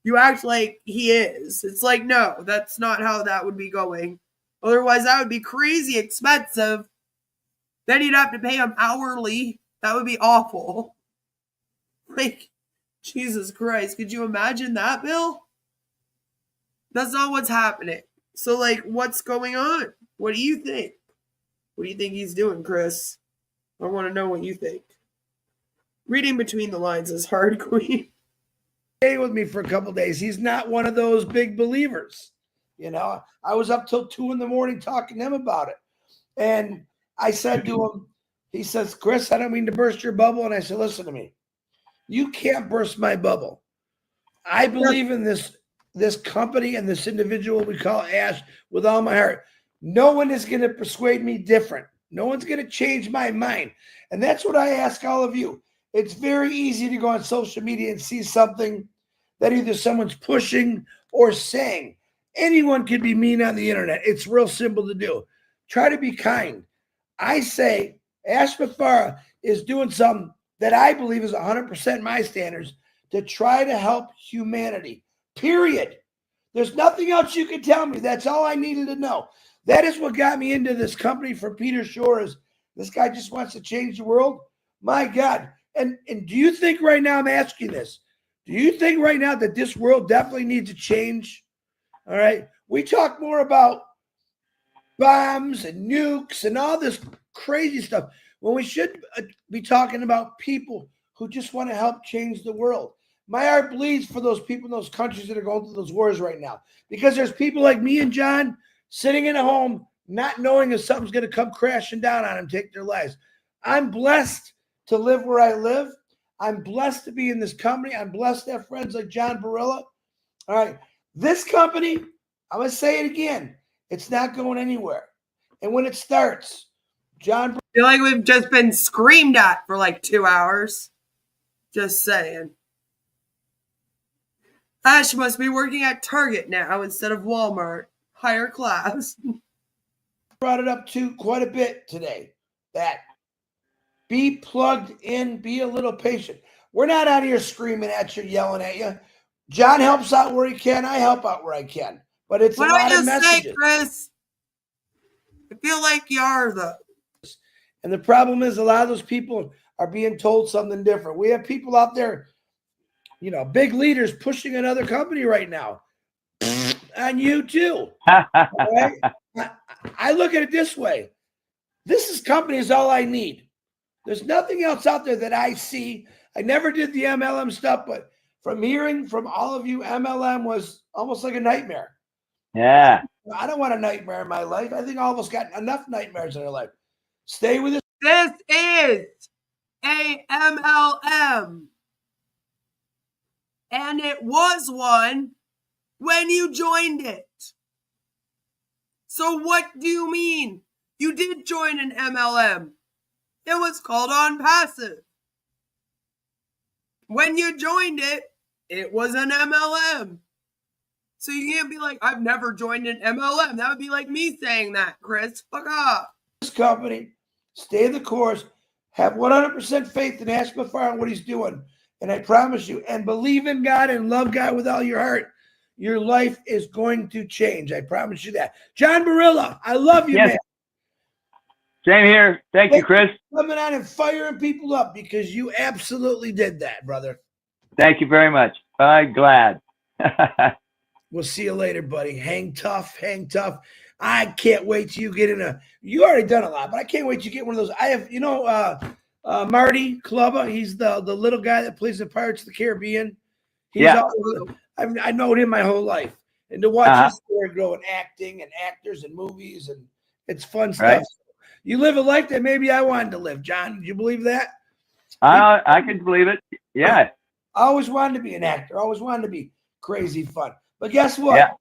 You act like he is. It's like, no, that's not how that would be going. Otherwise, that would be crazy expensive. Then you'd have to pay him hourly. That would be awful. Like, Jesus Christ. Could you imagine that, Bill? That's not what's happening. So, like, what's going on? What do you think? What do you think he's doing, Chris? I want to know what you think. Reading between the lines is hard, Queen. Stay with me for a couple days. He's not one of those big believers. You know, I was up till 2 a.m. talking to him about it. And I said to him, he says, Chris, I don't mean to burst your bubble. And I said, listen to me. You can't burst my bubble. I believe in this company and this individual we call Ash with all my heart. No one is going to persuade me different. No one's going to change my mind. And that's what I ask all of you. It's very easy to go on social media and see something that either someone's pushing or saying. Anyone can be mean on the internet. It's real simple to do. Try to be kind. I say Ash Mufareh is doing something that I believe is 100% my standards to try to help humanity. Period. There's nothing else you can tell me. That's all I needed to know. That is what got me into this company for Peter Shore. Is this guy just wants to change the world? My God. And do you think right now, I'm asking this, do you think right now that this world definitely needs a change? All right. We talk more about bombs and nukes and all this crazy stuff when we should be talking about people who just want to help change the world. My heart bleeds for those people in those countries that are going through those wars right now, because there's people like me and John sitting in a home not knowing if something's going to come crashing down on them, take their lives. I'm blessed to live where I live. I'm blessed to be in this company. I'm blessed to have friends like John Barilla. All right. This company, I'm going to say it again, it's not going anywhere. And when it starts, John... I feel like we've just been screamed at for like 2 hours. Just saying. Ash must be working at Target now instead of Walmart. Higher class. Brought it up too quite a bit today. That be plugged in, be a little patient. We're not out here screaming at you, yelling at you. John helps out where he can. I help out where I can. But it's what a lot I of messages. say, Chris? I feel like you are, though. And the problem is a lot of those people are being told something different. We have people out there, you know, big leaders pushing another company right now. And you too. Right? I look at it this way. This company is all I need. There's nothing else out there that I see. I never did the MLM stuff, but from hearing from all of you, MLM was almost like a nightmare. Yeah. I don't want a nightmare in my life. I think all of us got enough nightmares in our life. Stay with us. This is a MLM. And it was one when you joined it. So what do you mean? You did join an MLM. It was called Onpassive. When you joined it, it was an MLM. So you can't be like, I've never joined an MLM. That would be like me saying that, Chris. Fuck off. This company, stay the course, have 100% faith in Ash Mufareh and what he's doing. And I promise you, and believe in God and love God with all your heart, your life is going to change. I promise you that. John Barilla, I love you, Yes. man. Same here. Thank you, Chris. Coming on and firing people up because you absolutely did that, brother. Thank you very much. I'm glad. We'll see you later, buddy. Hang tough, hang tough. I can't wait till you get in you already done a lot, but I can't wait till you get one of those. I have, Marty Clubba. He's the little guy that plays the Pirates of the Caribbean. I know him my whole life. And to watch his story grow in acting and actors and movies, and it's fun stuff. Right. You live a life that maybe I wanted to live, John. Do you believe that? I can believe it. Yeah. I always wanted to be an actor. I always wanted to be crazy fun. But guess what? Yeah.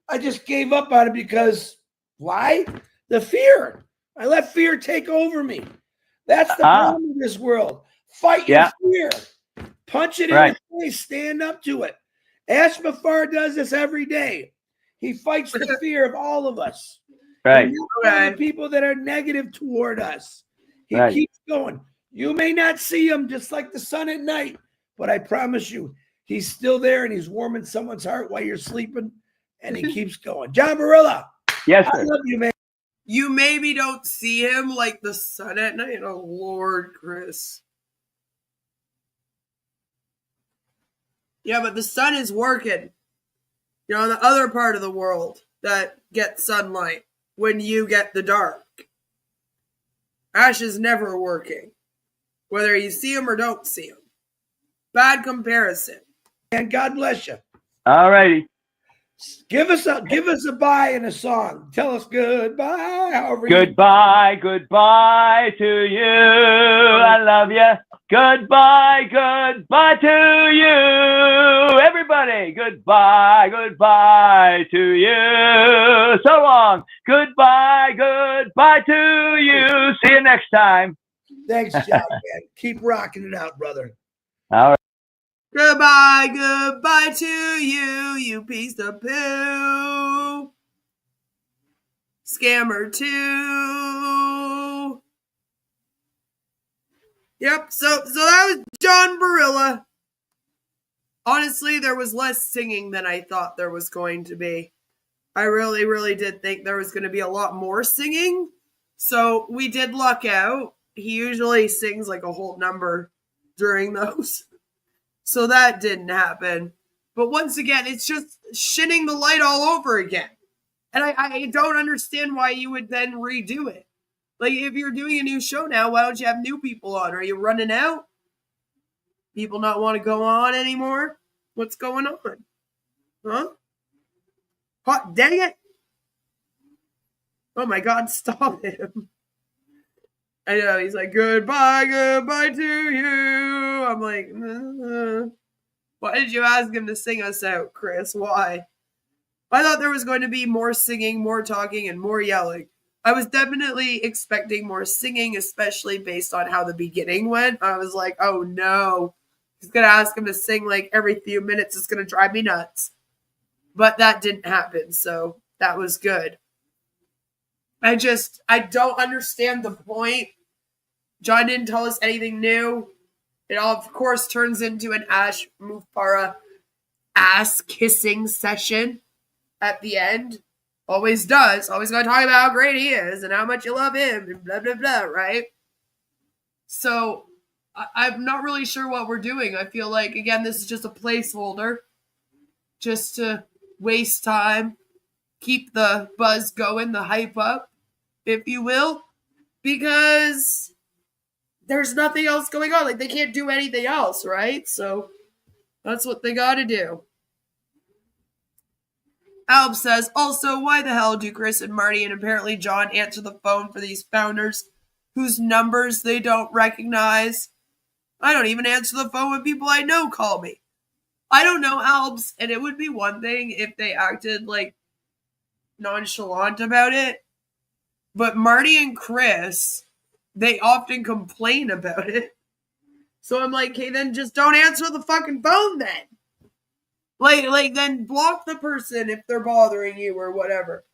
I just gave up on it because why? The fear. I let fear take over me. That's the problem in this world. Fight your fear. Punch it in the face. Stand up to it. Ash Mufareh does this every day. He fights the fear of all of us. Right. The people that are negative toward us. He keeps going. You may not see him just like the sun at night, but I promise you, he's still there and he's warming someone's heart while you're sleeping, and he keeps going. John Barilla. Yes, sir. I love you, man. You maybe don't see him like the sun at night. Oh, Lord, Chris. Yeah, but the sun is working. You're on the other part of the world that gets sunlight when you get the dark. Ash is never working, whether you see him or don't see him. Bad comparison. And God bless you. All righty. Give us a bye in a song. Tell us goodbye. Goodbye to you. I love you. Goodbye to you. Everybody, goodbye to you. So long. Goodbye to you. See you next time. Thanks, John, man. Keep rocking it out, brother. All right. Goodbye to you, you piece of poo. Scammer too. Yep, so that was John Barilla. Honestly, there was less singing than I thought there was going to be. I really, really did think there was going to be a lot more singing. So we did luck out. He usually sings like a whole number during those. So that didn't happen. But once again, it's just shining the light all over again. And I don't understand why you would then redo it. Like, if you're doing a new show now, why don't you have new people on? Are you running out? People not want to go on anymore? What's going on? Huh? Hot dang it. Oh my God, stop him. I know, he's like, goodbye to you. I'm like, why did you ask him to sing us out, Chris? Why? I thought there was going to be more singing, more talking, and more yelling. I was definitely expecting more singing, especially based on how the beginning went. I was like, oh no. He's going to ask him to sing like every few minutes. It's going to drive me nuts. But that didn't happen, so that was good. I don't understand the point. John didn't tell us anything new. It all, of course, turns into an Ash Mufareh ass-kissing session at the end. Always does. Always going to talk about how great he is and how much you love him and blah, blah, blah, right? So, I'm not really sure what we're doing. I feel like, again, this is just a placeholder. Just to waste time. Keep the buzz going, the hype up, if you will. Because there's nothing else going on. Like, they can't do anything else, right? So, that's what they gotta do. Alb says, also, why the hell do Chris and Marty and apparently John answer the phone for these founders whose numbers they don't recognize? I don't even answer the phone when people I know call me. I don't know, Albs, and it would be one thing if they acted like nonchalant about it. But Marty and Chris, they often complain about it. So I'm like, hey, then just don't answer the fucking phone then. Like then block the person if they're bothering you or whatever.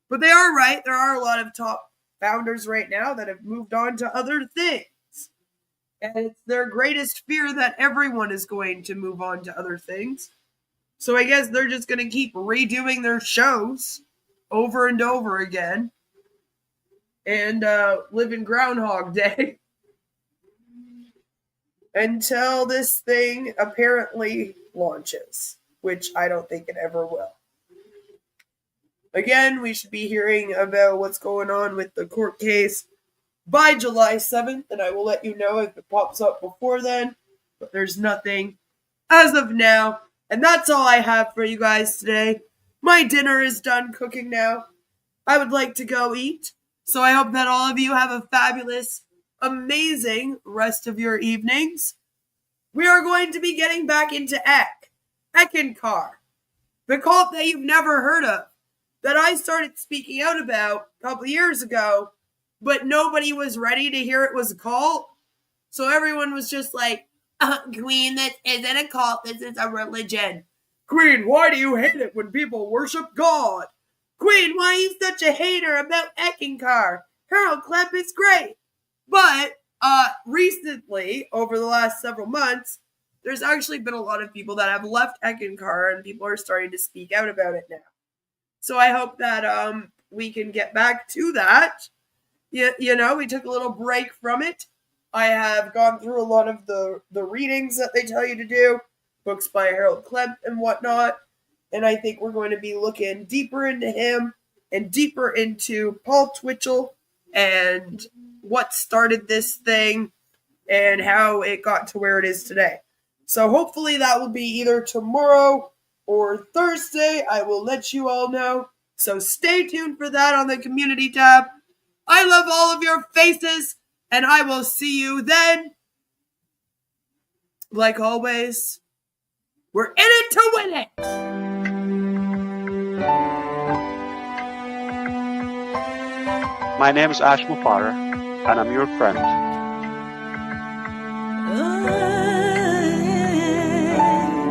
But they are right. There are a lot of top founders right now that have moved on to other things. And it's their greatest fear that everyone is going to move on to other things. So I guess they're just going to keep redoing their shows over and over again. And live in Groundhog Day. Until this thing apparently launches. Which I don't think it ever will. Again, we should be hearing about what's going on with the court case by July 7th, and I will let you know if it pops up before then, but there's nothing as of now, and that's all I have for you guys today. My dinner is done cooking now. I would like to go eat, so I hope that all of you have a fabulous, amazing rest of your evenings. We are going to be getting back into Eckankar, the cult that you've never heard of, that I started speaking out about a couple years ago, but nobody was ready to hear it was a cult. So everyone was just like, Queen, this isn't a cult, this is a religion. Queen, why do you hate it when people worship God? Queen, why are you such a hater about Eckankar? Harold Klepp is great. But recently, over the last several months, there's actually been a lot of people that have left Eckankar, and people are starting to speak out about it now. So I hope that we can get back to that. You know, we took a little break from it. I have gone through a lot of the readings that they tell you to do, books by Harold Klepp and whatnot, and I think we're going to be looking deeper into him and deeper into Paul Twitchell and what started this thing and how it got to where it is today. So hopefully that will be either tomorrow or Thursday. I will let you all know. So stay tuned for that on the community tab. I love all of your faces, and I will see you then. Like always, we're in it to win it. My name is Ash Mufareh, and I'm your friend.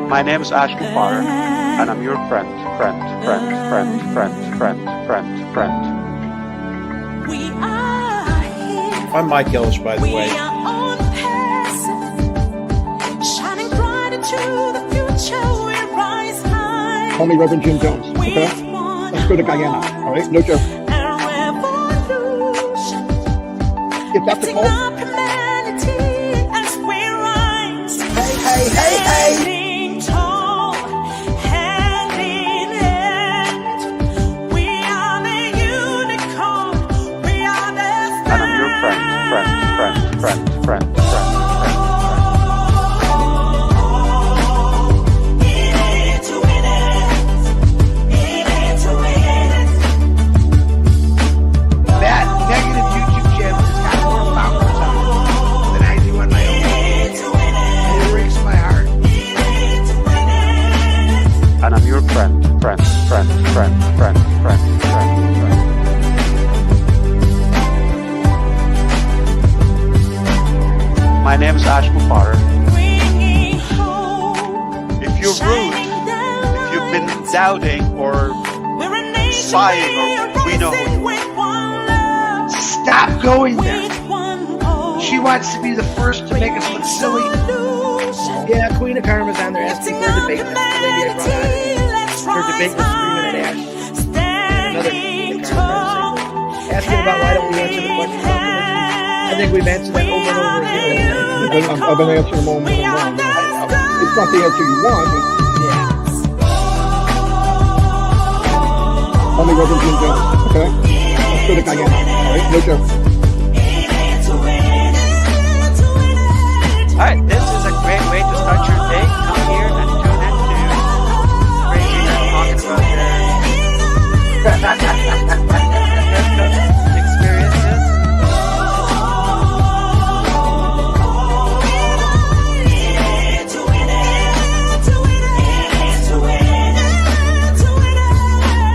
My name is Ash Mufareh, and I'm your friend. I'm Mike Ellis, by the way. Call me Reverend Jim Jones, okay? Let's go to Guyana, all right? No joke. If that's a cult. Hey. Friend. That negative YouTube channel has got more followers on it than I do on my own. And it breaks my heart. And I'm your friend. My name is Ash Mufareh. If you're rude, if you've been doubting or sighing or we know who you are. Stop going there. She wants to be the first to make us look silly. Yeah, Queen of Karma's on there asking for a debate. That's the lady I brought on. Her debate was screaming at Ash. And another Queen of Karma asking about why don't we answer the question about religion. I think we've answered that over and over again. I've been answering them all. It's not the answer you want. Yeah. Call me Reverend Jim Jones, okay? Let's go to Guyana, all right? No joke. Alright, this is a great way to start your day. Come here and tune in to Crazy and talking about their experiences.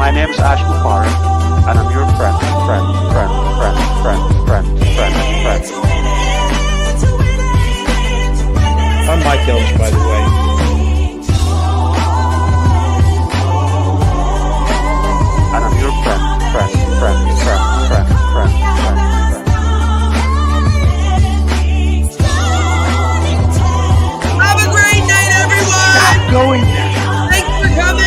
My name is Ash Mufareh, and I'm your friend. I'm Mike Ellis, by the way. And I'm your friend. Have a great night, everyone. Stop going there. Thanks for coming.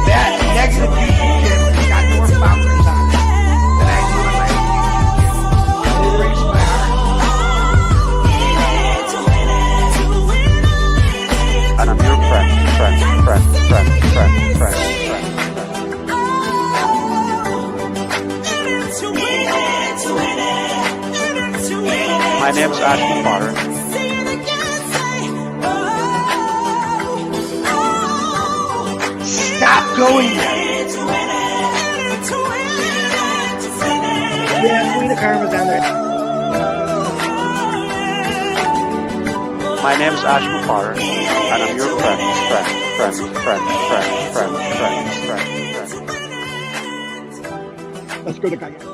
That negative YouTube channel has got more followers on it than I do on my own YouTube channel. It breaks my heart. And I'm your friend. My name is Ash Mufareh. Stop going there. Yeah, Queen of Karma's on there. My name is Ash Mufareh, and I'm your friend. Let's go to Cayenne.